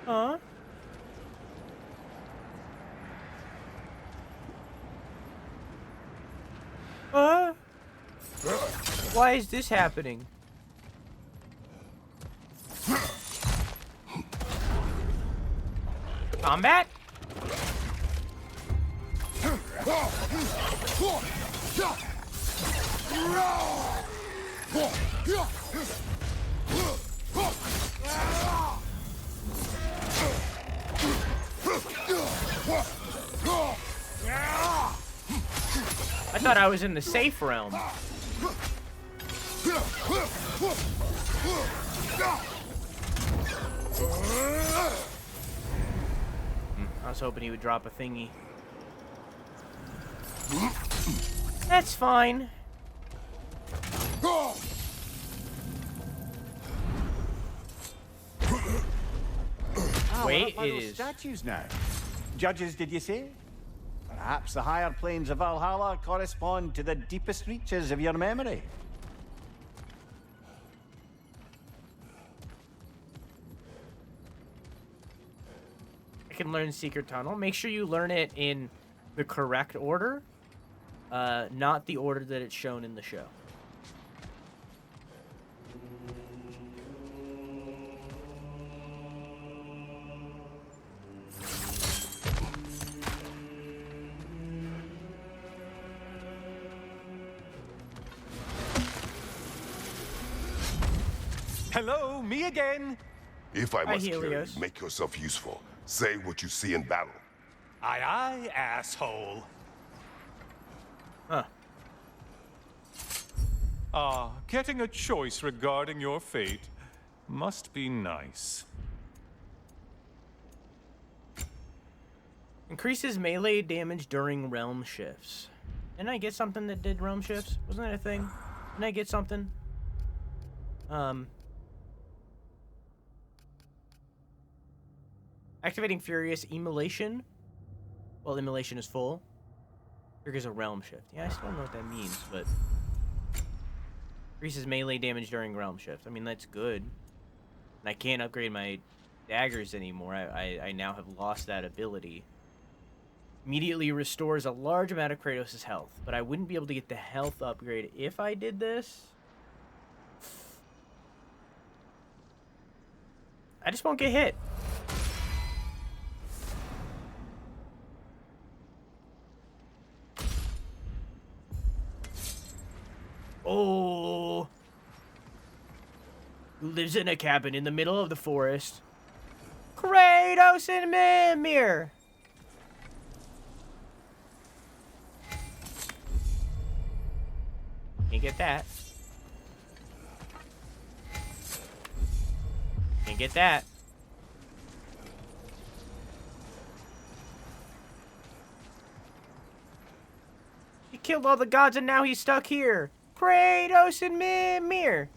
Huh? Why is this happening? Combat? I thought I was in the safe realm. I was hoping he would drop a thingy. That's fine. Wait, it is. Statues now. Judges, did you say? Perhaps the higher planes of Valhalla correspond to the deepest reaches of your memory. I can learn Secret Tunnel. Make sure you learn it in the correct order, not the order that it's shown in the show. Hello, me again. If I must kill you, Helios. make yourself useful. Say what you see in battle. Aye, aye, asshole. Huh. Getting a choice regarding your fate must be nice. Increases melee damage during realm shifts. Didn't I get something that did realm shifts? Wasn't that a thing? Didn't I get something? Activating Furious Immolation. Well, Immolation is full. Triggers a realm shift. Yeah, I still don't know what that means, but... Increases melee damage during realm shift. I mean, that's good. And I can't upgrade my daggers anymore. I now have lost that ability. Immediately restores a large amount of Kratos' health. But I wouldn't be able to get the health upgrade if I did this. I just won't get hit. Oh. Who lives in a cabin in the middle of the forest? Kratos and Mimir. Can't get that. Can't get that. He killed all the gods and now he's stuck here. Kratos and Mimir.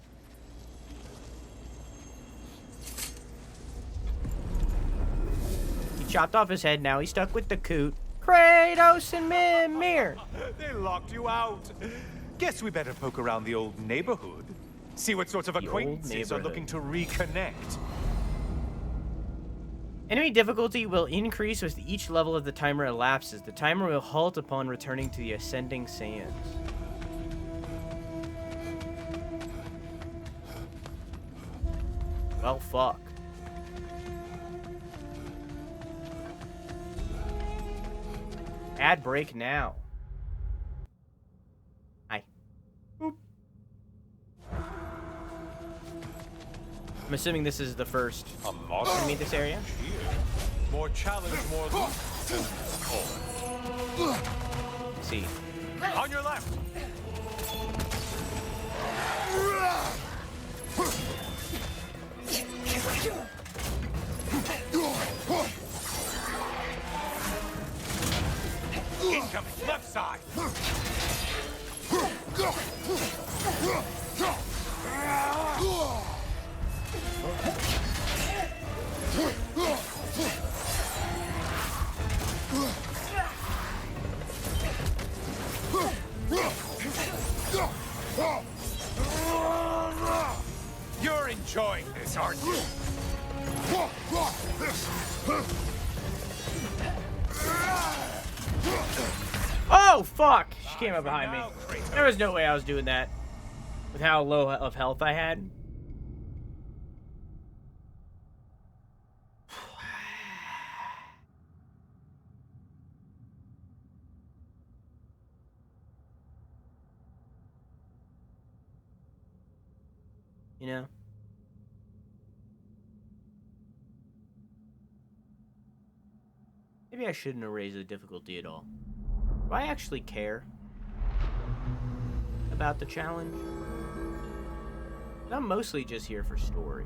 He chopped off his head, now he's stuck with the coot. Kratos and Mimir. They locked you out. Guess we better poke around the old neighborhood. See what sorts of The old acquaintances are neighborhood. looking to reconnect. Enemy difficulty will increase with each level of the timer elapses. The timer will halt upon returning to the ascending sands. Well, fuck. Ad break now. Hi. Boop. I'm assuming this is the first A modern enemy in this area. here. More challenge, more loot. Let's see. On your left. Incoming, left side. You're enjoying this, aren't you? Oh, fuck! She came up behind me. There was no way I was doing that. With how low of health I had. You know? Maybe I shouldn't have raised the difficulty at all. Do I actually care about the challenge? I'm mostly just here for story.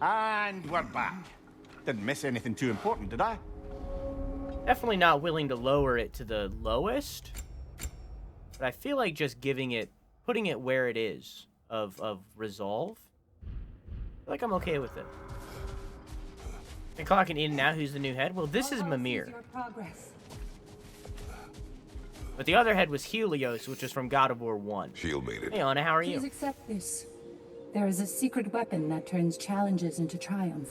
And we're back. Didn't miss anything too important, did I? Definitely not willing to lower it to the lowest. But I feel like just giving it, putting it where it is of resolve. I feel like I'm okay with it. And clocking in now, who's the new head? Well, this is Mimir. Your progress. But the other head was Helios, which is from God of War 1. Shield made it. Hey, Anna, how are Please you? accept this. There is a secret weapon that turns challenges into triumph,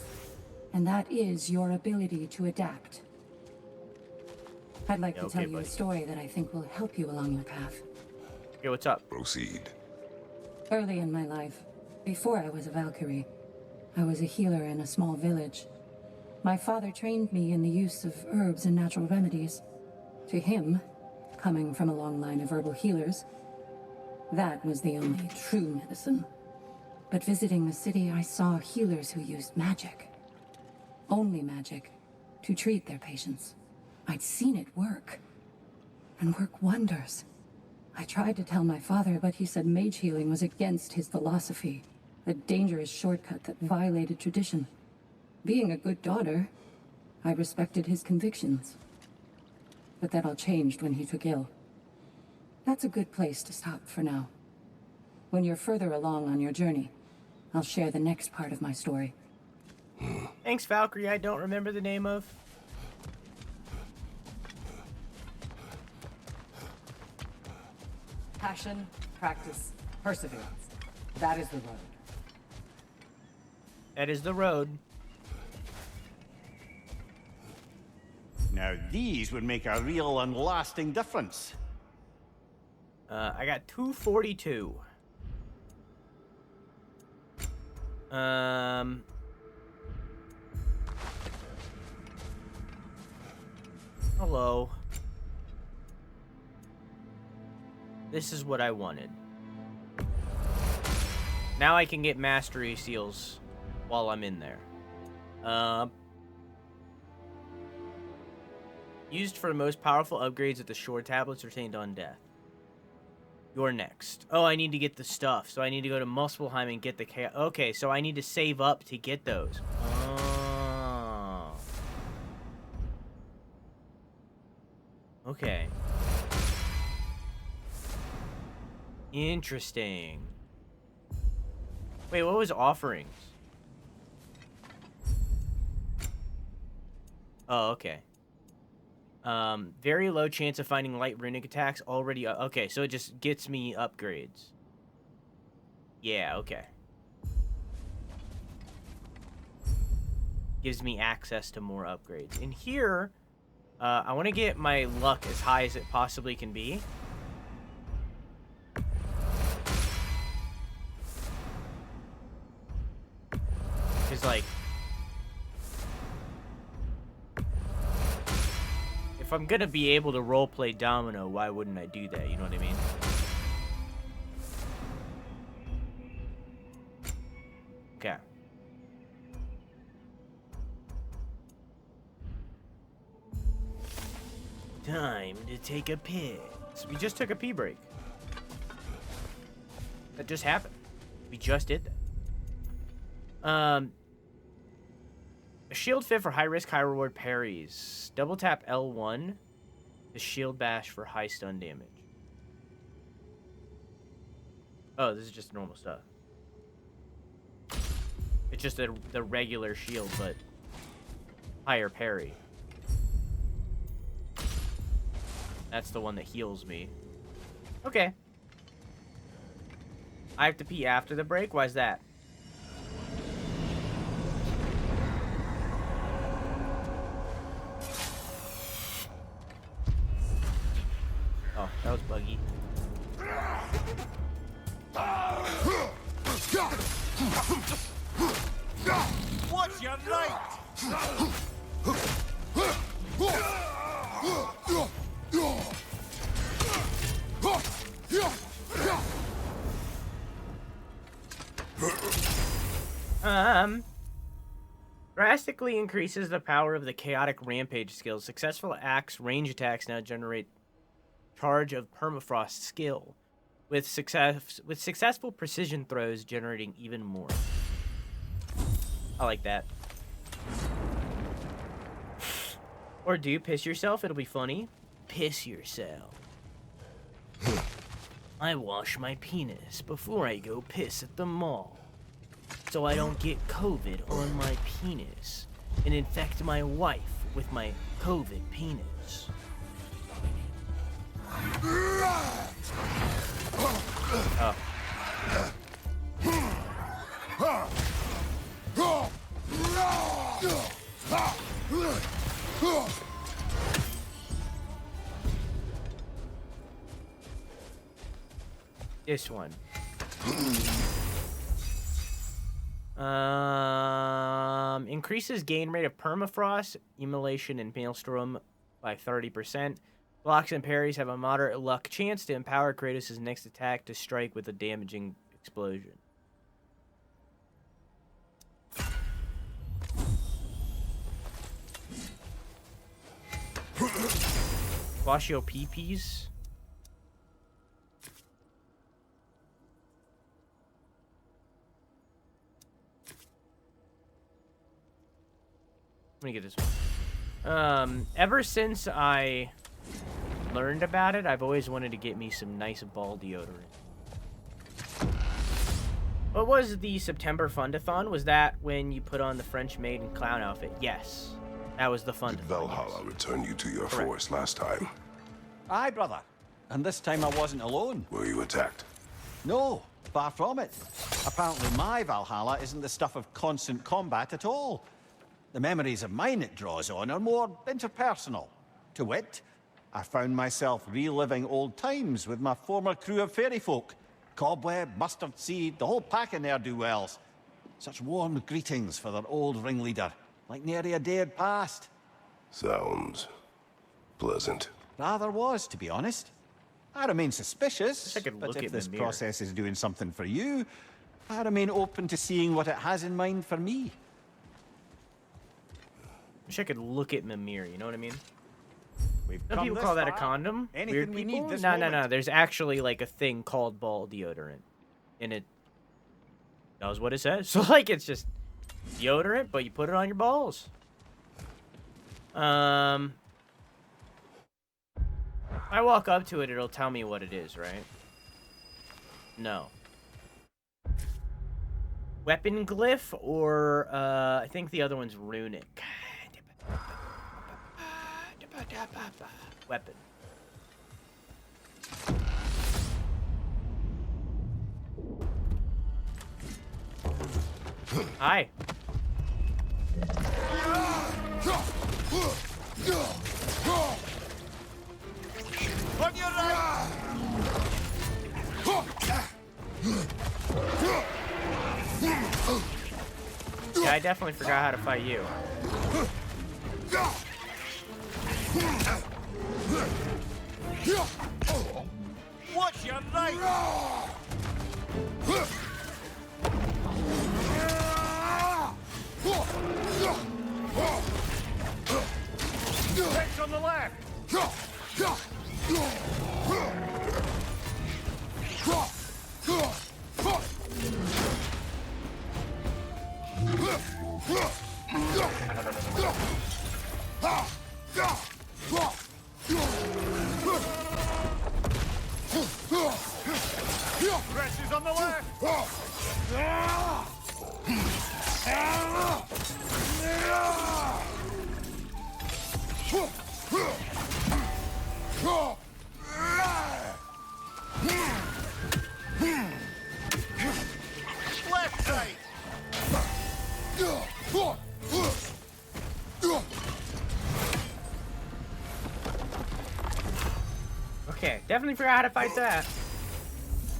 and that is your ability to adapt. I'd like to Okay, tell you a buddy. story that I think will help you along your path. Okay, what's up? Proceed. Early in my life, before I was a Valkyrie, I was a healer in a small village. My father trained me in the use of herbs and natural remedies. To him, coming from a long line of herbal healers, that was the only true medicine. But visiting the city, I saw healers who used magic. Only magic, to treat their patients. I'd seen it work. And work wonders. I tried to tell my father, but he said mage healing was against his philosophy. A dangerous shortcut that violated tradition. Being a good daughter, I respected his convictions. But that all changed when he took ill. That's a good place to stop for now. When you're further along on your journey, I'll share the next part of my story. Thanks, Valkyrie. I don't remember the name of. Passion, practice, perseverance. That is the road. That is the road. Now, these would make a real and lasting difference. I got 242. Hello. This is what I wanted. Now I can get mastery seals while I'm in there. Used for the most powerful upgrades at the shore tablets retained on death. You're next. Oh, I need to get the stuff. So I need to go to Muspelheim and get the chaos. Okay, so I need to save up to get those. Oh. Okay. Interesting. Wait, what was offerings? Oh, okay. Very low chance of finding light runic attacks already. Okay, so it just gets me upgrades. Yeah, okay. Gives me access to more upgrades. In here, I want to get my luck as high as it possibly can be. Because, like, if I'm gonna be able to roleplay Domino, why wouldn't I do that? You know what I mean? Okay. Time to take a piss. We just took a pee break. That just happened. We just did that. A shield fit for high risk, high reward parries. Double tap L1 to shield bash for high stun damage. Oh, this is just normal stuff. It's just the regular shield, but higher parry. That's the one that heals me. Okay. I have to pee after the break? Why is that? Oh, that was buggy. What's your right? Drastically increases the power of the chaotic rampage skills. Successful axe range attacks now generate charge of permafrost skill, with successful precision throws generating even more. I like that. Or do piss yourself, it'll be funny. Piss yourself. I wash my penis before I go piss at the mall, so I don't get COVID on my penis and infect my wife with my COVID penis. Oh. This one. Increases gain rate of permafrost, immolation, and maelstrom by 30%. Blocks and parries have a moderate luck chance to empower Kratos' next attack to strike with a damaging explosion. Wash your peepees. Let me get this one. Ever since I learned about it, I've always wanted to get me some nice ball deodorant. What was the September Fundathon? Was that when you put on the French maiden clown outfit? Yes. That was the Fundathon. Did Valhalla return you to your forest last time? Aye, brother. And this time I wasn't alone. Were you attacked? No, far from it. Apparently my Valhalla isn't the stuff of constant combat at all. The memories of mine it draws on are more interpersonal. To wit, I found myself reliving old times with my former crew of fairy folk. Cobweb, mustard seed, the whole pack of ne'er-do-wells. Such warm greetings for their old ringleader, like nary a day had passed. Sounds pleasant. Rather was, to be honest. I remain suspicious, Wish I could but look if in the this mirror. process is doing something for you, I remain open to seeing what it has in mind for me. Wish I could look it in the mirror, you know what I mean? We've Some come people this call that a far. condom. Anything Weird we people? need this No, moment. there's actually like a thing called ball deodorant. And it does what it says. So like it's just deodorant, but you put it on your balls. If I walk up to it, it'll tell me what it is, right? No. Weapon glyph, or I think the other one's runic. Weapon. Hi. On your right! Yeah, I definitely forgot how to fight you. Watch your right! Next on the left! Crashes on the left! Left side! Okay, definitely forgot how to fight that.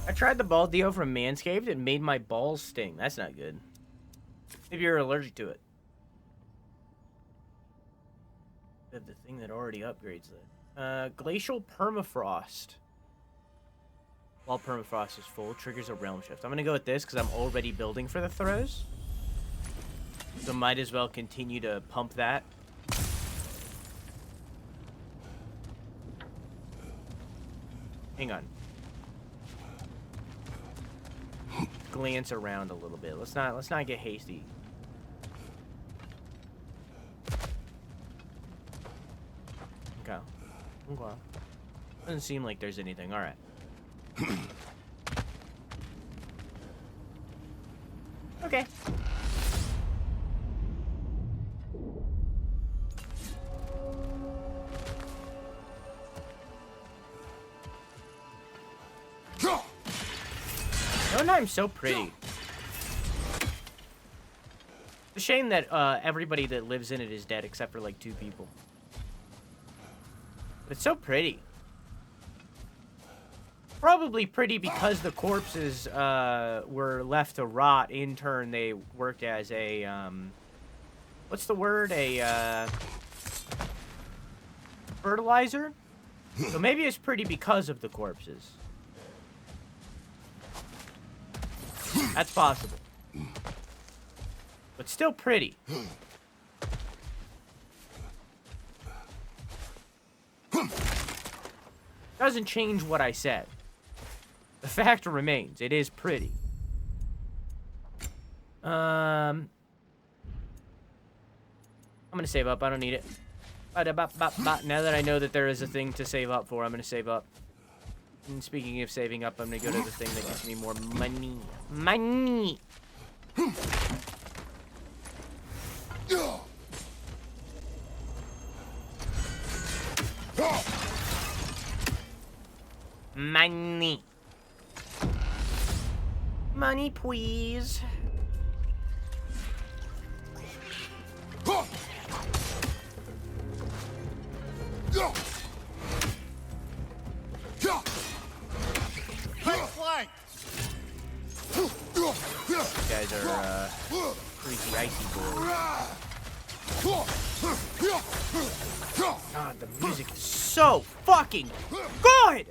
I tried the ball deo from Manscaped. It made my balls sting. That's not good. Maybe you're allergic to it. I have the thing that already upgrades it. Glacial permafrost. While permafrost is full, triggers a realm shift. I'm gonna go with this because I'm already building for the throws. So might as well continue to pump that. Hang on. Glance around a little bit. Let's not get hasty. Okay. Okay. Doesn't seem like there's anything. All right. Okay. Jotunheim's so pretty. It's a shame that everybody that lives in it is dead except for like 2 people. But it's so pretty. Probably pretty because the corpses were left to rot. In turn, they worked as a what's the word? A fertilizer. So maybe it's pretty because of the corpses. That's possible. But still pretty. Doesn't change what I said. The fact remains, it is pretty. I'm gonna save up, I don't need it. Now that I know that there is a thing to save up for, I'm gonna save up. And speaking of saving up, I'm gonna go to the thing that gives me more money. Money! Money. Money, please. These guys are freaky icy boys. God, the music is so fucking good!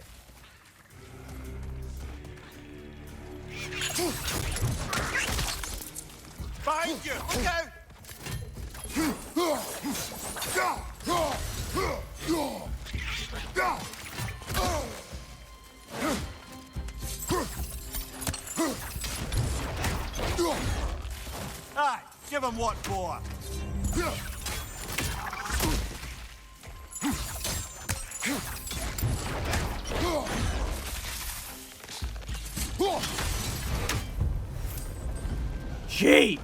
Behind you! Look out! Aye, give him what for. Sheesh.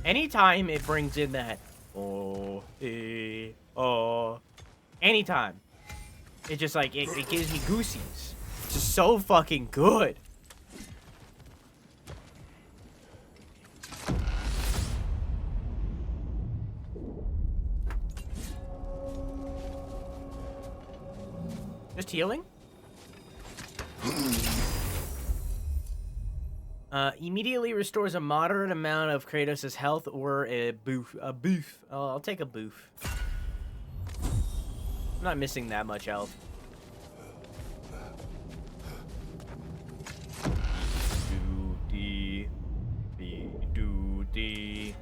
Anytime it brings in that anytime, it just like it gives me goosies. It's just so fucking good. Just healing? Immediately restores a moderate amount of Kratos' health or a boof. I'll take a boof. I'm not missing that much health. Do-dee,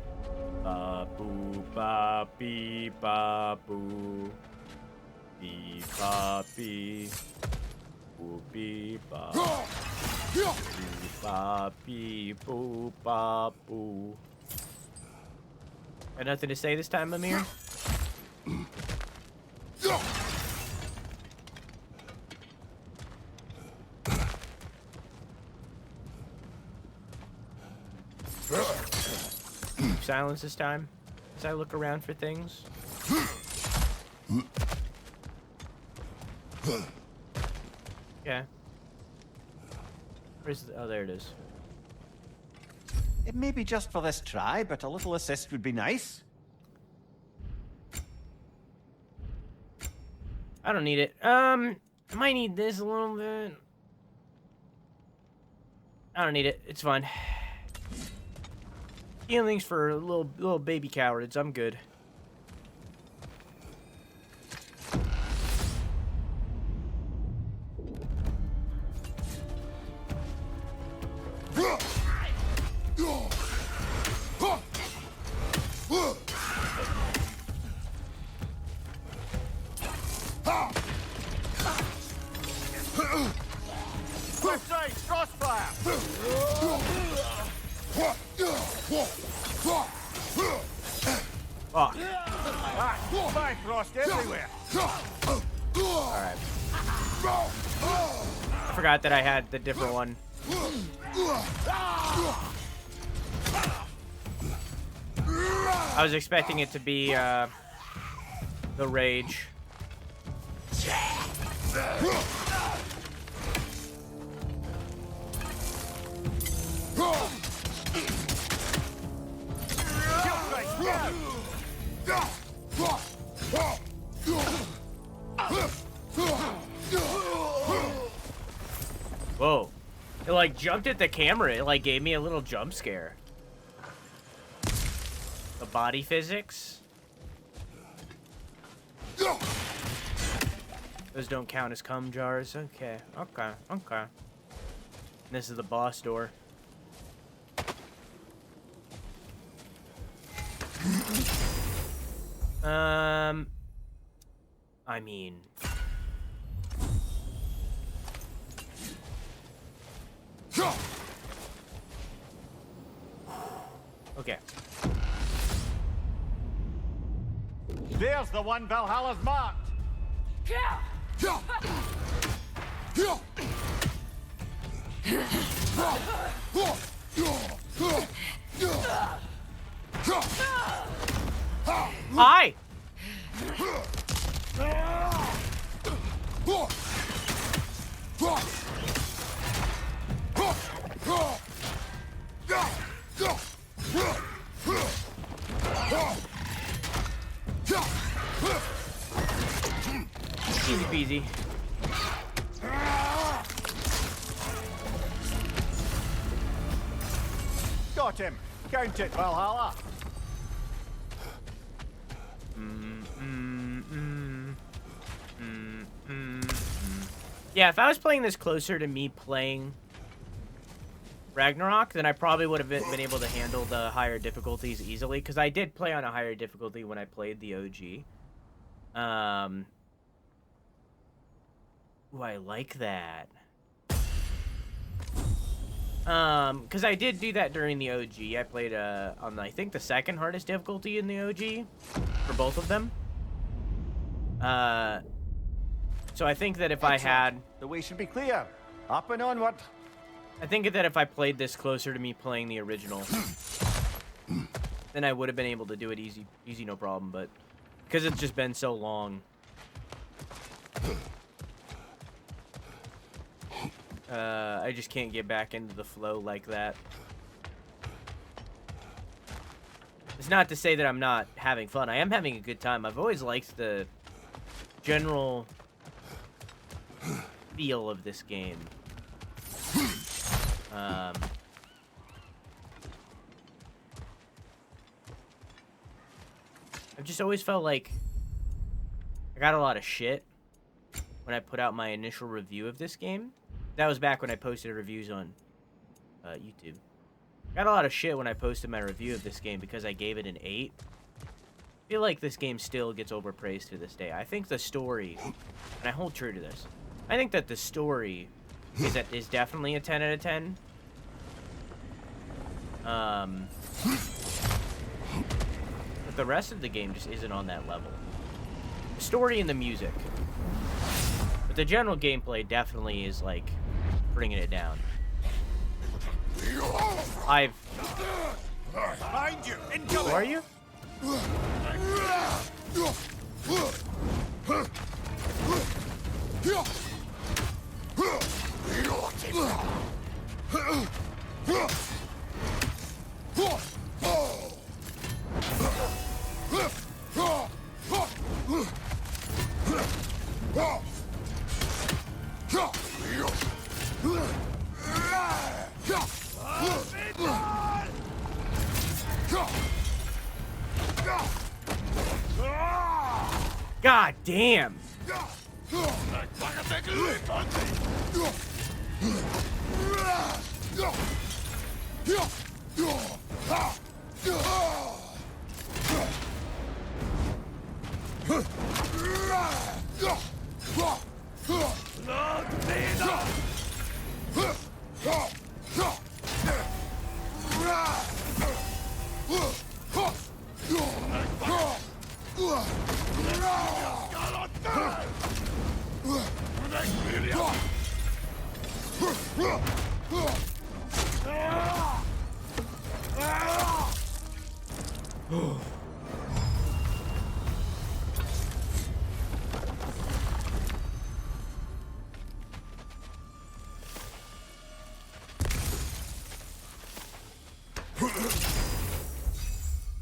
ba-boo, ba-bee, ba-boo. Bee, ba-bee. Boo, bee, ba. Boo, ba, bee, boo, ba, boo. Got nothing to say this time, Amir? Silence this time as I look around for things. Yeah. Where's the, oh, there it is. It may be just for this try, but a little assist would be nice. I don't need it. I might need this a little bit. I don't need it. It's fine. Healings for little baby cowards. I'm good. I forgot that I had the different one. I was expecting it to be the rage. Whoa. It like jumped at the camera. It like gave me a little jump scare. The body physics. Those don't count as cum jars. Okay. This is the boss door. I mean... Okay. There's the one Valhalla's marked. Hi. Easy peasy. Got him. Count it, Valhalla. Yeah, if I was playing this closer to me playing Ragnarok, then I probably would have been able to handle the higher difficulties easily, because I did play on a higher difficulty when I played the OG. Ooh, I like that. Because I did do that during the OG. I played on, I think, the second hardest difficulty in the OG for both of them. So I think that if I had... The way should be clear. Up and onward. I think that if I played this closer to me playing the original, then I would have been able to do it easy, no problem, but because it's just been so long. I just can't get back into the flow like that. It's not to say that I'm not having fun. I am having a good time. I've always liked the general feel of this game. I've just always felt like I got a lot of shit when I put out my initial review of this game. That was back when I posted reviews on YouTube. Got a lot of shit when I posted my review of this game because I gave it an 8. I feel like this game still gets overpraised to this day. I think the story, and I hold true to this, I think that the story is definitely a 10 out of 10. But the rest of the game just isn't on that level. The story and the music. But the general gameplay definitely is, like, bringing it down. Behind you! Who are you? God damn!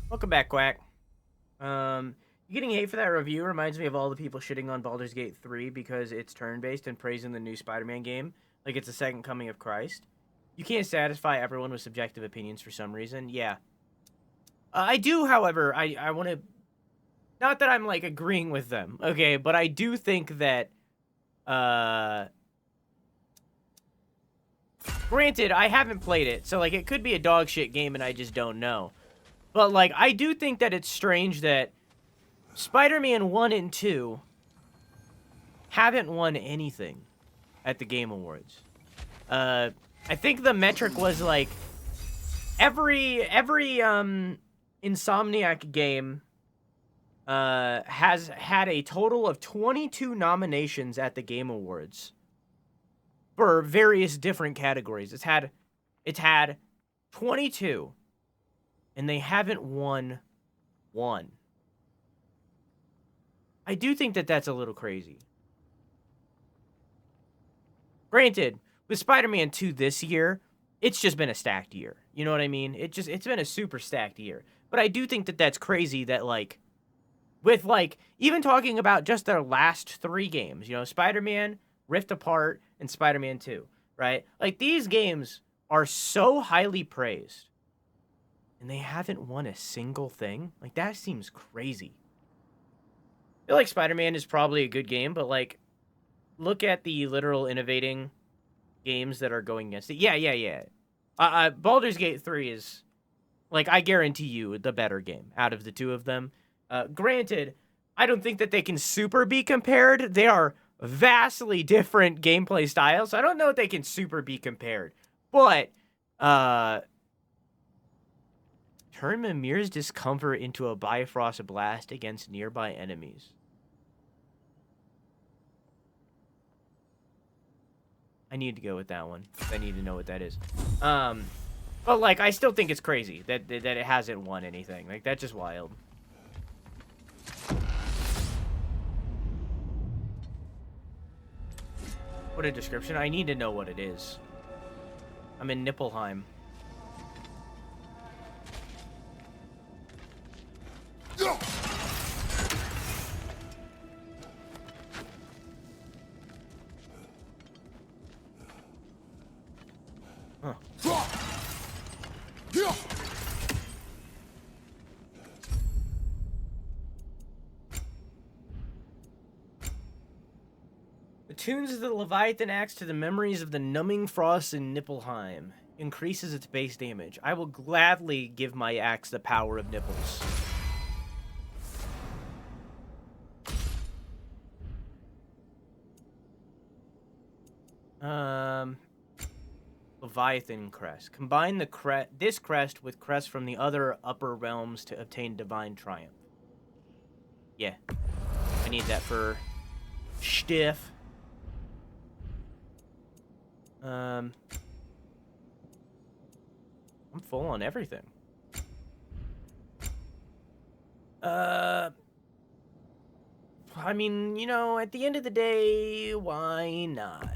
Welcome back, Quack. You getting hate for that review reminds me of all the people shitting on Baldur's Gate 3 because it's turn-based and praising the new Spider-Man game like it's the second coming of Christ. You can't satisfy everyone with subjective opinions for some reason. Yeah. I do, however, I want to... Not that I'm, like, agreeing with them, okay? But I do think that, Granted, I haven't played it, so, like, it could be a dog shit game and I just don't know. But, like, I do think that it's strange that Spider-Man 1 and 2 haven't won anything at the Game Awards. I think the metric was, like, every Insomniac game has had a total of 22 nominations at the Game Awards for various different categories. It's had 22, and they haven't won one. I do think that that's a little crazy. Granted, with Spider-Man 2 this year, it's just been a stacked year. You know what I mean? It's been a super stacked year. But I do think that that's crazy that, like, with, like, even talking about just their last 3 games, you know, Spider-Man, Rift Apart, and Spider-Man 2, right? Like, these games are so highly praised, and they haven't won a single thing? Like, that seems crazy. I feel like Spider-Man is probably a good game, but, like, look at the literal innovating games that are going against it. Yeah. Baldur's Gate 3 is, like, I guarantee you, the better game out of the two of them. Granted, I don't think that they can super be compared. They are vastly different gameplay styles. So I don't know if they can super be compared. But, turn Mimir's discomfort into a Bifrost blast against nearby enemies. I need to go with that one. I need to know what that is. But, like, I still think it's crazy that it hasn't won anything. Like, that's just wild. What a description. I need to know what it is. I'm in Niflheim. Huh. Attunes the Leviathan axe to the memories of the numbing frost in Niflheim. Increases its base damage. I will gladly give my axe the power of nipples. Leviathan crest. Combine this crest with crests from the other upper realms to obtain divine triumph. Yeah. I need that for Stiff. I'm full on everything. I mean, you know, at the end of the day, why not?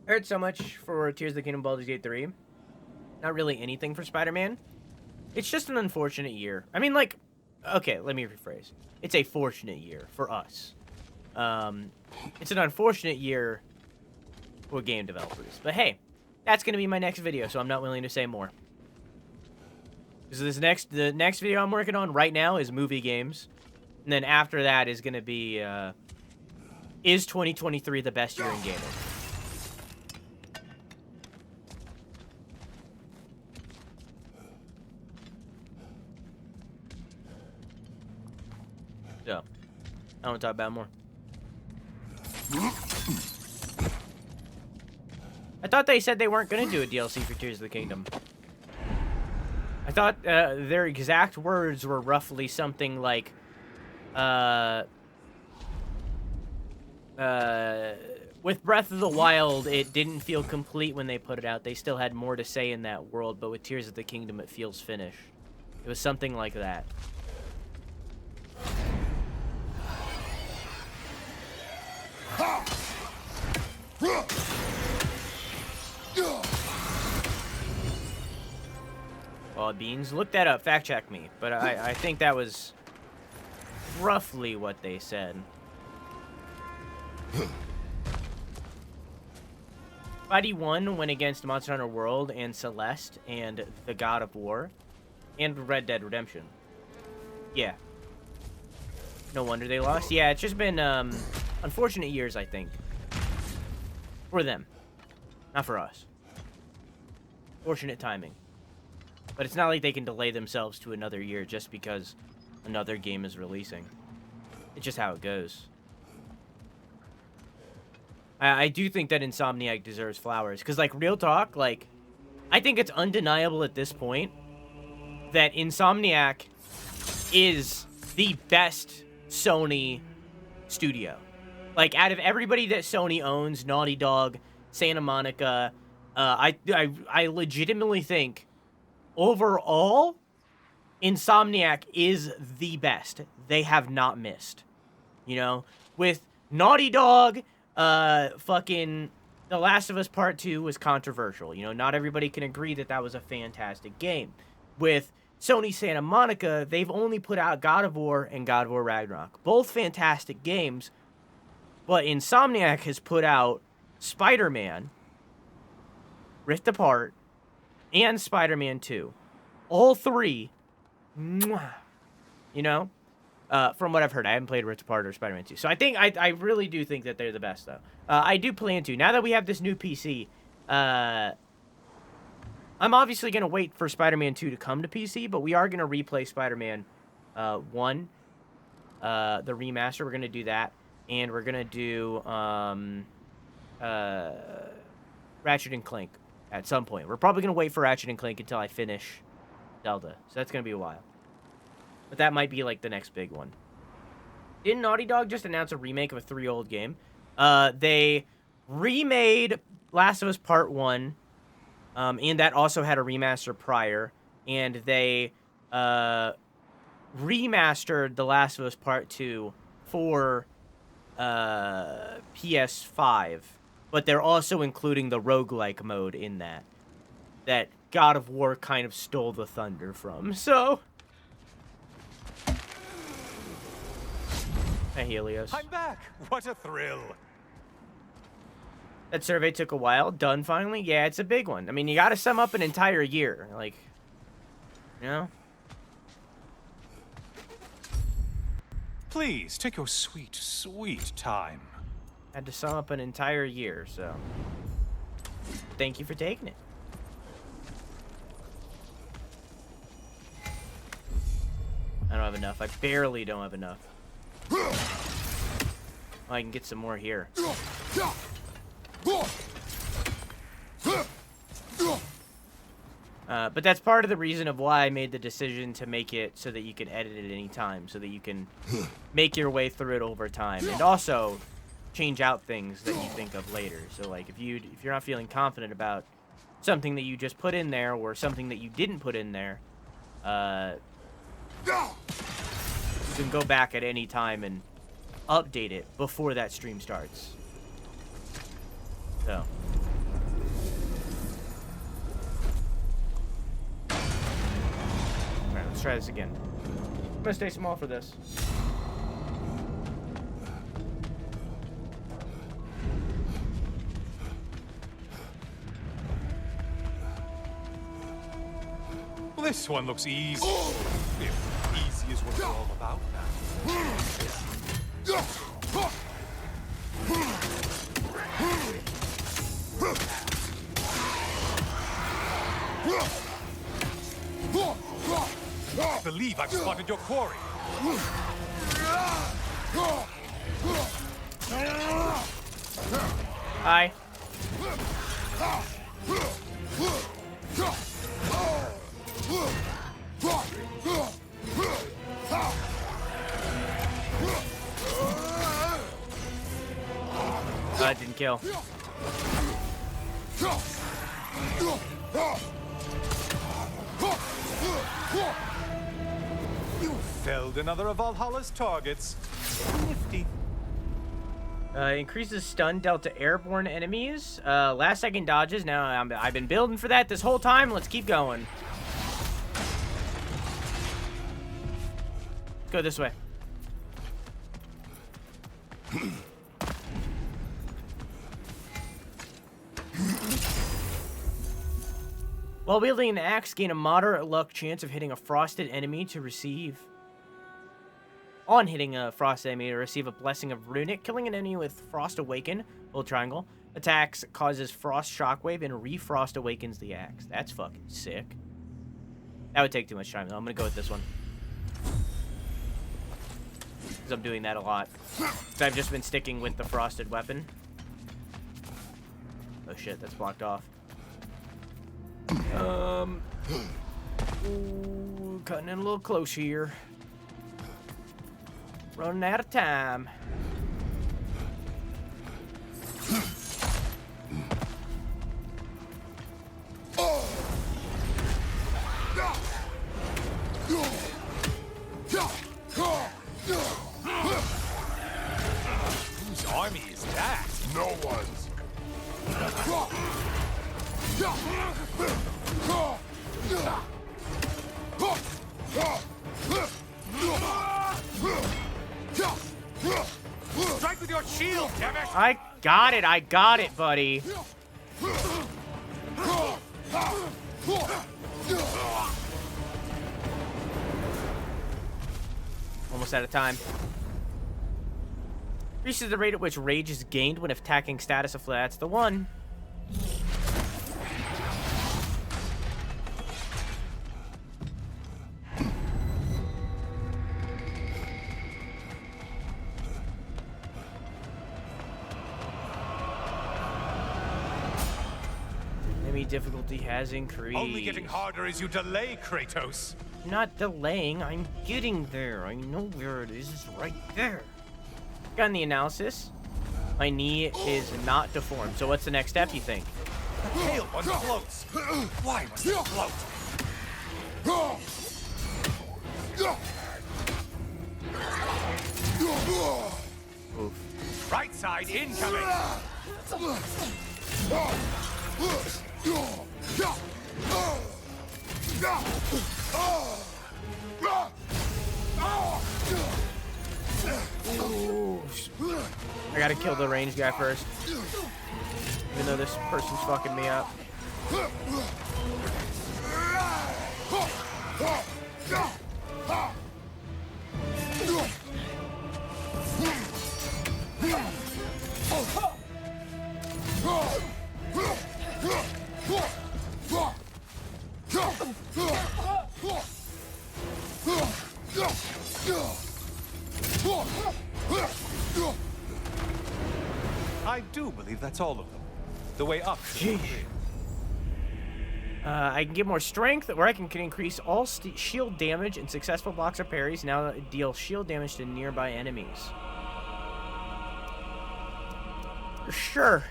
I heard so much for Tears of the Kingdom Baldur's Gate 3. Not really anything for Spider-Man. It's just an unfortunate year. I mean, like, okay, let me rephrase. It's a fortunate year for us. It's an unfortunate year for game developers. But hey, that's going to be my next video, so I'm not willing to say more. Because the next video I'm working on right now is movie games. And then after that is going to be, is 2023 the best year in gaming? So, I want to talk about it more. I thought they said they weren't going to do a DLC for Tears of the Kingdom. I thought their exact words were roughly something like, with Breath of the Wild, it didn't feel complete when they put it out. They still had more to say in that world, but with Tears of the Kingdom, it feels finished. It was something like that. Well, Beans, look that up. Fact check me. But I think that was roughly what they said. Spidey 1 went against Monster Hunter World and Celeste and the God of War and Red Dead Redemption. Yeah. No wonder they lost. Yeah, it's just been unfortunate years, I think. For them. Not for us. Fortunate timing. But it's not like they can delay themselves to another year just because another game is releasing. It's just how it goes. I do think that Insomniac deserves flowers. Because, like, real talk, like, I think it's undeniable at this point that Insomniac is the best Sony studio. Like, out of everybody that Sony owns, Naughty Dog, Santa Monica, I legitimately think overall, Insomniac is the best. They have not missed. You know, with Naughty Dog, fucking The Last of Us Part 2 was controversial. You know, not everybody can agree that that was a fantastic game. With Sony Santa Monica, they've only put out God of War and God of War Ragnarok. Both fantastic games, but Insomniac has put out Spider-Man, Rift Apart, and Spider-Man 2. All three, mwah, you know, from what I've heard. I haven't played Rift Apart or Spider-Man 2. So I really do think that they're the best, though. I do plan to. Now that we have this new PC, I'm obviously going to wait for Spider-Man 2 to come to PC, but we are going to replay Spider-Man 1, the remaster. We're going to do that. And we're going to do Ratchet and Clank at some point. We're probably going to wait for Ratchet and Clank until I finish Zelda. So that's going to be a while. But that might be like the next big one. Didn't Naughty Dog just announce a remake of a 3-year-old game? They remade Last of Us Part 1. And that also had a remaster prior. And they remastered The Last of Us Part 2 for PS5. But they're also including the roguelike mode in that. That God of War kind of stole the thunder from. So... Hey, Helios. I'm back! What a thrill! That survey took a while. Done finally? Yeah, it's a big one. I mean, you gotta sum up an entire year. Like, you know? Please, take your sweet, sweet time. Had to sum up an entire year, so... Thank you for taking it. I don't have enough. I barely don't have enough. Oh, I can get some more here. But that's part of the reason of why I made the decision to make it so that you can edit it at any time, so that you can make your way through it over time, and also change out things that you think of later. So, like, if you're not feeling confident about something that you just put in there or something that you didn't put in there, you can go back at any time and update it before that stream starts. So. Alright, let's try this again. I'm gonna stay small for this. Well, this one looks easy. If easy is what it's all about now. I believe I've spotted your quarry. Hi. That didn't kill. You felled another of Valhalla's targets. Nifty. Increases stun dealt to airborne enemies. Last second dodges. Now I've been building for that this whole time. Let's keep going. Go this way. While wielding an axe, gain a moderate luck chance of hitting a frosted enemy to receive. On hitting a frosted enemy to receive a blessing of Runic. Killing an enemy with Frost Awaken, hold triangle. Attacks causes Frost Shockwave and Refrost awakens the axe. That's fucking sick. That would take too much time though. I'm gonna go with this one. Because I'm doing that a lot. So I've just been sticking with the frosted weapon. Oh shit, that's blocked off. Ooh, cutting in a little close here. Running out of time. Whose army is that? No one's. Strike with your shield, damn it! I got it, buddy. Almost out of time. Increases the rate at which rage is gained when attacking status of that's the one. Enemy difficulty has increased. Only getting harder as you delay, Kratos. I'm not delaying, I'm getting there. I know where it is. It's right there. Got the analysis. My knee is not deformed. So what's the next step, you think? The pale one floats. Why must it float? Oof. Right side incoming. Ooh. I gotta kill the ranged guy first. Even though this person's fucking me up. I do believe that's all of them. The way up. I can get more strength, or I can increase all shield damage and successful blocks or parries. Now deal shield damage to nearby enemies. Sure.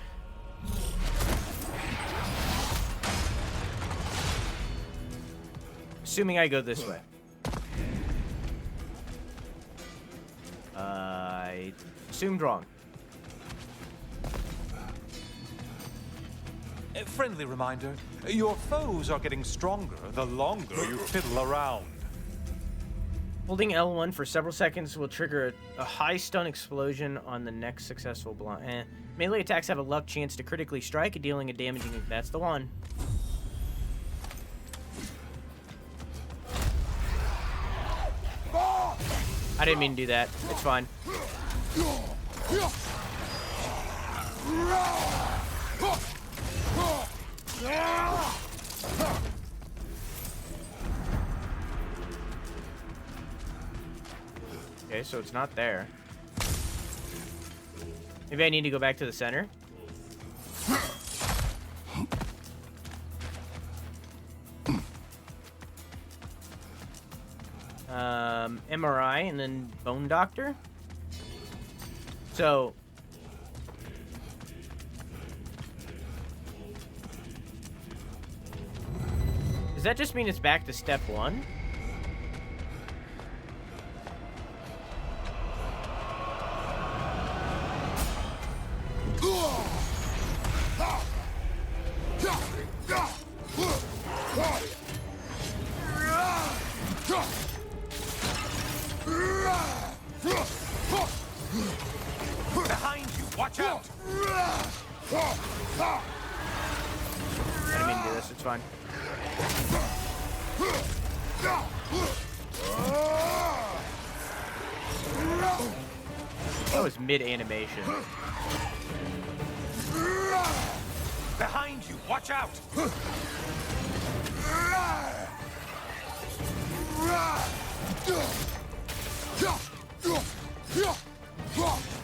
Assuming I go this way. I assumed wrong. A friendly reminder, your foes are getting stronger the longer you fiddle around. Holding L1 for several seconds will trigger a high stun explosion on the next successful block. Melee attacks have a luck chance to critically strike, dealing a damaging... That's the one. I didn't mean to do that. It's fine. Okay, so it's not there. Maybe I need to go back to the center. MRI and then Bone Doctor. So does that just mean it's back to step one? Behind you, watch out! I didn't mean to do this, it's fine. That was mid-animation. Behind you, watch out!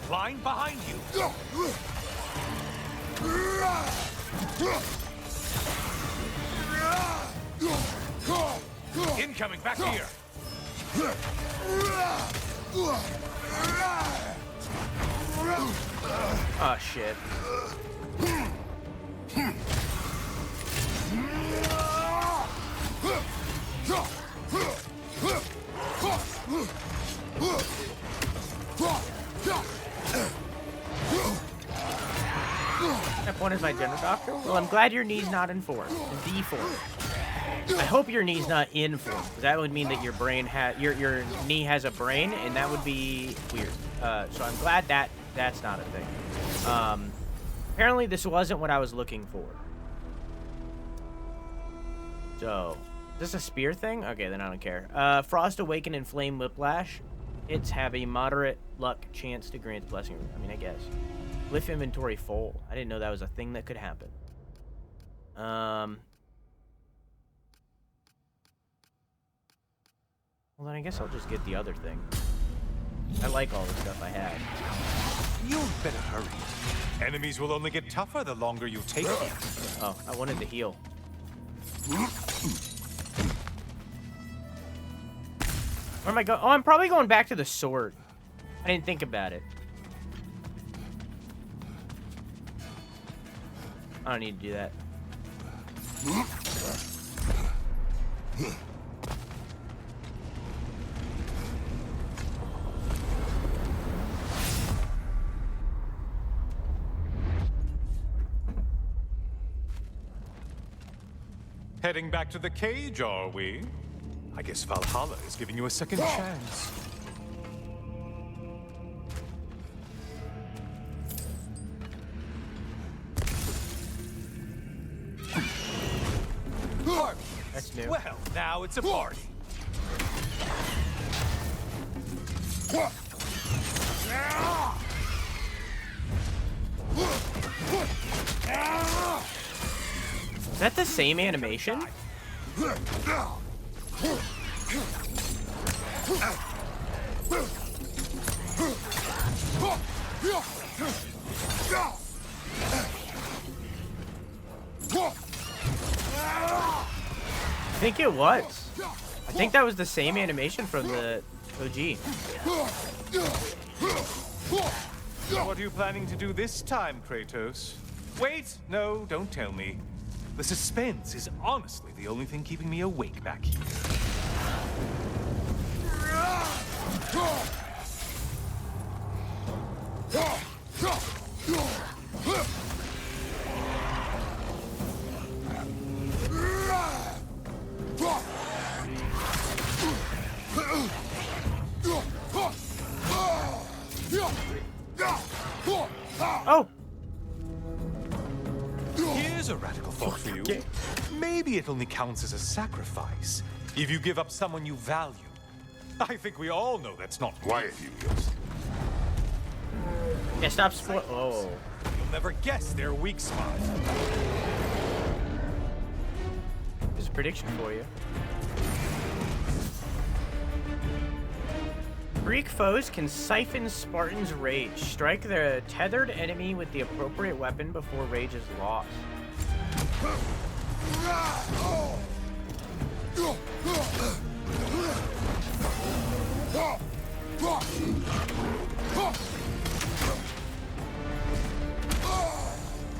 Line behind you! Incoming back here! Oh shit. Step one is my general doctor. Well, I'm glad your knee's not in form. In D form. I hope your knee's not in form, because that would mean that your brain your knee has a brain, and that would be weird. So I'm glad that that's not a thing. Apparently this wasn't what I was looking for. So, is this a spear thing? Okay, then I don't care. Frost Awaken and Flame Whiplash. Hits have a moderate luck chance to grant blessing. I mean, I guess. Glyph inventory full. I didn't know that was a thing that could happen. Well, then I guess I'll just get the other thing. I like all the stuff I have. You better hurry. Enemies will only get tougher the longer you take them. Oh, I wanted to heal. Where am I going? Oh, I'm probably going back to the sword. I didn't think about it. I don't need to do that. Heading back to the cage, are we? I guess Valhalla is giving you a second chance. That's new. Well, now it's a party. Is that the same animation? I think it was. I think that was the same animation from the OG. What are you planning to do this time, Kratos? Wait, no, don't tell me. The suspense is honestly the only thing keeping me awake back here. Oh! Here's a radical thought for you. Maybe it only counts as a sacrifice if you give up someone you value. I think we all know that's not Quiet, you guys. Yeah, stop spoil. Oh. You'll never guess their weak spot. There's a prediction for you. Greek foes can siphon Spartan's rage. Strike the tethered enemy with the appropriate weapon before rage is lost.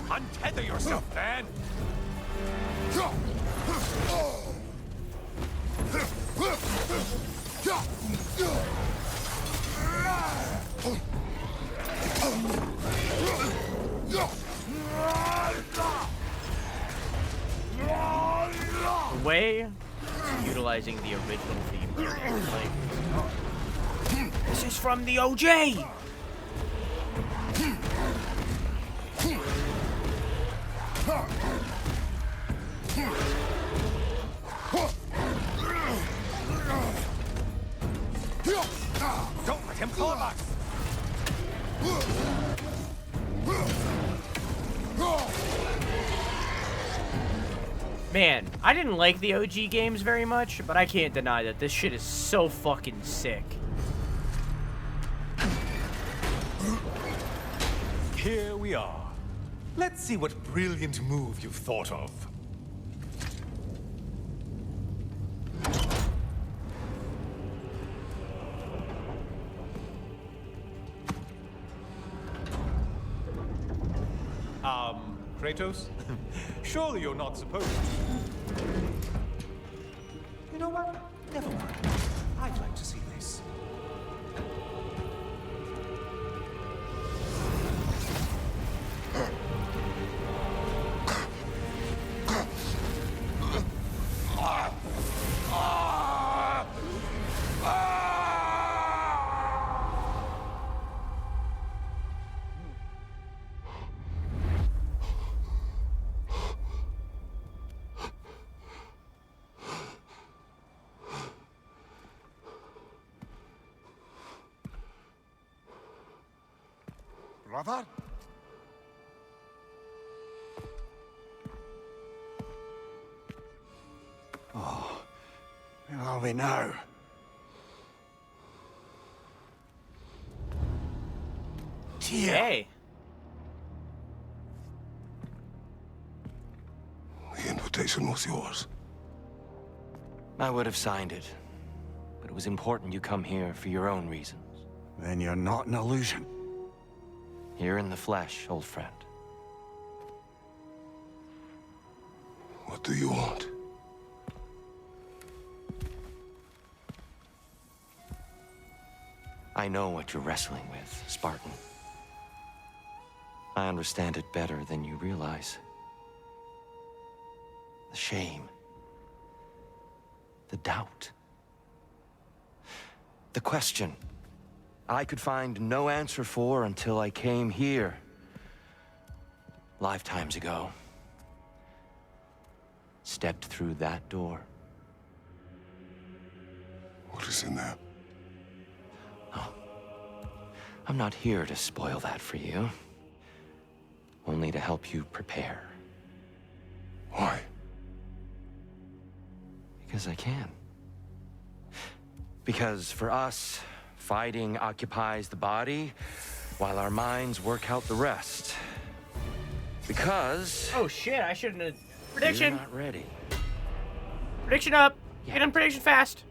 Untether yourself, man! The way utilizing the original theme, like, this is from the OJ. Don't let him pull us! Man, I didn't like the OG games very much, but I can't deny that this shit is so fucking sick. Here we are. Let's see what brilliant move you've thought of. Kratos? Surely you're not supposed to. You know what? Never mind. I'd like to see this. brother? Oh, where are we now? Tyr! Hey. The invitation was yours. I would have signed it, but it was important you come here for your own reasons. Then you're not an illusion. Here in the flesh, old friend. What do you want? I know what you're wrestling with, Spartan. I understand it better than you realize. The shame. The doubt. The question I could find no answer for until I came here. Lifetimes ago. Stepped through that door. What is in there? I'm not here to spoil that for you. Only to help you prepare. Why? Because I can. Because for us, fighting occupies the body, while our minds work out the rest. Because... Oh shit, I shouldn't have... Prediction! You're not ready. Prediction up! Yeah. Get on prediction fast!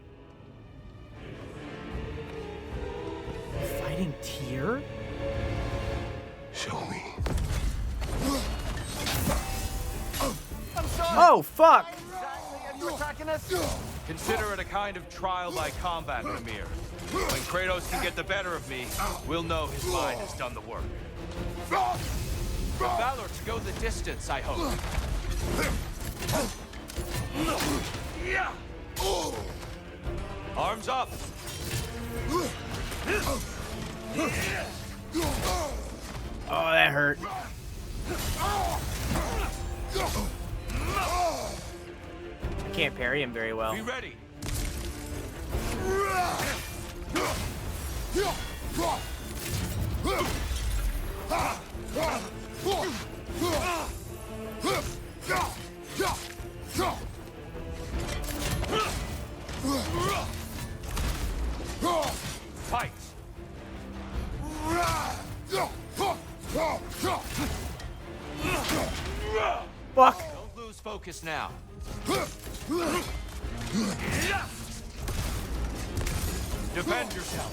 Fighting Tyr? Show me. Oh, fuck! Consider it a kind of trial by combat, Mimir. When Kratos can get the better of me, we'll know his mind has done the work. The valor to go the distance, I hope. Arms up! Oh, that hurt. I can't parry him very well. Be ready! Fight! Fuck! Don't lose focus now. Defend yourself.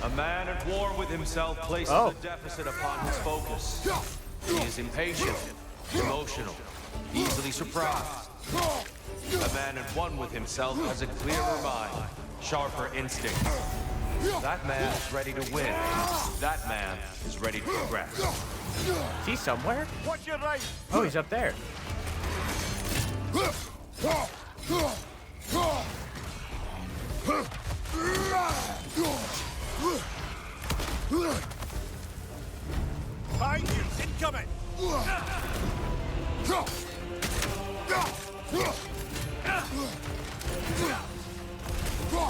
A man at war with himself places a deficit upon his focus. He is impatient, emotional, easily surprised. A man at one with himself has a clearer mind, sharper instincts. That man is ready to win. That man is ready to progress. Is he somewhere? Watch your right! Oh, he's up there. Behind you! Incoming! Come on!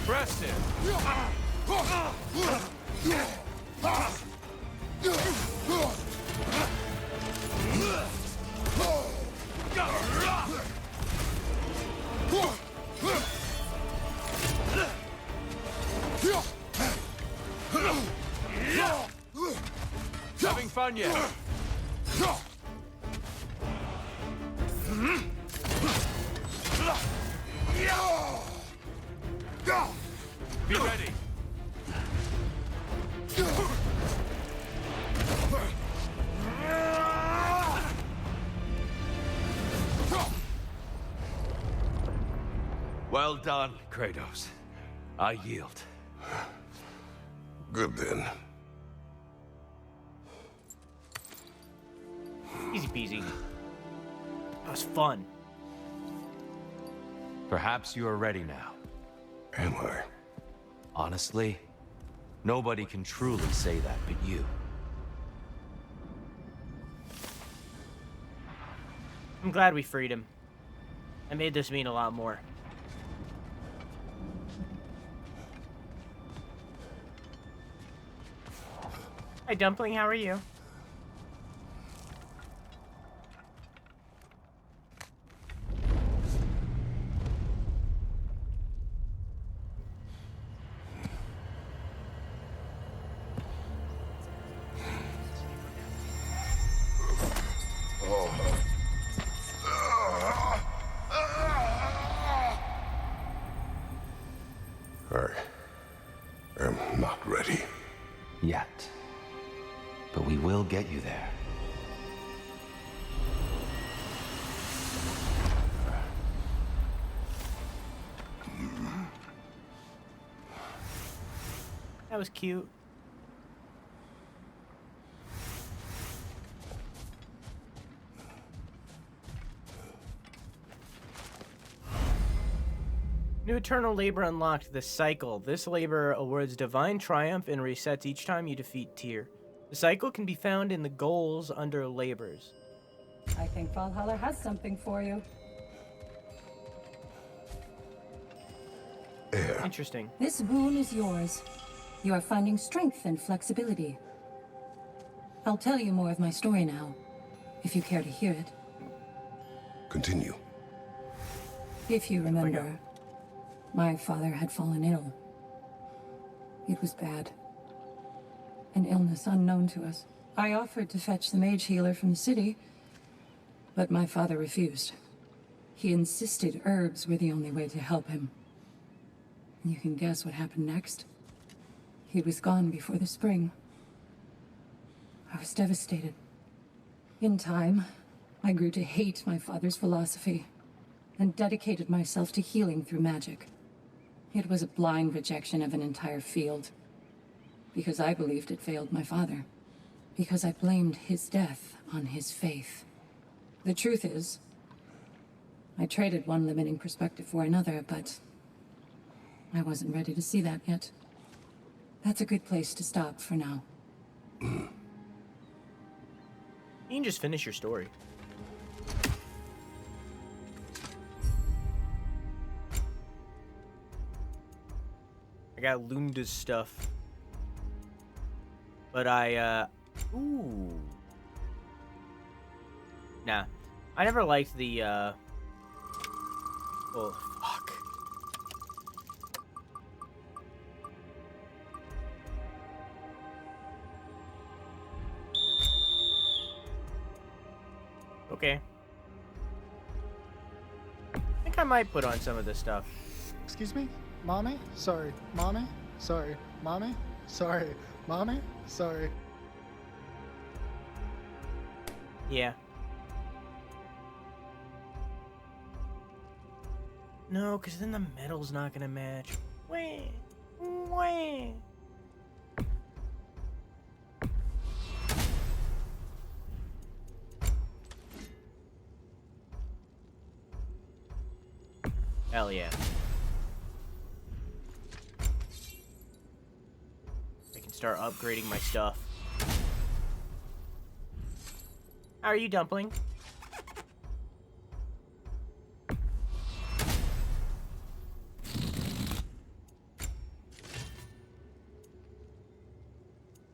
Press it! Having fun yet? Be ready. Well done, Kratos. I yield. Good then. Easy peasy. That was fun. Perhaps you are ready now. Am I? Honestly, nobody can truly say that but you. I'm glad we freed him. I made this mean a lot more. Hi, Dumpling, how are you? I am not ready. Yet. But we will get you there. That was cute. New Eternal Labor unlocked. The Cycle. This labor awards divine triumph and resets each time you defeat Tyr. The cycle can be found in the goals under labors. I think Valhalla has something for you. Interesting. This boon is yours. You are finding strength and flexibility. I'll tell you more of my story now, if you care to hear it. Continue. If you remember, my father had fallen ill. It was bad. An illness unknown to us. I offered to fetch the mage healer from the city, but my father refused. He insisted herbs were the only way to help him. You can guess what happened next. He was gone before the spring. I was devastated. In time, I grew to hate my father's philosophy and dedicated myself to healing through magic. It was a blind rejection of an entire field, because I believed it failed my father, because I blamed his death on his faith. The truth is, I traded one limiting perspective for another, but I wasn't ready to see that yet. That's a good place to stop for now. You can just finish your story. I got Lunda's stuff. But ooh. Nah. I never liked the, oh, fuck. Okay. I think I might put on some of this stuff. Excuse me? Mommy? Sorry. Mommy? Sorry. Mommy? Sorry. Mommy? Sorry. Yeah. No, because then the metal's not gonna match. Wah. Wah. Hell yeah. I can start upgrading my stuff. How are you, Dumpling?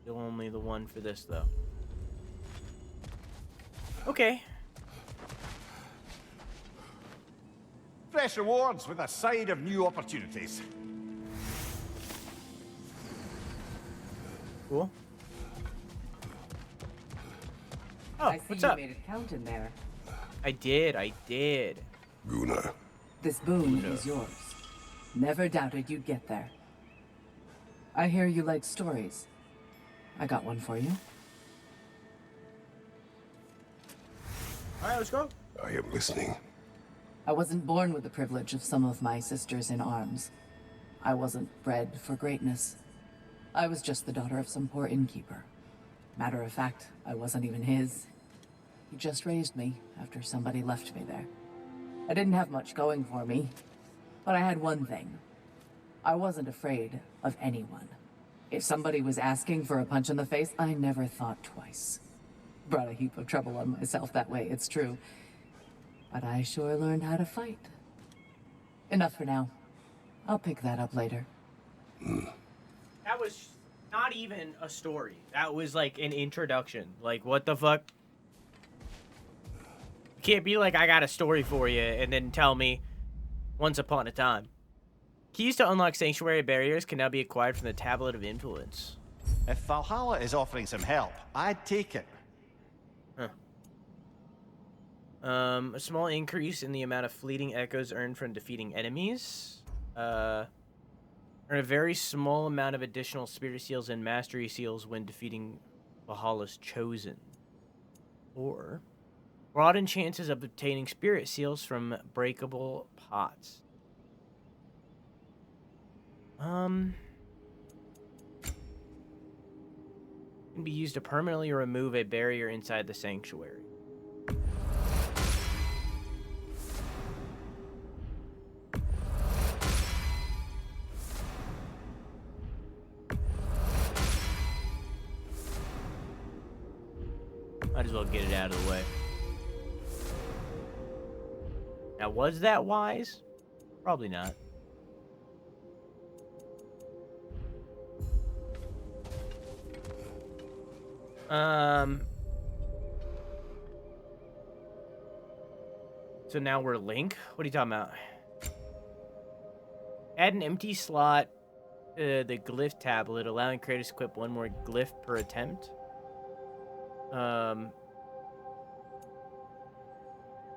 Still only the one for this, though. Okay. Fresh rewards with a side of new opportunities. Cool. Oh, I see what's you up? made it count in there. I did. Guna. This boon is yours. Never doubted you'd get there. I hear you like stories. I got one for you. Alright, let's go. I am listening. I wasn't born with the privilege of some of my sisters in arms. I wasn't bred for greatness. I was just the daughter of some poor innkeeper. Matter of fact, I wasn't even his. He just raised me after somebody left me there. I didn't have much going for me, but I had one thing. I wasn't afraid of anyone. If somebody was asking for a punch in the face, I never thought twice. Brought a heap of trouble on myself that way, it's true. But I sure learned how to fight. Enough for now. I'll pick that up later. That was not even a story. That was like an introduction. Like, what the fuck? You can't be like, I got a story for you, and then tell me, once upon a time. Keys to unlock sanctuary barriers can now be acquired from the Tablet of Influence. If Valhalla is offering some help, I'd take it. Huh. A small increase in the amount of fleeting echoes earned from defeating enemies. Earn a very small amount of additional spirit seals and mastery seals when defeating Valhalla's Chosen. Or broaden chances of obtaining spirit seals from breakable pots. Can be used to permanently remove a barrier inside the sanctuary. Might as well get it out of the way. Now, was that wise? Probably not. So now we're Link? What are you talking about? Add an empty slot to the glyph tablet, allowing Kratos to equip one more glyph per attempt.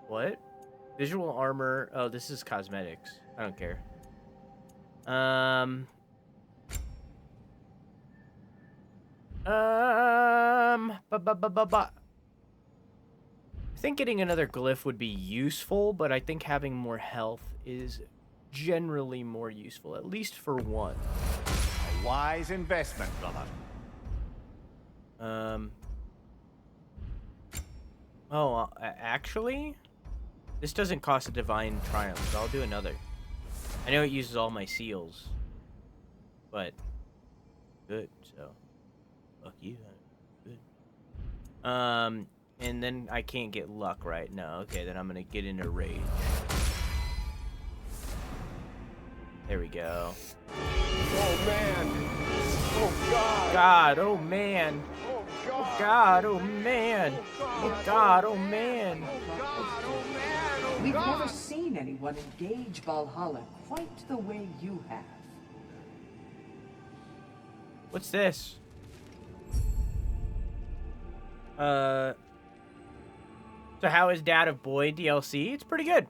What? Visual armor. Oh, this is cosmetics. I don't care. I think getting another glyph would be useful, but I think having more health is generally more useful, at least for one. A wise investment, brother. Oh, actually, this doesn't cost a divine triumph, so I'll do another. I know it uses all my seals, but good, so fuck you. Good. And then I can't get luck right now. Okay, then I'm gonna get into rage. There we go. Oh man! Oh God! God, oh man! Oh God, oh man! Oh God, oh man! We've never seen anyone engage Valhalla quite the way you have. What's this? So how is Dad of Boy DLC? It's pretty good.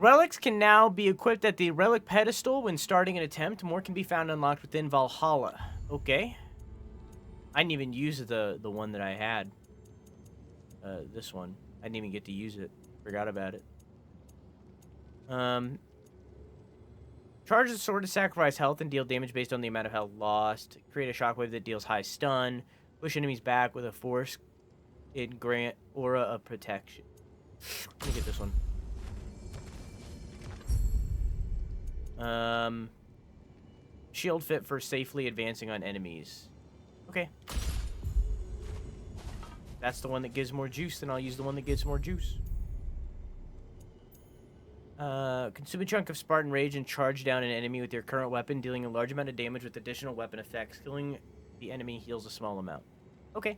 Relics can now be equipped at the relic pedestal when starting an attempt. More can be found unlocked within Valhalla. Okay. I didn't even use the one that I had. This one. I didn't even get to use it. Forgot about it. Charge the sword to sacrifice health and deal damage based on the amount of health lost. Create a shockwave that deals high stun. Push enemies back with a force. It grant aura of protection. Let me get this one. Shield fit for safely advancing on enemies. Okay. That's the one that gives more juice, then I'll use the one that gives more juice. Consume a chunk of Spartan Rage and charge down an enemy with your current weapon, dealing a large amount of damage with additional weapon effects. Killing the enemy heals a small amount. Okay.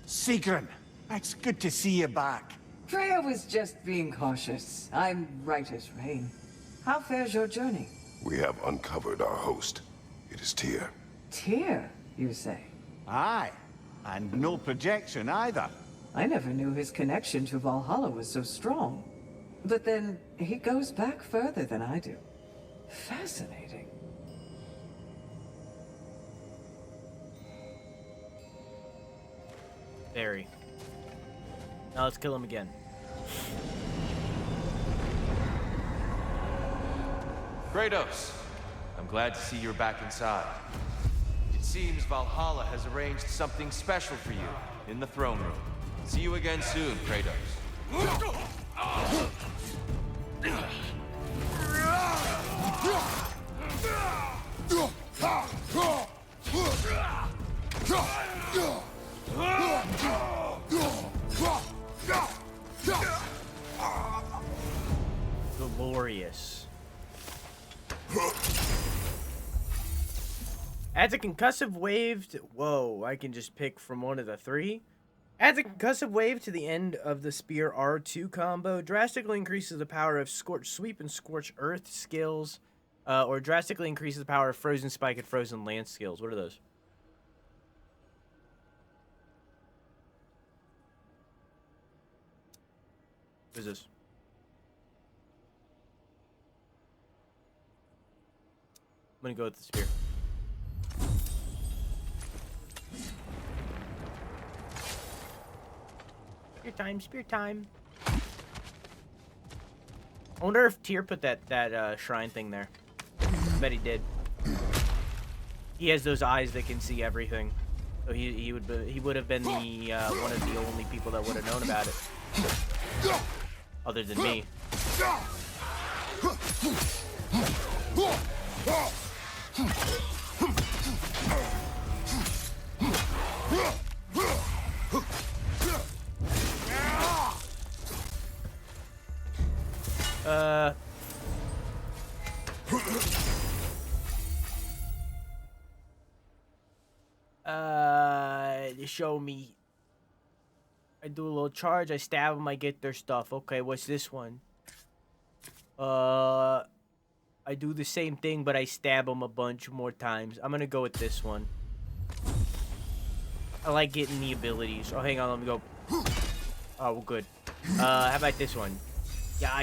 Sigrun, it's good to see you back. Freya was just being cautious. I'm right as rain. How fares your journey? We have uncovered our host. It is Tyr. Tyr, you say? Aye, and no projection either. I never knew his connection to Valhalla was so strong. But then, he goes back further than I do. Fascinating. Very. Now let's kill him again. Kratos, I'm glad to see you're back inside. It seems Valhalla has arranged something special for you in the throne room. See you again soon, Kratos. Glorious. Adds a concussive wave to... Whoa, I can just pick from one of the three. Adds a concussive wave to the end of the Spear R2 combo. Drastically increases the power of Scorch Sweep and Scorch Earth skills. Or drastically increases the power of Frozen Spike and Frozen Lance skills. What are those? What is this? I'm gonna go with the spear. Spear time, spear time. I wonder if Tyr put that shrine thing there. I bet he did. He has those eyes that can see everything. So he would have been the one of the only people that would have known about it. Other than me. Show me. I do a little charge, I stab them, I get their stuff. Okay, what's this one? I do the same thing, but I stab them a bunch more times. I'm gonna go with this one. I like getting the abilities. Oh, hang on, let me go. Oh, well, good. How about this one? Yeah,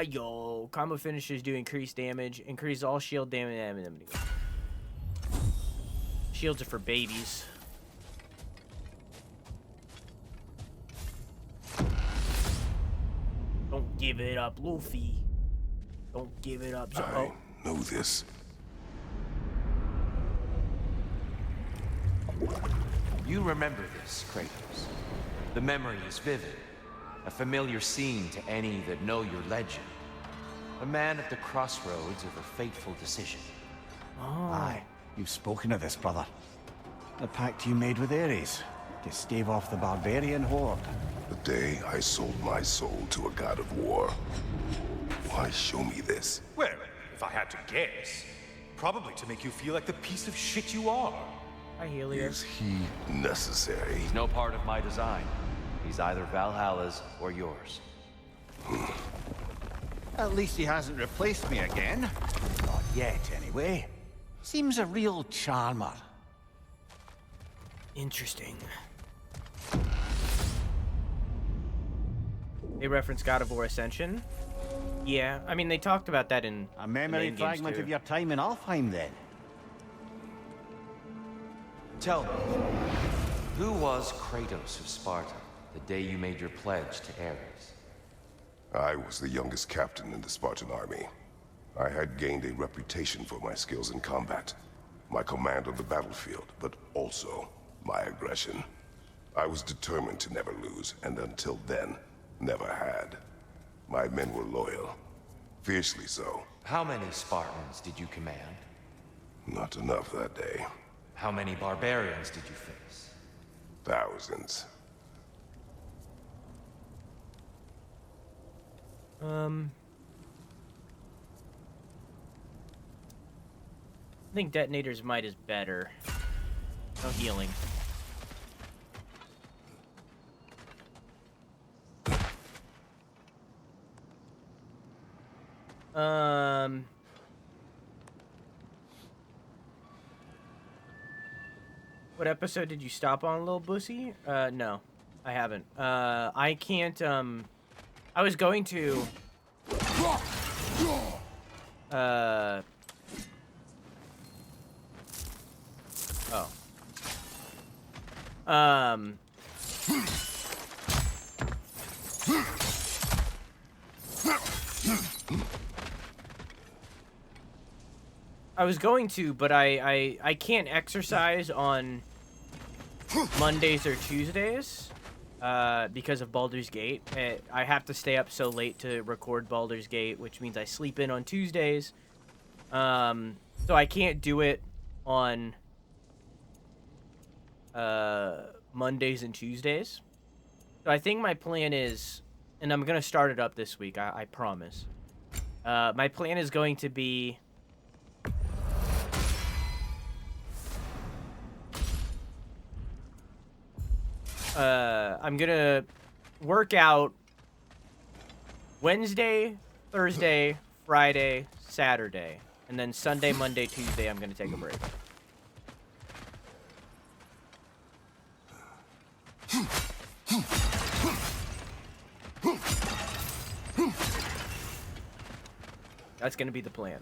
yo. Combo finishers do increased damage. Increase all shield damage. Shields are for babies. Don't give it up, Luffy. Don't give it up. I know this. You remember this, Kratos. The memory is vivid. A familiar scene to any that know your legend. A man at the crossroads of a fateful decision. Oh. Aye, you've spoken of this, brother. The pact you made with Ares to stave off the barbarian horde. The day I sold my soul to a god of war. Why show me this? Well, if I had to guess, probably to make you feel like the piece of shit you are. Hi, Helios. Is he necessary? He's no part of my design. He's either Valhalla's or yours. At least he hasn't replaced me again. Not yet, anyway. Seems a real charmer. Interesting. They reference God of War Ascension. Yeah, I mean, they talked about that in a memory fragment of your time in Alfheim, then. Tell me, who was Kratos of Sparta the day you made your pledge to Ares? I was the youngest captain in the Spartan army. I had gained a reputation for my skills in combat, my command on the battlefield, but also my aggression. I was determined to never lose, and until then, never had. My men were loyal, fiercely so. How many Spartans did you command? Not enough that day. How many barbarians did you face? Thousands. I think Detonator's Might is better. No healing. What episode did you stop on, Lil Bussy? No, I haven't. I can't, I was going to, I was going to, but I can't exercise on Mondays or Tuesdays because of Baldur's Gate. I have to stay up so late to record Baldur's Gate, which means I sleep in on Tuesdays. So I can't do it on Mondays and Tuesdays. So I think my plan is, and I'm going to start it up this week, I promise. My plan is going to be... I'm going to work out Wednesday, Thursday, Friday, Saturday. And then Sunday, Monday, Tuesday, I'm going to take a break. That's going to be the plan.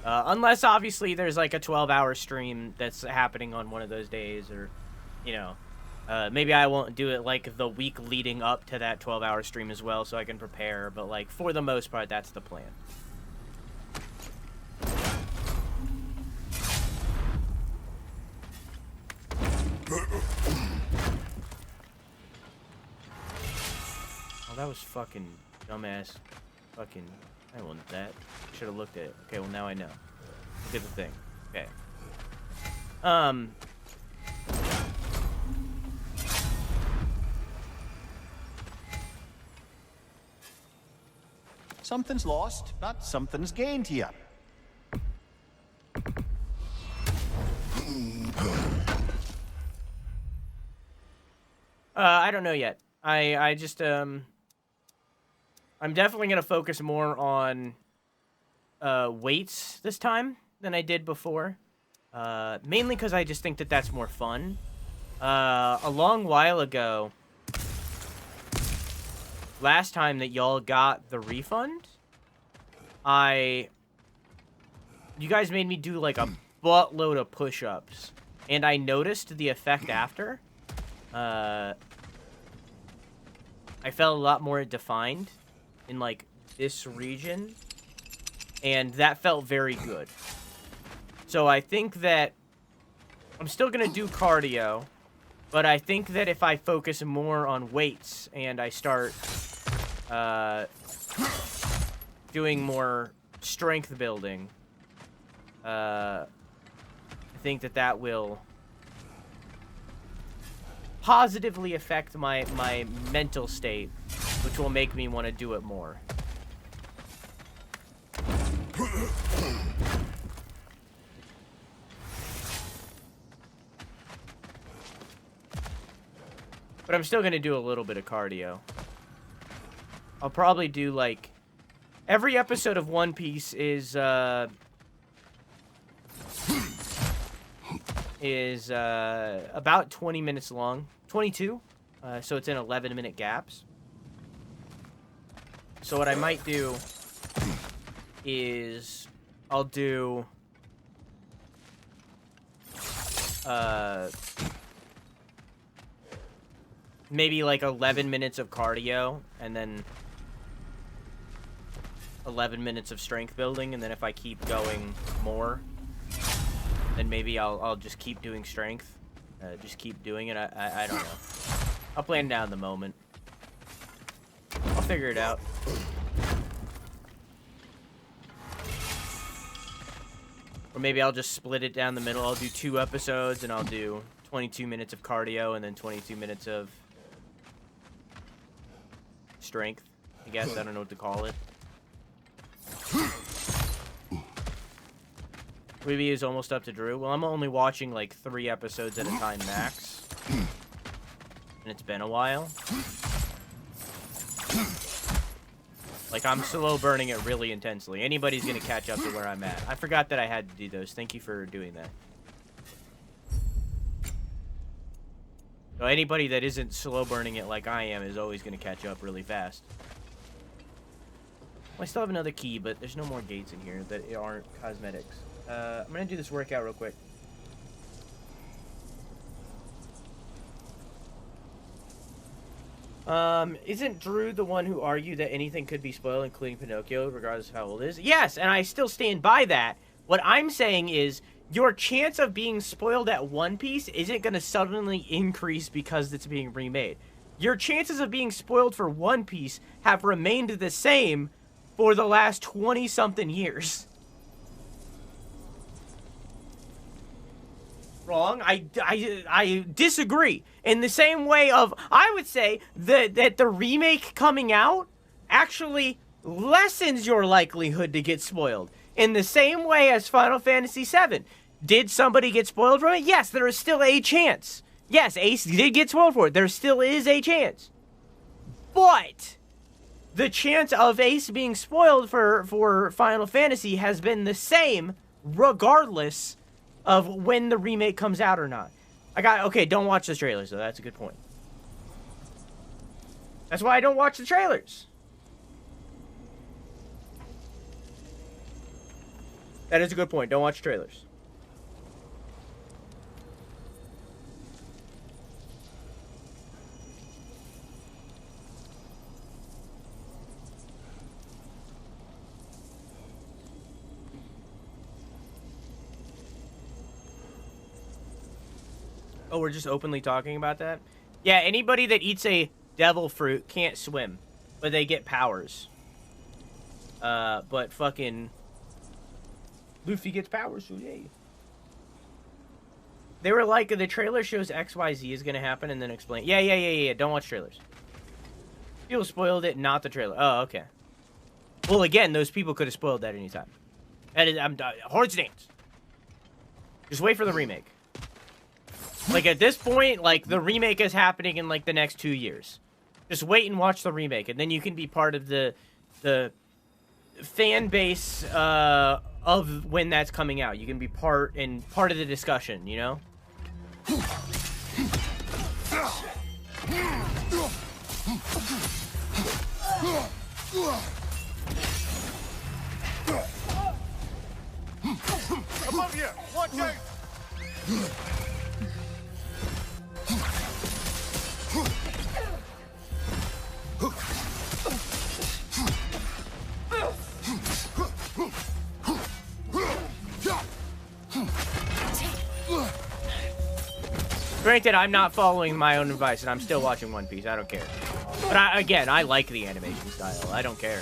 Unless, obviously, there's like a 12-hour stream that's happening on one of those days, or, you know, maybe I won't do it like the week leading up to that 12-hour stream as well, so I can prepare. But, like, for the most part, that's the plan. Oh, that was fucking dumbass. Fucking... I want that. Should have looked at it. Okay, well, now I know. Look at the thing. Okay. Something's lost, but something's gained here. I don't know yet. I just, I'm definitely going to focus more on weights this time than I did before. Mainly because I just think that that's more fun. A long while ago, last time that y'all got the refund, you guys made me do like a buttload of push-ups. And I noticed the effect after. I felt a lot more defined in like this region, and that felt very good. So I think that I'm still gonna do cardio, but I think that if I focus more on weights and I start doing more strength building, I think that that will positively affect my mental state, which will make me want to do it more. But I'm still going to do a little bit of cardio. I'll probably do, like... Every episode of One Piece is about 20 minutes long. 22. So it's in 11-minute gaps. So what I might do is I'll do maybe like 11 minutes of cardio and then 11 minutes of strength building, and then if I keep going more, then maybe I'll just keep doing strength. Just keep doing it. I don't know. I'll plan down the moment. I'll figure it out. Or maybe I'll just split it down the middle. I'll do 2 episodes, and I'll do 22 minutes of cardio and then 22 minutes of strength, I guess. I don't know what to call it. Weeby is almost up to Drew. Well, I'm only watching like 3 episodes at a time max. And it's been a while. Like, I'm slow burning it really intensely. Anybody's gonna catch up to where I'm at. I forgot that I had to do those. Thank you for doing that. So anybody that isn't slow burning it like I am is always gonna catch up really fast. Well, I still have another key, but there's no more gates in here that aren't cosmetics. I'm gonna do this workout real quick. Isn't Drew the one who argued that anything could be spoiled, including Pinocchio, regardless of how old it is? Yes, and I still stand by that. What I'm saying is your chance of being spoiled at One Piece isn't going to suddenly increase because it's being remade. Your chances of being spoiled for One Piece have remained the same for the last 20-something years. Wrong. I disagree. In the same way of, I would say that the remake coming out actually lessens your likelihood to get spoiled. In the same way as Final Fantasy VII. Did somebody get spoiled from it? Yes, there is still a chance. Yes, Ace did get spoiled for it. There still is a chance. But the chance of Ace being spoiled for Final Fantasy has been the same regardless of when the remake comes out or not. Okay, don't watch the trailers, though. That's a good point. That's why I don't watch the trailers. That is a good point. Don't watch trailers. Oh, we're just openly talking about that? Yeah, anybody that eats a devil fruit can't swim, but they get powers. But fucking Luffy gets powers, so yay. They were like, the trailer shows XYZ is gonna happen and then explain. Yeah. Don't watch trailers. People spoiled it, not the trailer. Oh, okay. Well, again, those people could have spoiled that anytime. That is, hard stance. Just wait for the remake. Like, at this point, like, the remake is happening in, like, the next 2 years. Just wait and watch the remake, and then you can be part of the fan base of when that's coming out. You can be part of the discussion, you know? Above you! Watch out! Granted, I'm not following my own advice, and I'm still watching One Piece. I don't care. But I like the animation style. I don't care.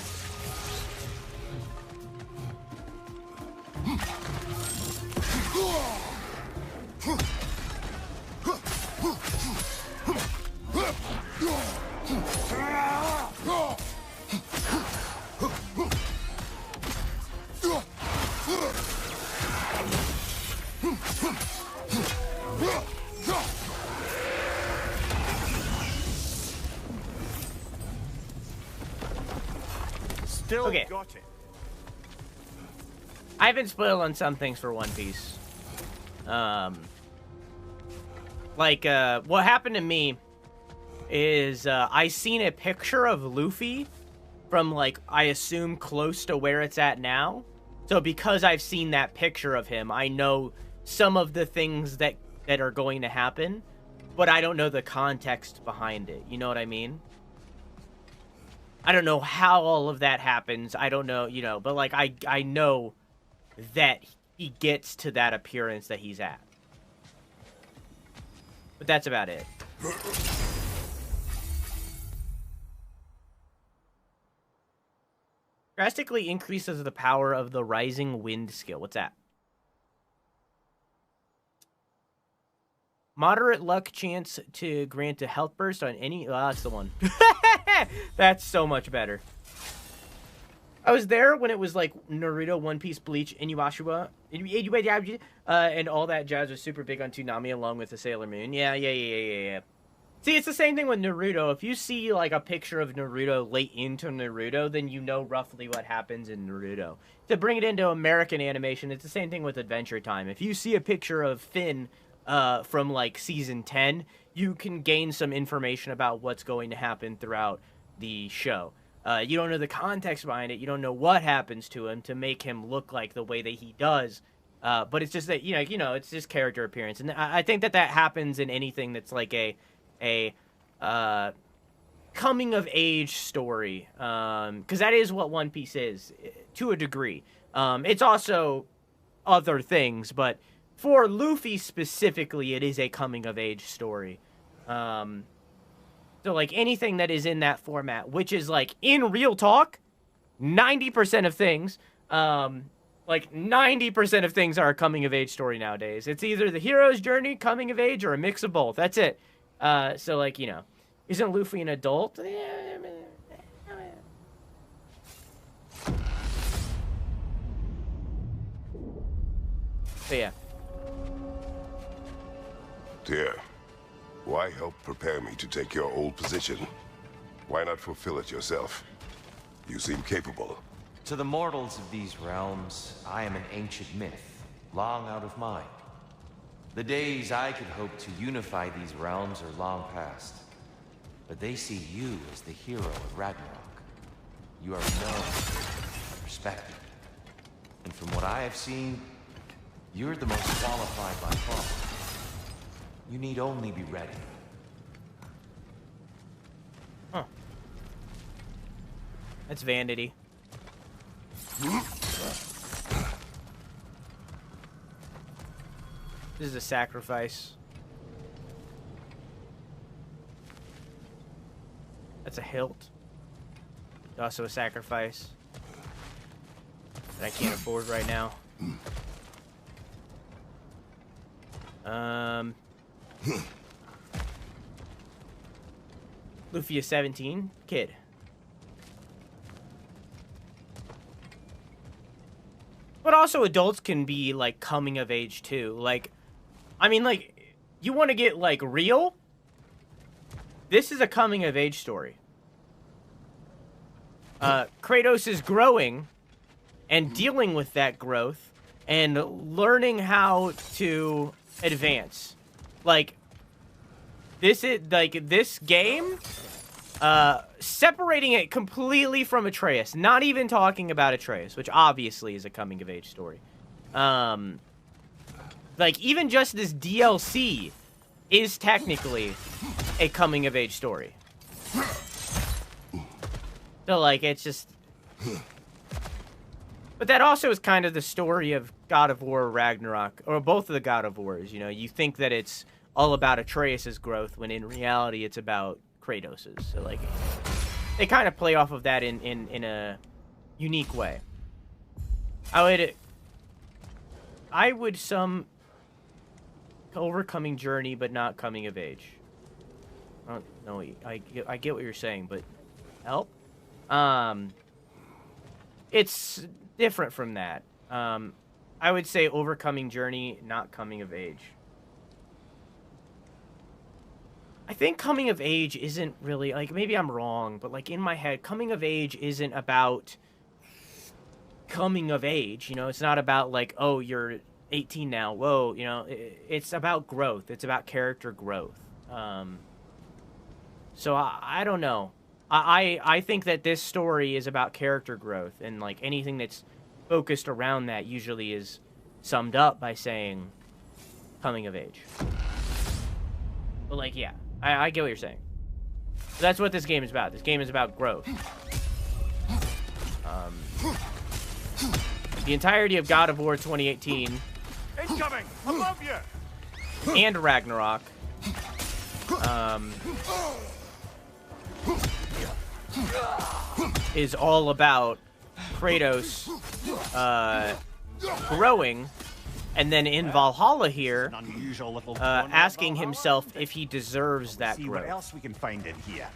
Still okay. Got it. I've been spoiled on some things for One Piece. What happened to me is I seen a picture of Luffy from, like, I assume close to where it's at now. So because I've seen that picture of him, I know some of the things that are going to happen, but I don't know the context behind it. You know what I mean? I don't know how all of that happens. I don't know, you know, but, like, I know that he gets to that appearance that he's at. But that's about it. Drastically increases the power of the Rising Wind skill. What's that? Moderate luck chance to grant a health burst on any... Oh, that's the one. That's so much better. I was there when it was like Naruto, One Piece, Bleach, Inuyasha, and all that jazz was super big on Toonami along with the Sailor Moon. Yeah. See, it's the same thing with Naruto. If you see like a picture of Naruto late into Naruto, then you know roughly what happens in Naruto. To bring it into American animation, it's the same thing with Adventure Time. If you see a picture of Finn from like season 10, you can gain some information about what's going to happen throughout the show. You don't know the context behind it. You don't know what happens to him to make him look like the way that he does. But it's just that, you know, it's just character appearance. And I think that happens in anything that's like a coming of age story. Because that is what One Piece is to a degree. It's also other things, but for Luffy specifically, it is a coming-of-age story. So, like, anything that is in that format, which is, like, in real talk, 90% of things, like, 90% of things are a coming-of-age story nowadays. It's either the hero's journey, coming-of-age, or a mix of both. That's it. So, like, you know, isn't Luffy an adult? So, yeah. Dear, why help prepare me to take your old position? Why not fulfill it yourself? You seem capable. To the mortals of these realms, I am an ancient myth, long out of mind. The days I could hope to unify these realms are long past. But they see you as the hero of Ragnarok. You are known, respected. And from what I have seen, you're the most qualified by far. You need only be ready. Huh. That's vanity. This is a sacrifice. That's a hilt. Also a sacrifice that I can't afford right now. Luffy is 17. Kid. But also adults can be, like, coming of age, too. Like, I mean, like, you want to get, like, real? This is a coming of age story. Kratos is growing and dealing with that growth and learning how to advance. Like, this is, like, this game, separating it completely from Atreus, not even talking about Atreus, which obviously is a coming-of-age story. Like, even just this DLC is technically a coming-of-age story. So, like, it's just... But that also is kind of the story of God of War Ragnarok, or both of the God of Wars, you know? You think that it's all about Atreus' growth, when in reality it's about Kratos'. So, like, they kind of play off of that in a unique way. I would some overcoming journey, but not coming of age. I don't know. I get what you're saying, but help? It's different from that. I would say overcoming journey, not coming of age. I think coming of age isn't really, like, maybe I'm wrong, but, like, in my head, coming of age isn't about coming of age, you know? It's not about, like, oh, you're 18 now, whoa, you know? It's about growth. It's about character growth. So I don't know. I think that this story is about character growth, and, like, anything that's focused around that usually is summed up by saying coming of age. But, like, yeah, I get what you're saying. So that's what this game is about. This game is about growth. The entirety of God of War 2018 Incoming! Above you! and Ragnarok is all about Kratos growing, and then in Valhalla here, asking himself if he deserves that See growth. what else we can find in here.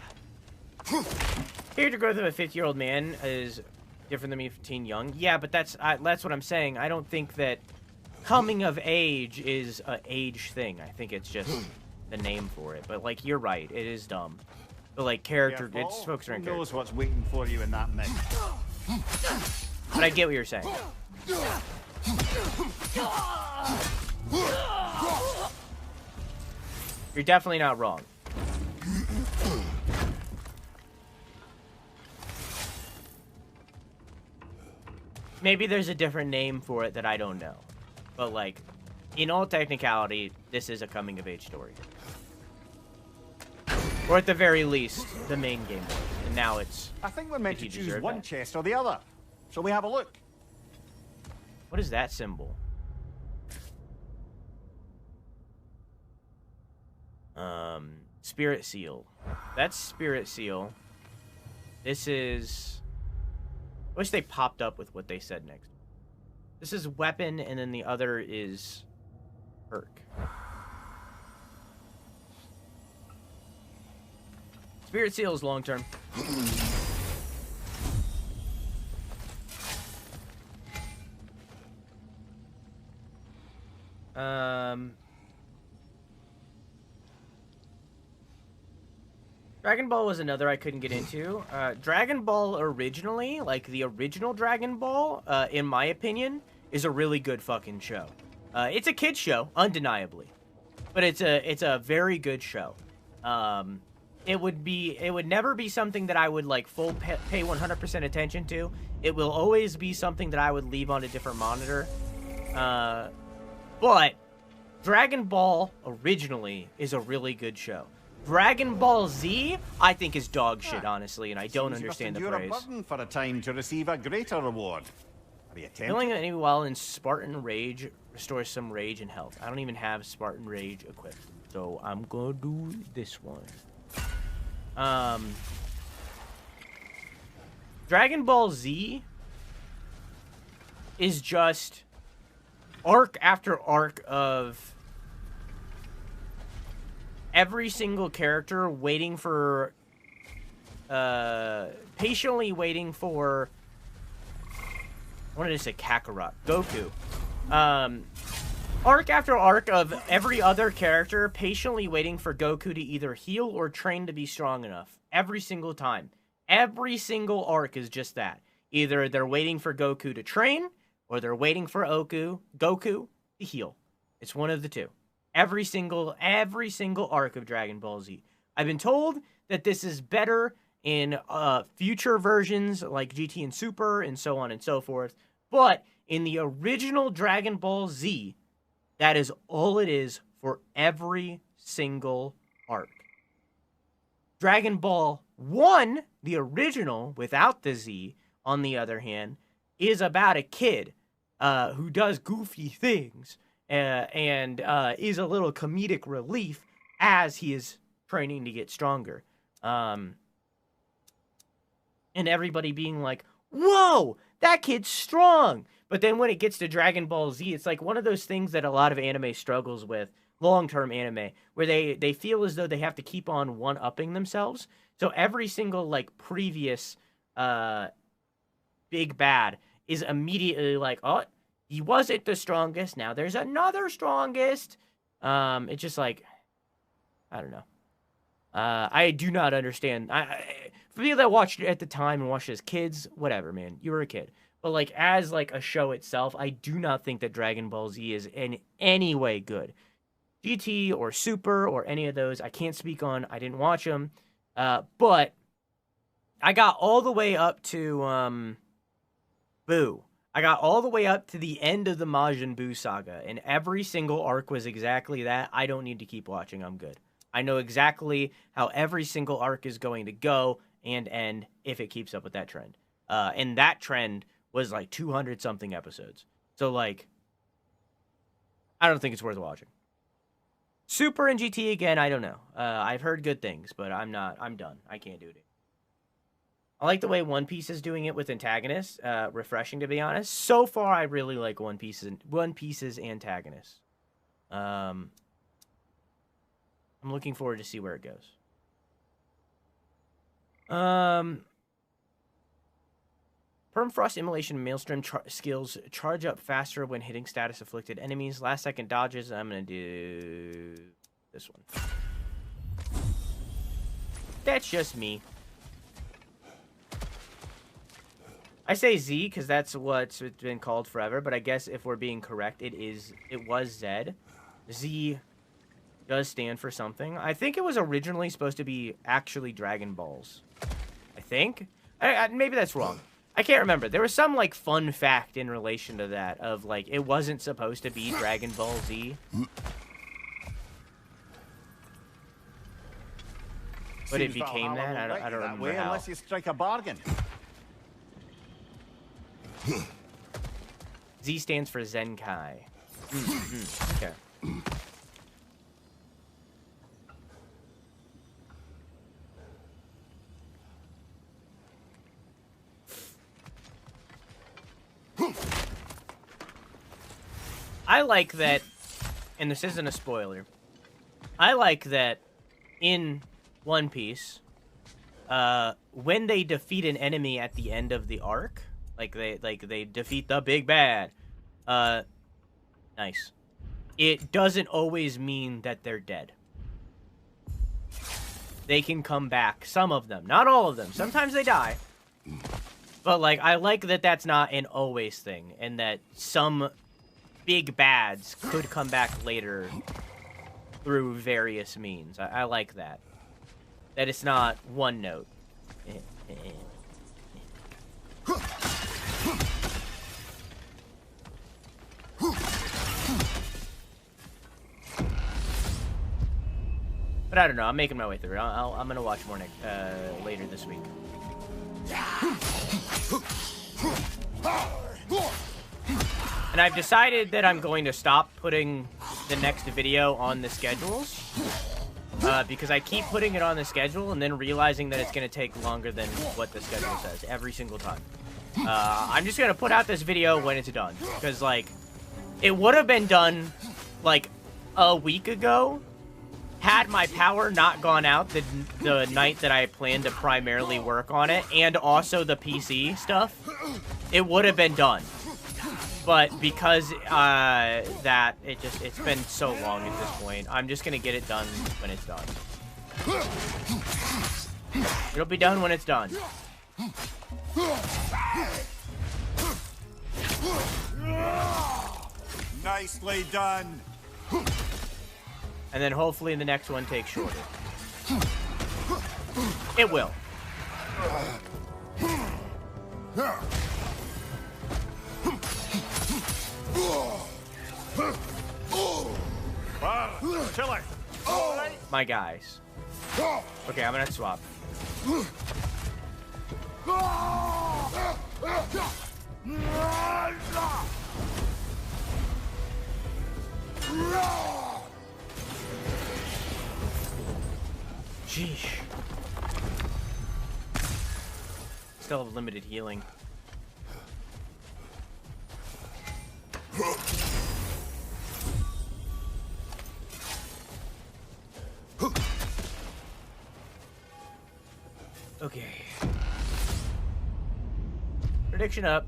Character growth of a 50-year-old man is different than me 15 young. Yeah, but that's what I'm saying. I don't think that coming of age is an age thing. I think it's just the name for it. But, like, you're right. It is dumb. But, like, character, it's focused around character. Who knows what's waiting for you in that mix? But I get what you're saying. You're definitely not wrong. Maybe there's a different name for it that I don't know. But, like, in all technicality, this is a coming-of-age story. Or at the very least, the main game was. And now it's... I think we're meant to choose one chest or the other. Shall we have a look? What is that symbol? Spirit Seal. That's Spirit Seal. This is... I wish they popped up with what they said next. This is Weapon, and then the other is Perk. Spirit Seal is long term. Dragon Ball was another I couldn't get into. Dragon Ball originally, like the original Dragon Ball, in my opinion, is a really good fucking show. It's a kid's show, undeniably, but it's a very good show. It would never be something that I would like pay 100% attention to. It will always be something that I would leave on a different monitor. But Dragon Ball originally is a really good show. Dragon Ball Z, I think, is dog shit, honestly, and I don't understand the praise. You're a burden for a time to receive a greater reward. Are you tempted? Healing any while in Spartan Rage restores some rage and health. I don't even have Spartan Rage equipped, so I'm gonna do this one. Dragon Ball Z is just arc after arc of every single character waiting for, patiently waiting for, I wanted to say Kakarot, Goku. Arc after arc of every other character patiently waiting for Goku to either heal or train to be strong enough. Every single time. Every single arc is just that. Either they're waiting for Goku to train, or they're waiting for Goku to heal. It's one of the two. Every single arc of Dragon Ball Z. I've been told that this is better in future versions like GT and Super and so on and so forth. But in the original Dragon Ball Z, that is all it is for every single arc. Dragon Ball 1, the original, without the Z, on the other hand, is about a kid who does goofy things and is a little comedic relief as he is training to get stronger. And everybody being like, whoa, that kid's strong. But then when it gets to Dragon Ball Z, it's like one of those things that a lot of anime struggles with, long-term anime, where they feel as though they have to keep on one-upping themselves. So every single, like, previous big bad is immediately like, oh, he wasn't the strongest, now there's another strongest. It's just like, I don't know. I do not understand. For people that watched it at the time and watched it as kids, whatever, man. You were a kid. But, like, as, like, a show itself, I do not think that Dragon Ball Z is in any way good. GT or Super or any of those, I can't speak on. I didn't watch them. But I got all the way up to, Boo. I got all the way up to the end of the Majin Buu saga, and every single arc was exactly that. I don't need to keep watching. I'm good. I know exactly how every single arc is going to go and end if it keeps up with that trend. And that trend was like 200-something episodes. So, like, I don't think it's worth watching. Super and GT, again, I don't know. I've heard good things, but I'm done. I can't do it. I like the way One Piece is doing it with antagonists. Refreshing, to be honest. So far, I really like One Piece's antagonists. I'm looking forward to see where it goes. Permafrost Immolation Maelstrom skills charge up faster when hitting status-afflicted enemies. Last-second dodges. I'm going to do this one. That's just me. I say Z because that's what's been called forever, but I guess if we're being correct, it was Z. Z does stand for something. I think it was originally supposed to be actually Dragon Balls. I think. Maybe that's wrong. I can't remember. There was some, like, fun fact in relation to that of, like, it wasn't supposed to be Dragon Ball Z. But it became that. I don't remember how. Unless you strike a bargain. Z stands for Zenkai. Okay. I like that, and this isn't a spoiler, I like that in One Piece, when they defeat an enemy at the end of the arc, like they defeat the big bad, nice. It doesn't always mean that they're dead. They can come back, some of them, not all of them. Sometimes they die. But, like, I like that that's not an always thing, and that some big bads could come back later through various means. I like that. That it's not one note. But I don't know. I'm making my way through it. I'm gonna watch more later this week. And I've decided that I'm going to stop putting the next video on the schedules. Because I keep putting it on the schedule and then realizing that it's going to take longer than what the schedule says every single time. I'm just going to put out this video when it's done. Because, like, it would have been done, like, a week ago had my power not gone out the night that I planned to primarily work on it, and also the PC stuff. It would have been done. But because it's been so long at this point, I'm just gonna get it done when it's done. It'll be done when it's done. Nicely done. And then hopefully the next one takes shorter. It will. Chiller. My guys. Okay, I'm gonna swap. Sheesh. Still have limited healing. Okay. Prediction up.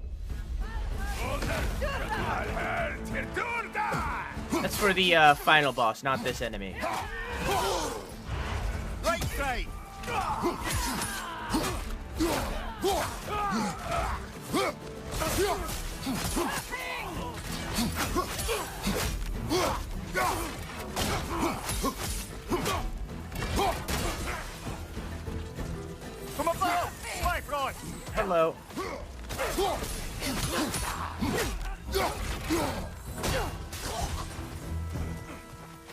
That's for the final boss, not this enemy. Right side. Come up there. Right, right. Hello.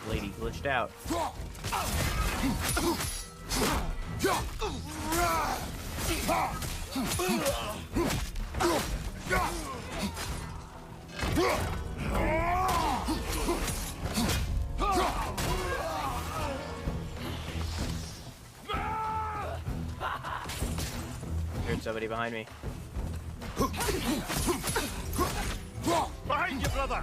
Lady glitched out. Heard somebody behind me. Behind you, brother.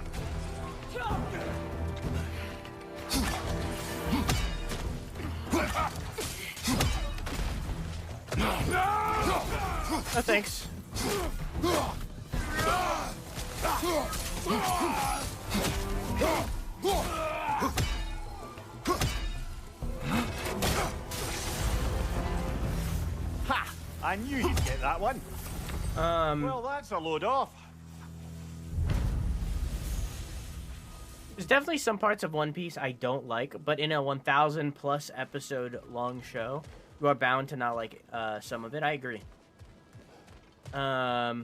Oh, thanks. Ha! I knew you'd get that one. Well, that's a load off. There's definitely some parts of One Piece I don't like, but in a 1,000 plus episode long show, you are bound to not like some of it. I agree. I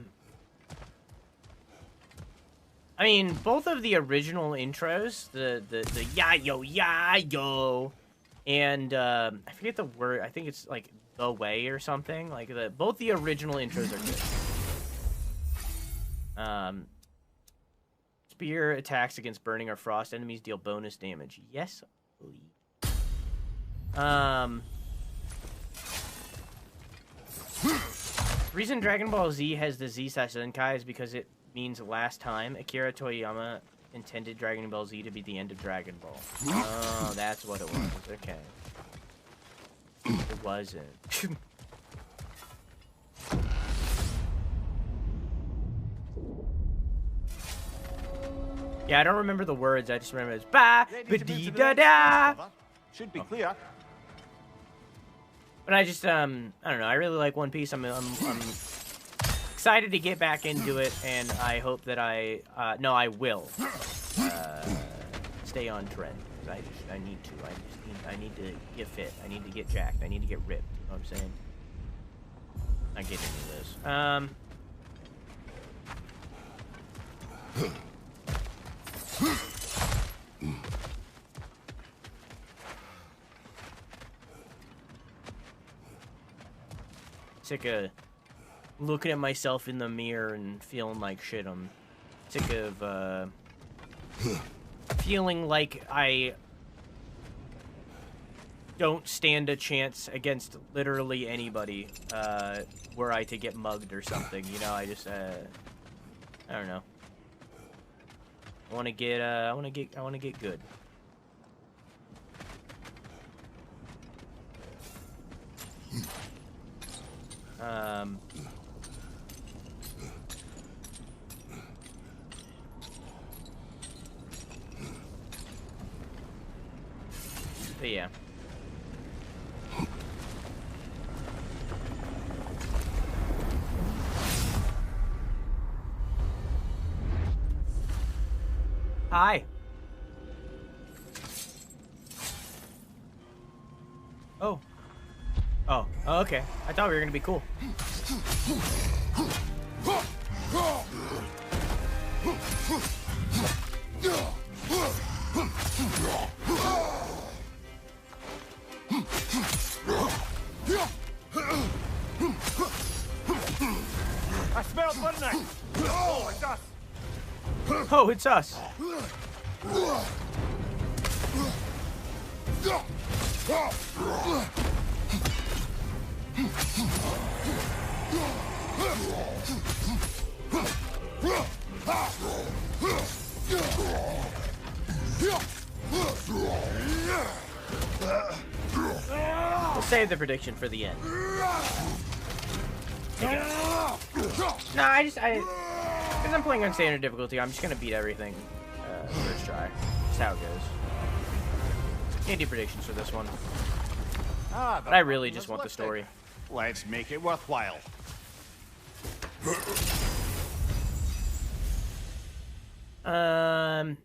mean, both of the original intros, the ya-yo, and I forget the word. I think it's like the way or something. Like both the original intros are good. Spear attacks against burning or frost enemies deal bonus damage. Yes, please. The reason Dragon Ball Z has the Z/Senkai is because it means last time. Akira Toriyama intended Dragon Ball Z to be the end of Dragon Ball. Oh, that's what it was. Okay. It wasn't. Yeah, I don't remember the words. I just remember it's ba dee da da. Should be clear. But I just I don't know. I really like One Piece. I'm excited to get back into it, and I hope that I will stay on trend. I need to. I need to get fit. I need to get jacked. I need to get ripped. You know what I'm saying? Not getting into this. Sick of looking at myself in the mirror and feeling like shit. I'm sick of feeling like I don't stand a chance against literally anybody were I to get mugged or something. You know, I just I don't know. I want to get good. But yeah. Hi. Oh. Oh, okay. I thought we were gonna be cool. I smell blood. Oh, it's us. Oh, it's us. We'll save the prediction for the end. Nah, because I'm playing on standard difficulty, I'm just gonna beat everything first try. That's how it goes. Can't do predictions for this one. But I really just want the story. Let's make it worthwhile. I'm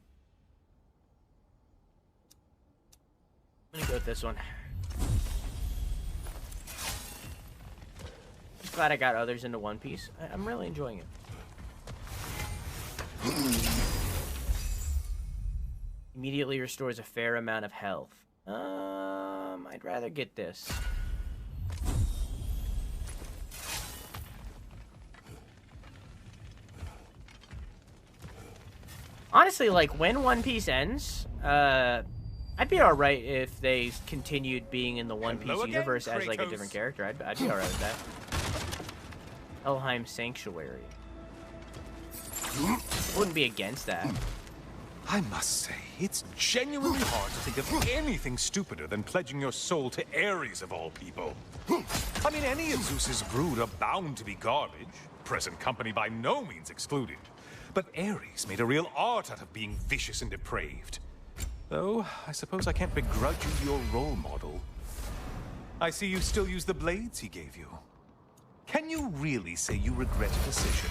gonna go with this one. Just glad I got others into One Piece. I'm really enjoying it. Immediately restores a fair amount of health. I'd rather get this. Honestly, like, when One Piece ends, I'd be alright if they continued being in the One Piece universe as, like, a different character. I'd be alright with that. Helheim Sanctuary. Wouldn't be against that. I must say, it's genuinely hard to think of anything stupider than pledging your soul to Ares of all people. I mean, any of Zeus's brood are bound to be garbage, present company by no means excluded. But Ares made a real art out of being vicious and depraved. Though, I suppose I can't begrudge you your role model. I see you still use the blades he gave you. Can you really say you regret a decision,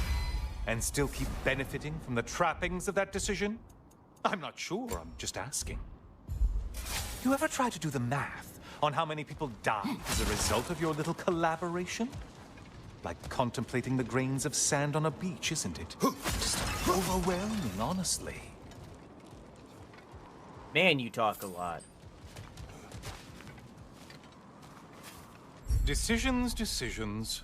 and still keep benefiting from the trappings of that decision? I'm not sure, I'm just asking. You ever try to do the math on how many people died as a result of your little collaboration? Like contemplating the grains of sand on a beach, isn't it? Just overwhelming, honestly. Man, you talk a lot. Decisions, decisions.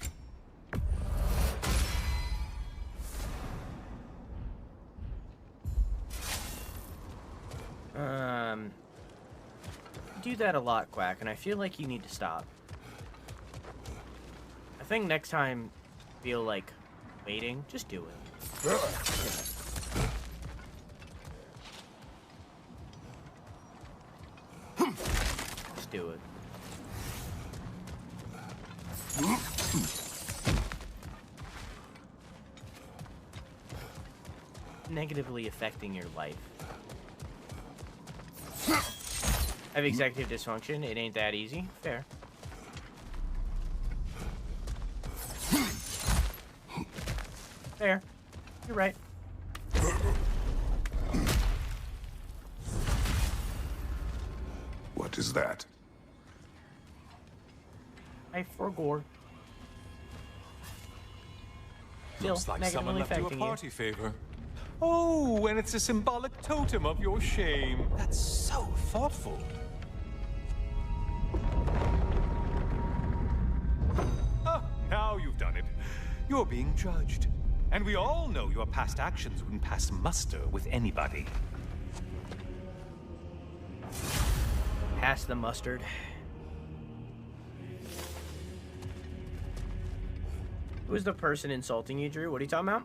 Do that a lot, Quack, and I feel like you need to stop. I think next time, feel like waiting, just do it. do it. Negatively affecting your life. I have executive dysfunction. It ain't that easy. Fair. Fair. You're right. What is that? I forgore. Looks like someone left you a affecting party favor. Oh, and it's a symbolic totem of your shame. That's so thoughtful. Oh, now you've done it. You're being judged. And we all know your past actions wouldn't pass muster with anybody. Pass the mustard. Who's the person insulting you, Drew? What are you talking about?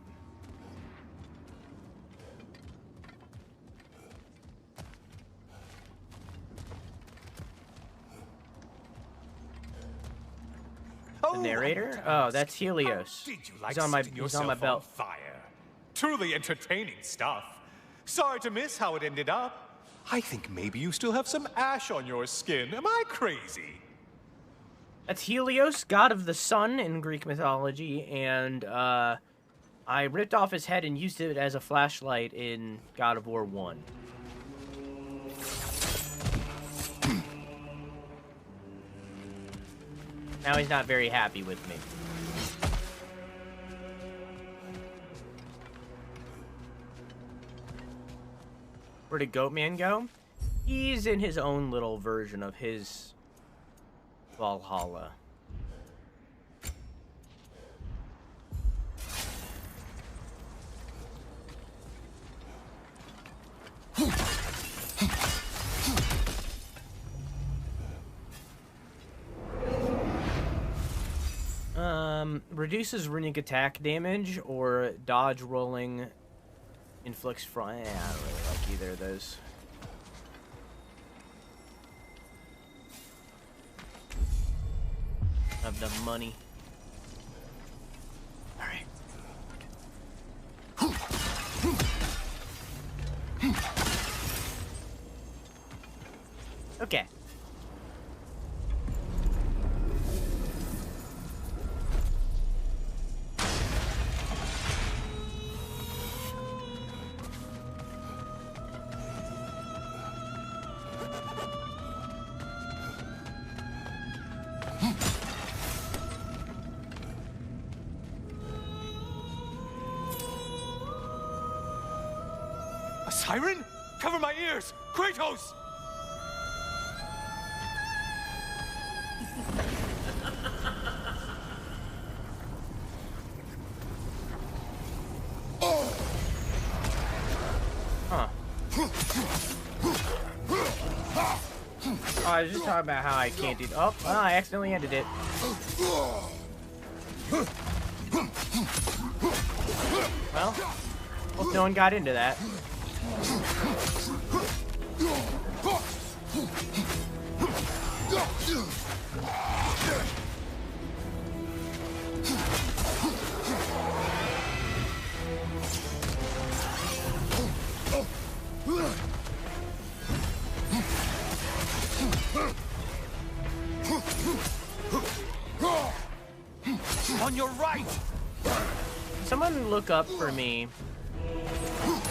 The narrator? Oh, that's Helios. Did you like He's on my yourself belt. on fire? Truly entertaining stuff. Sorry to miss how it ended up. I think maybe you still have some ash on your skin. Am I crazy? That's Helios, god of the sun in Greek mythology, and I ripped off his head and used it as a flashlight in God of War 1. Now he's not very happy with me. Where did Goatman go? He's in his own little version of his Valhalla. Reduces runic attack damage or dodge rolling inflicts I don't really like either of those. I have enough money. Alright. Okay. A siren? Cover my ears! Kratos! Huh. Oh, I was just talking about how I can't do. Oh, well, I accidentally ended it. Well, hope no one got into that. On your right! Someone look up for me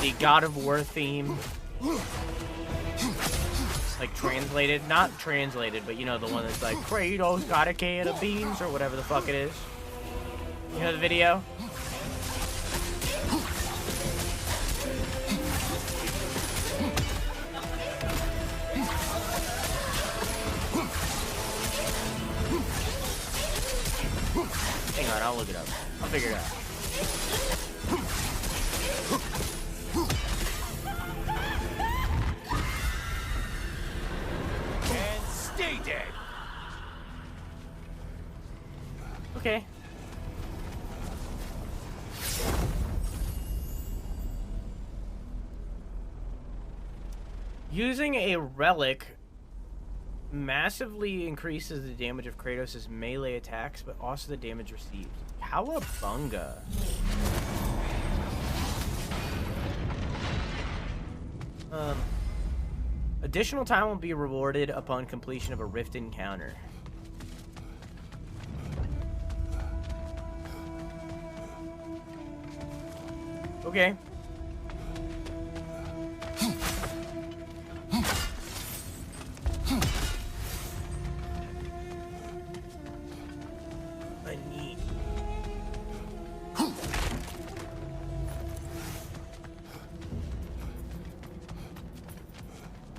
the God of War theme. Like translated, not translated, but you know the one that's like Kratos got a can of beans or whatever the fuck it is. You know the video? Hang on, I'll look it up. I'll figure it out. And stay dead! Okay. Using a relic Massively increases the damage of Kratos' melee attacks, but also the damage received. Cowabunga. Additional time will be rewarded upon completion of a rift encounter. Okay.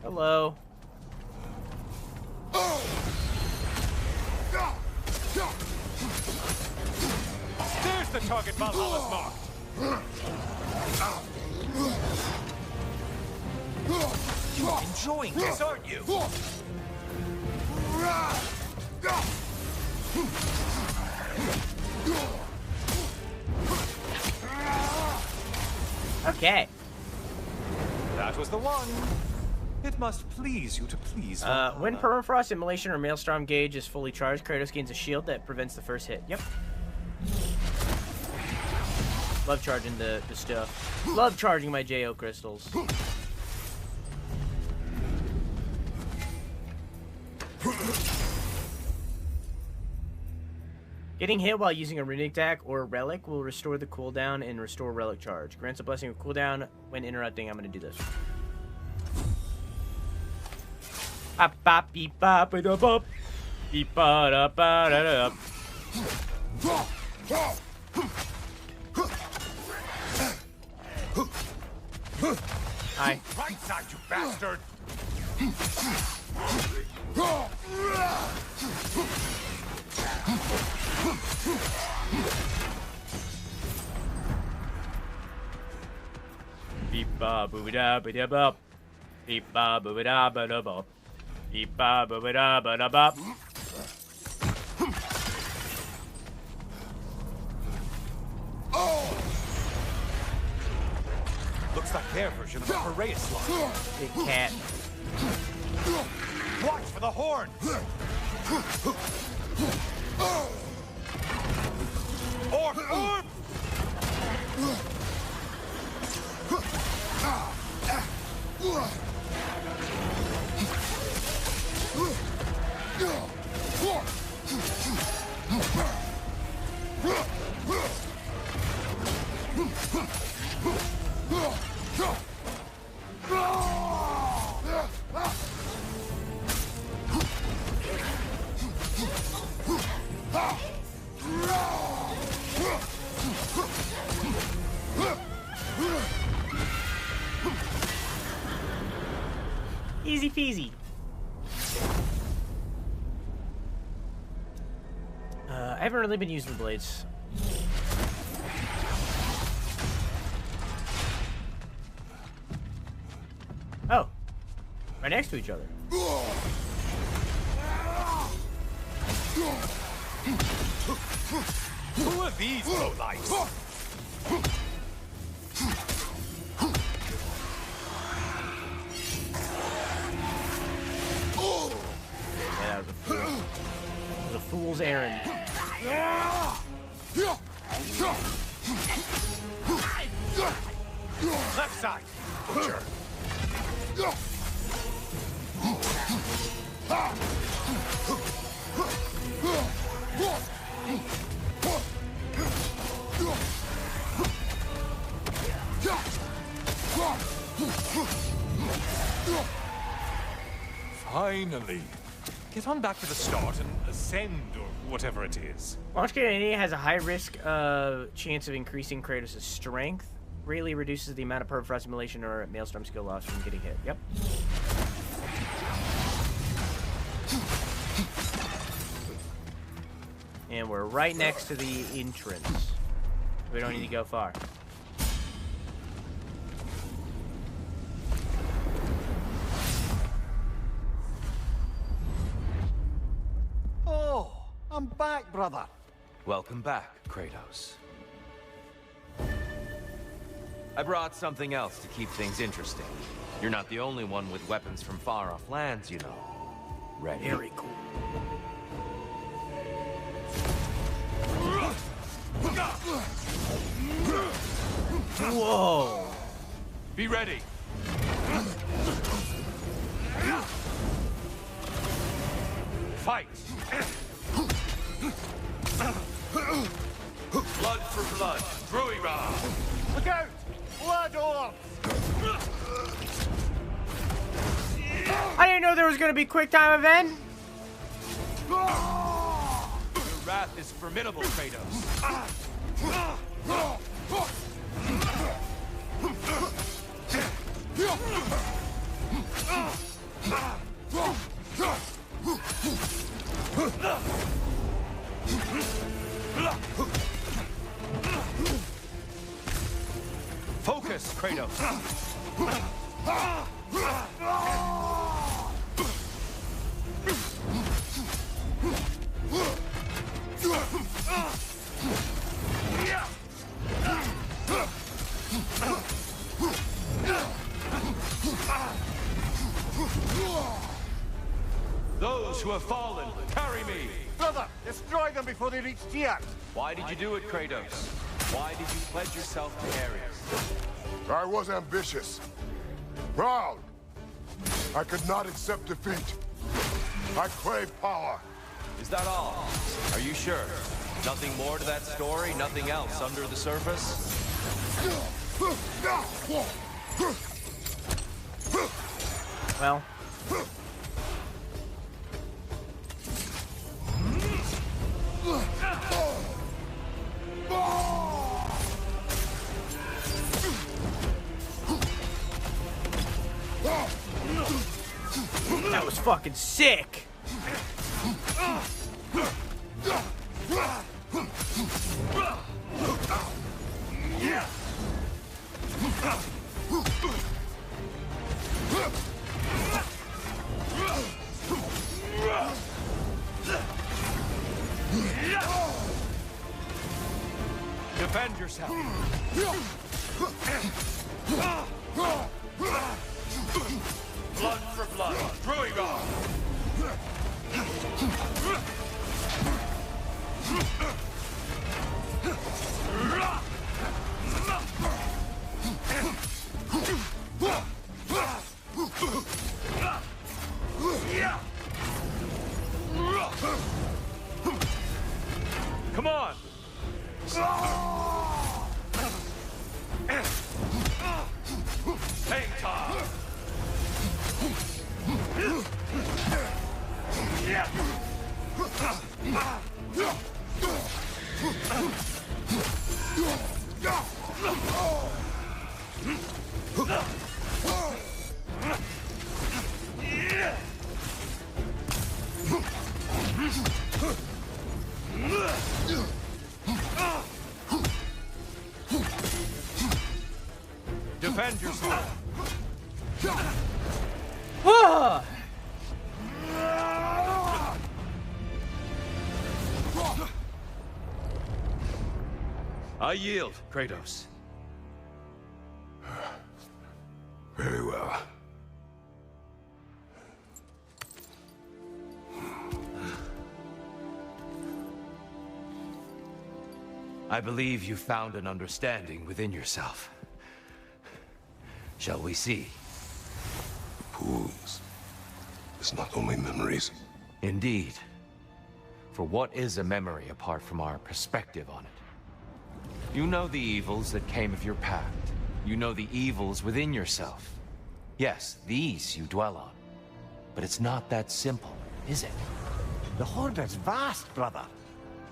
Hello. There's the target Valhalla's marked. You're enjoying this, aren't you? Okay. That was the one. It must please you to please. When permafrost, immolation, or maelstrom gauge is fully charged, Kratos gains a shield that prevents the first hit. Yep. Love charging the stuff. Love charging my JO crystals. Getting hit while using a runic attack or relic will restore the cooldown and restore relic charge. Grants a blessing of cooldown when interrupting. I'm going to do this. Bop bop beep bop ba da bop beep ba da ba da da. Hi. Right side, you bastard! Beep ba boo da ba da bop. Beep ba boo da ba da bop. Beep ba boo da ba da bop. Looks like their version of a parade slot. It can't. Watch for the horn! Orb! Easy peasy. I haven't really been using the blades. Oh, right next to each other. Who are these lowlifes? Yeah, that was a fool. It was a fool's errand. Left side, Butcher. Finally. Get on back to the start and ascend, or whatever it is. Launch Canadian has a high risk chance of increasing Kratos' strength. Greatly reduces the amount of permafrost immolation or maelstrom skill loss from getting hit. Yep. And we're right next to the entrance. We don't need to go far. Oh, I'm back, brother. Welcome back, Kratos. I brought something else to keep things interesting. You're not the only one with weapons from far-off lands, you know. Ready? Very cool. Whoa. Be ready. Fight. Blood for blood. Druira. Look out! Blood orbs! I didn't know there was gonna be quick time event. Your wrath is formidable, Kratos. Focus, Kratos. Those who have fallen, carry me! Brother, destroy them before they reach Tyr. Why did you do it, Kratos? Why did you pledge yourself to Ares? I was ambitious. Proud. I could not accept defeat. I crave power. Is that all? Are you sure? Nothing more to that story? Nothing else under the surface? Well. That was fucking sick. Defend yourself. Blood for blood. Druigar. Come on. Hang time. Defend yourself. I yield, Kratos. Very well. I believe you found an understanding within yourself. Shall we see? Pools. It's not only memories. Indeed. For what is a memory apart from our perspective on it? You know the evils that came of your pact. You know the evils within yourself. Yes, these you dwell on. But it's not that simple, is it? The Horde is vast, brother.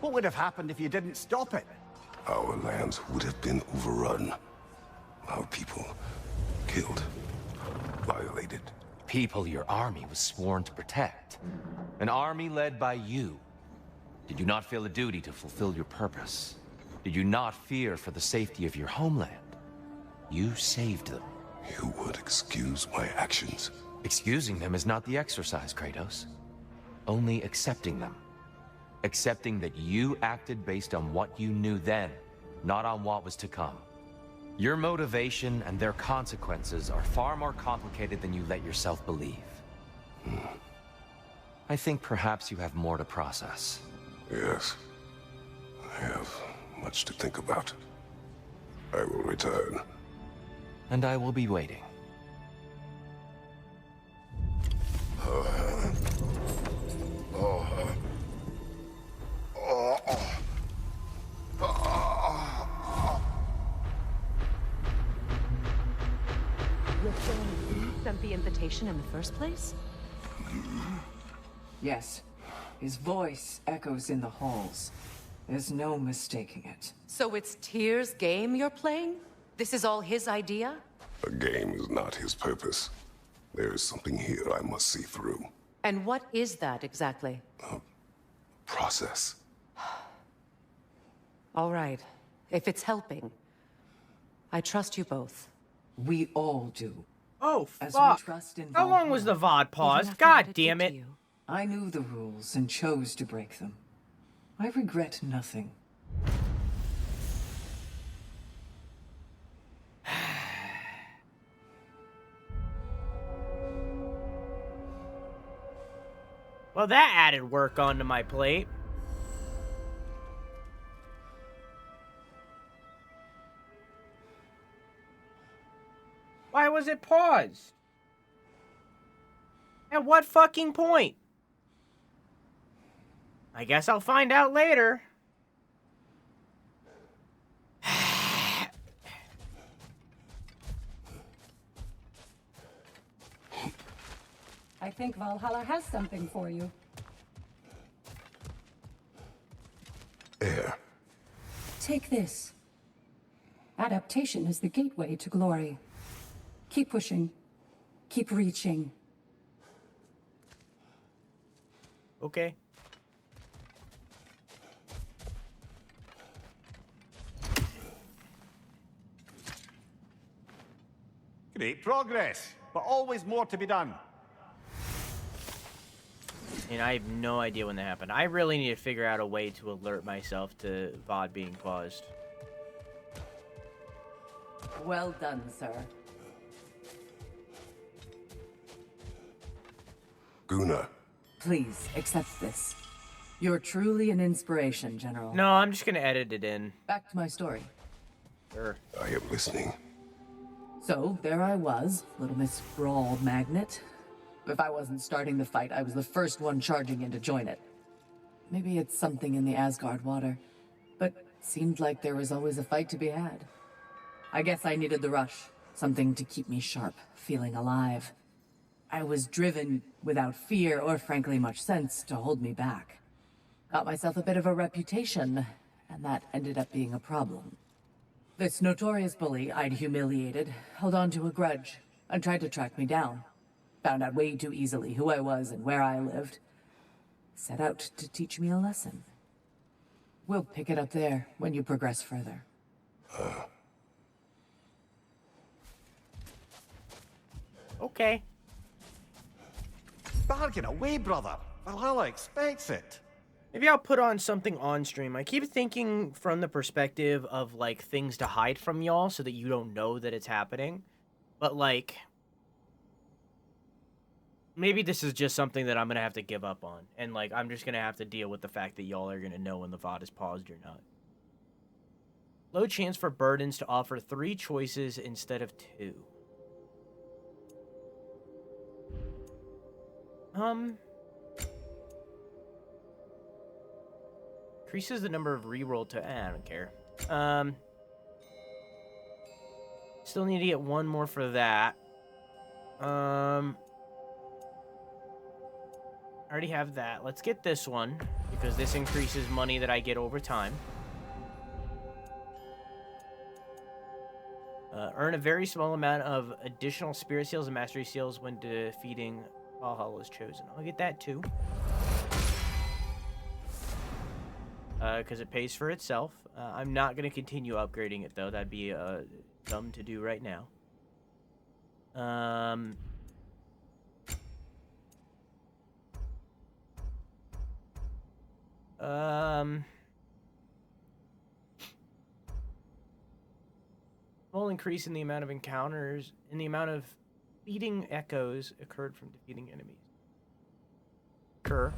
What would have happened if you didn't stop it? Our lands would have been overrun. Our people killed, violated. People your army was sworn to protect. An army led by you. Did you not feel a duty to fulfill your purpose? Did you not fear for the safety of your homeland? You saved them. You would excuse my actions. Excusing them is not the exercise, Kratos. Only accepting them. Accepting that you acted based on what you knew then, not on what was to come. Your motivation and their consequences are far more complicated than you let yourself believe. I think perhaps you have more to process. Yes. I have much to think about. I will return. And I will be waiting. You're saying you sent the invitation in the first place? Yes. His voice echoes in the halls. There's no mistaking it. So it's Tyr's game you're playing? This is all his idea? A game is not his purpose. There is something here I must see through. And what is that exactly? Process. All right. If it's helping, I trust you both. We all do. Oh, As fuck. we trust in How long was the VOD pause? Even after God what it damn did it. to you. I knew the rules and chose to break them. I regret nothing. Well, that added work onto my plate. Why was it paused? At what fucking point? I guess I'll find out later. I think Valhalla has something for you. Air. Take this. Adaptation is the gateway to glory. Keep pushing. Keep reaching. Okay. Great progress, but always more to be done. And I have no idea when that happened. I really need to figure out a way to alert myself to VOD being paused. Well done, sir. Gunnar. Please, accept this. You're truly an inspiration, General. No, I'm just gonna edit it in. Back to my story. Sure. I am listening. So, there I was, Little Miss Brawl Magnet. If I wasn't starting the fight, I was the first one charging in to join it. Maybe it's something in the Asgard water, but seemed like there was always a fight to be had. I guess I needed the rush, something to keep me sharp, feeling alive. I was driven without fear or frankly much sense to hold me back. Got myself a bit of a reputation, and that ended up being a problem. This notorious bully I'd humiliated held on to a grudge and tried to track me down. Found out way too easily who I was and where I lived. Set out to teach me a lesson. We'll pick it up there when you progress further. Okay. Bargain away, brother. Valhalla expects it. Maybe I'll put on something on stream. I keep thinking from the perspective of, like, things to hide from y'all so that you don't know that it's happening. But, like, maybe this is just something that I'm going to have to give up on. And, like, I'm just going to have to deal with the fact that y'all are going to know when the VOD is paused or not. Low chance for burdens to offer 3 choices instead of 2. Increases the number of reroll to... I don't care. Still need to get 1 more for that. I already have that. Let's get this one, because this increases money that I get over time. Earn a very small amount of additional spirit seals and mastery seals when defeating Valhalla is chosen. I'll get that too. Because it pays for itself. I'm not going to continue upgrading it, though. That'd be dumb to do right now. Small increase in the amount of encounters, in the amount of beating echoes occurred from defeating enemies. Sure.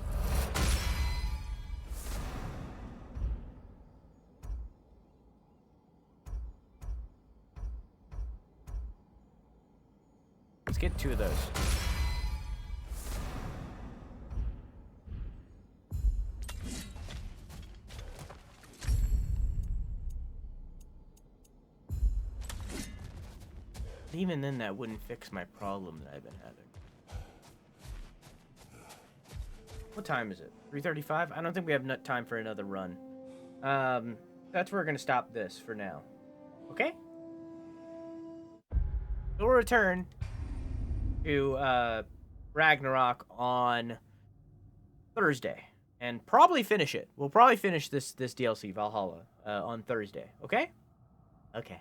Let's get 2 of those. Even then, that wouldn't fix my problem that I've been having. What time is it? 3:35? I don't think we have time for another run. That's where we're gonna stop this for now. Okay? We'll return to Ragnarok on Thursday and probably finish it. We'll probably finish this DLC Valhalla on Thursday. Okay? Okay.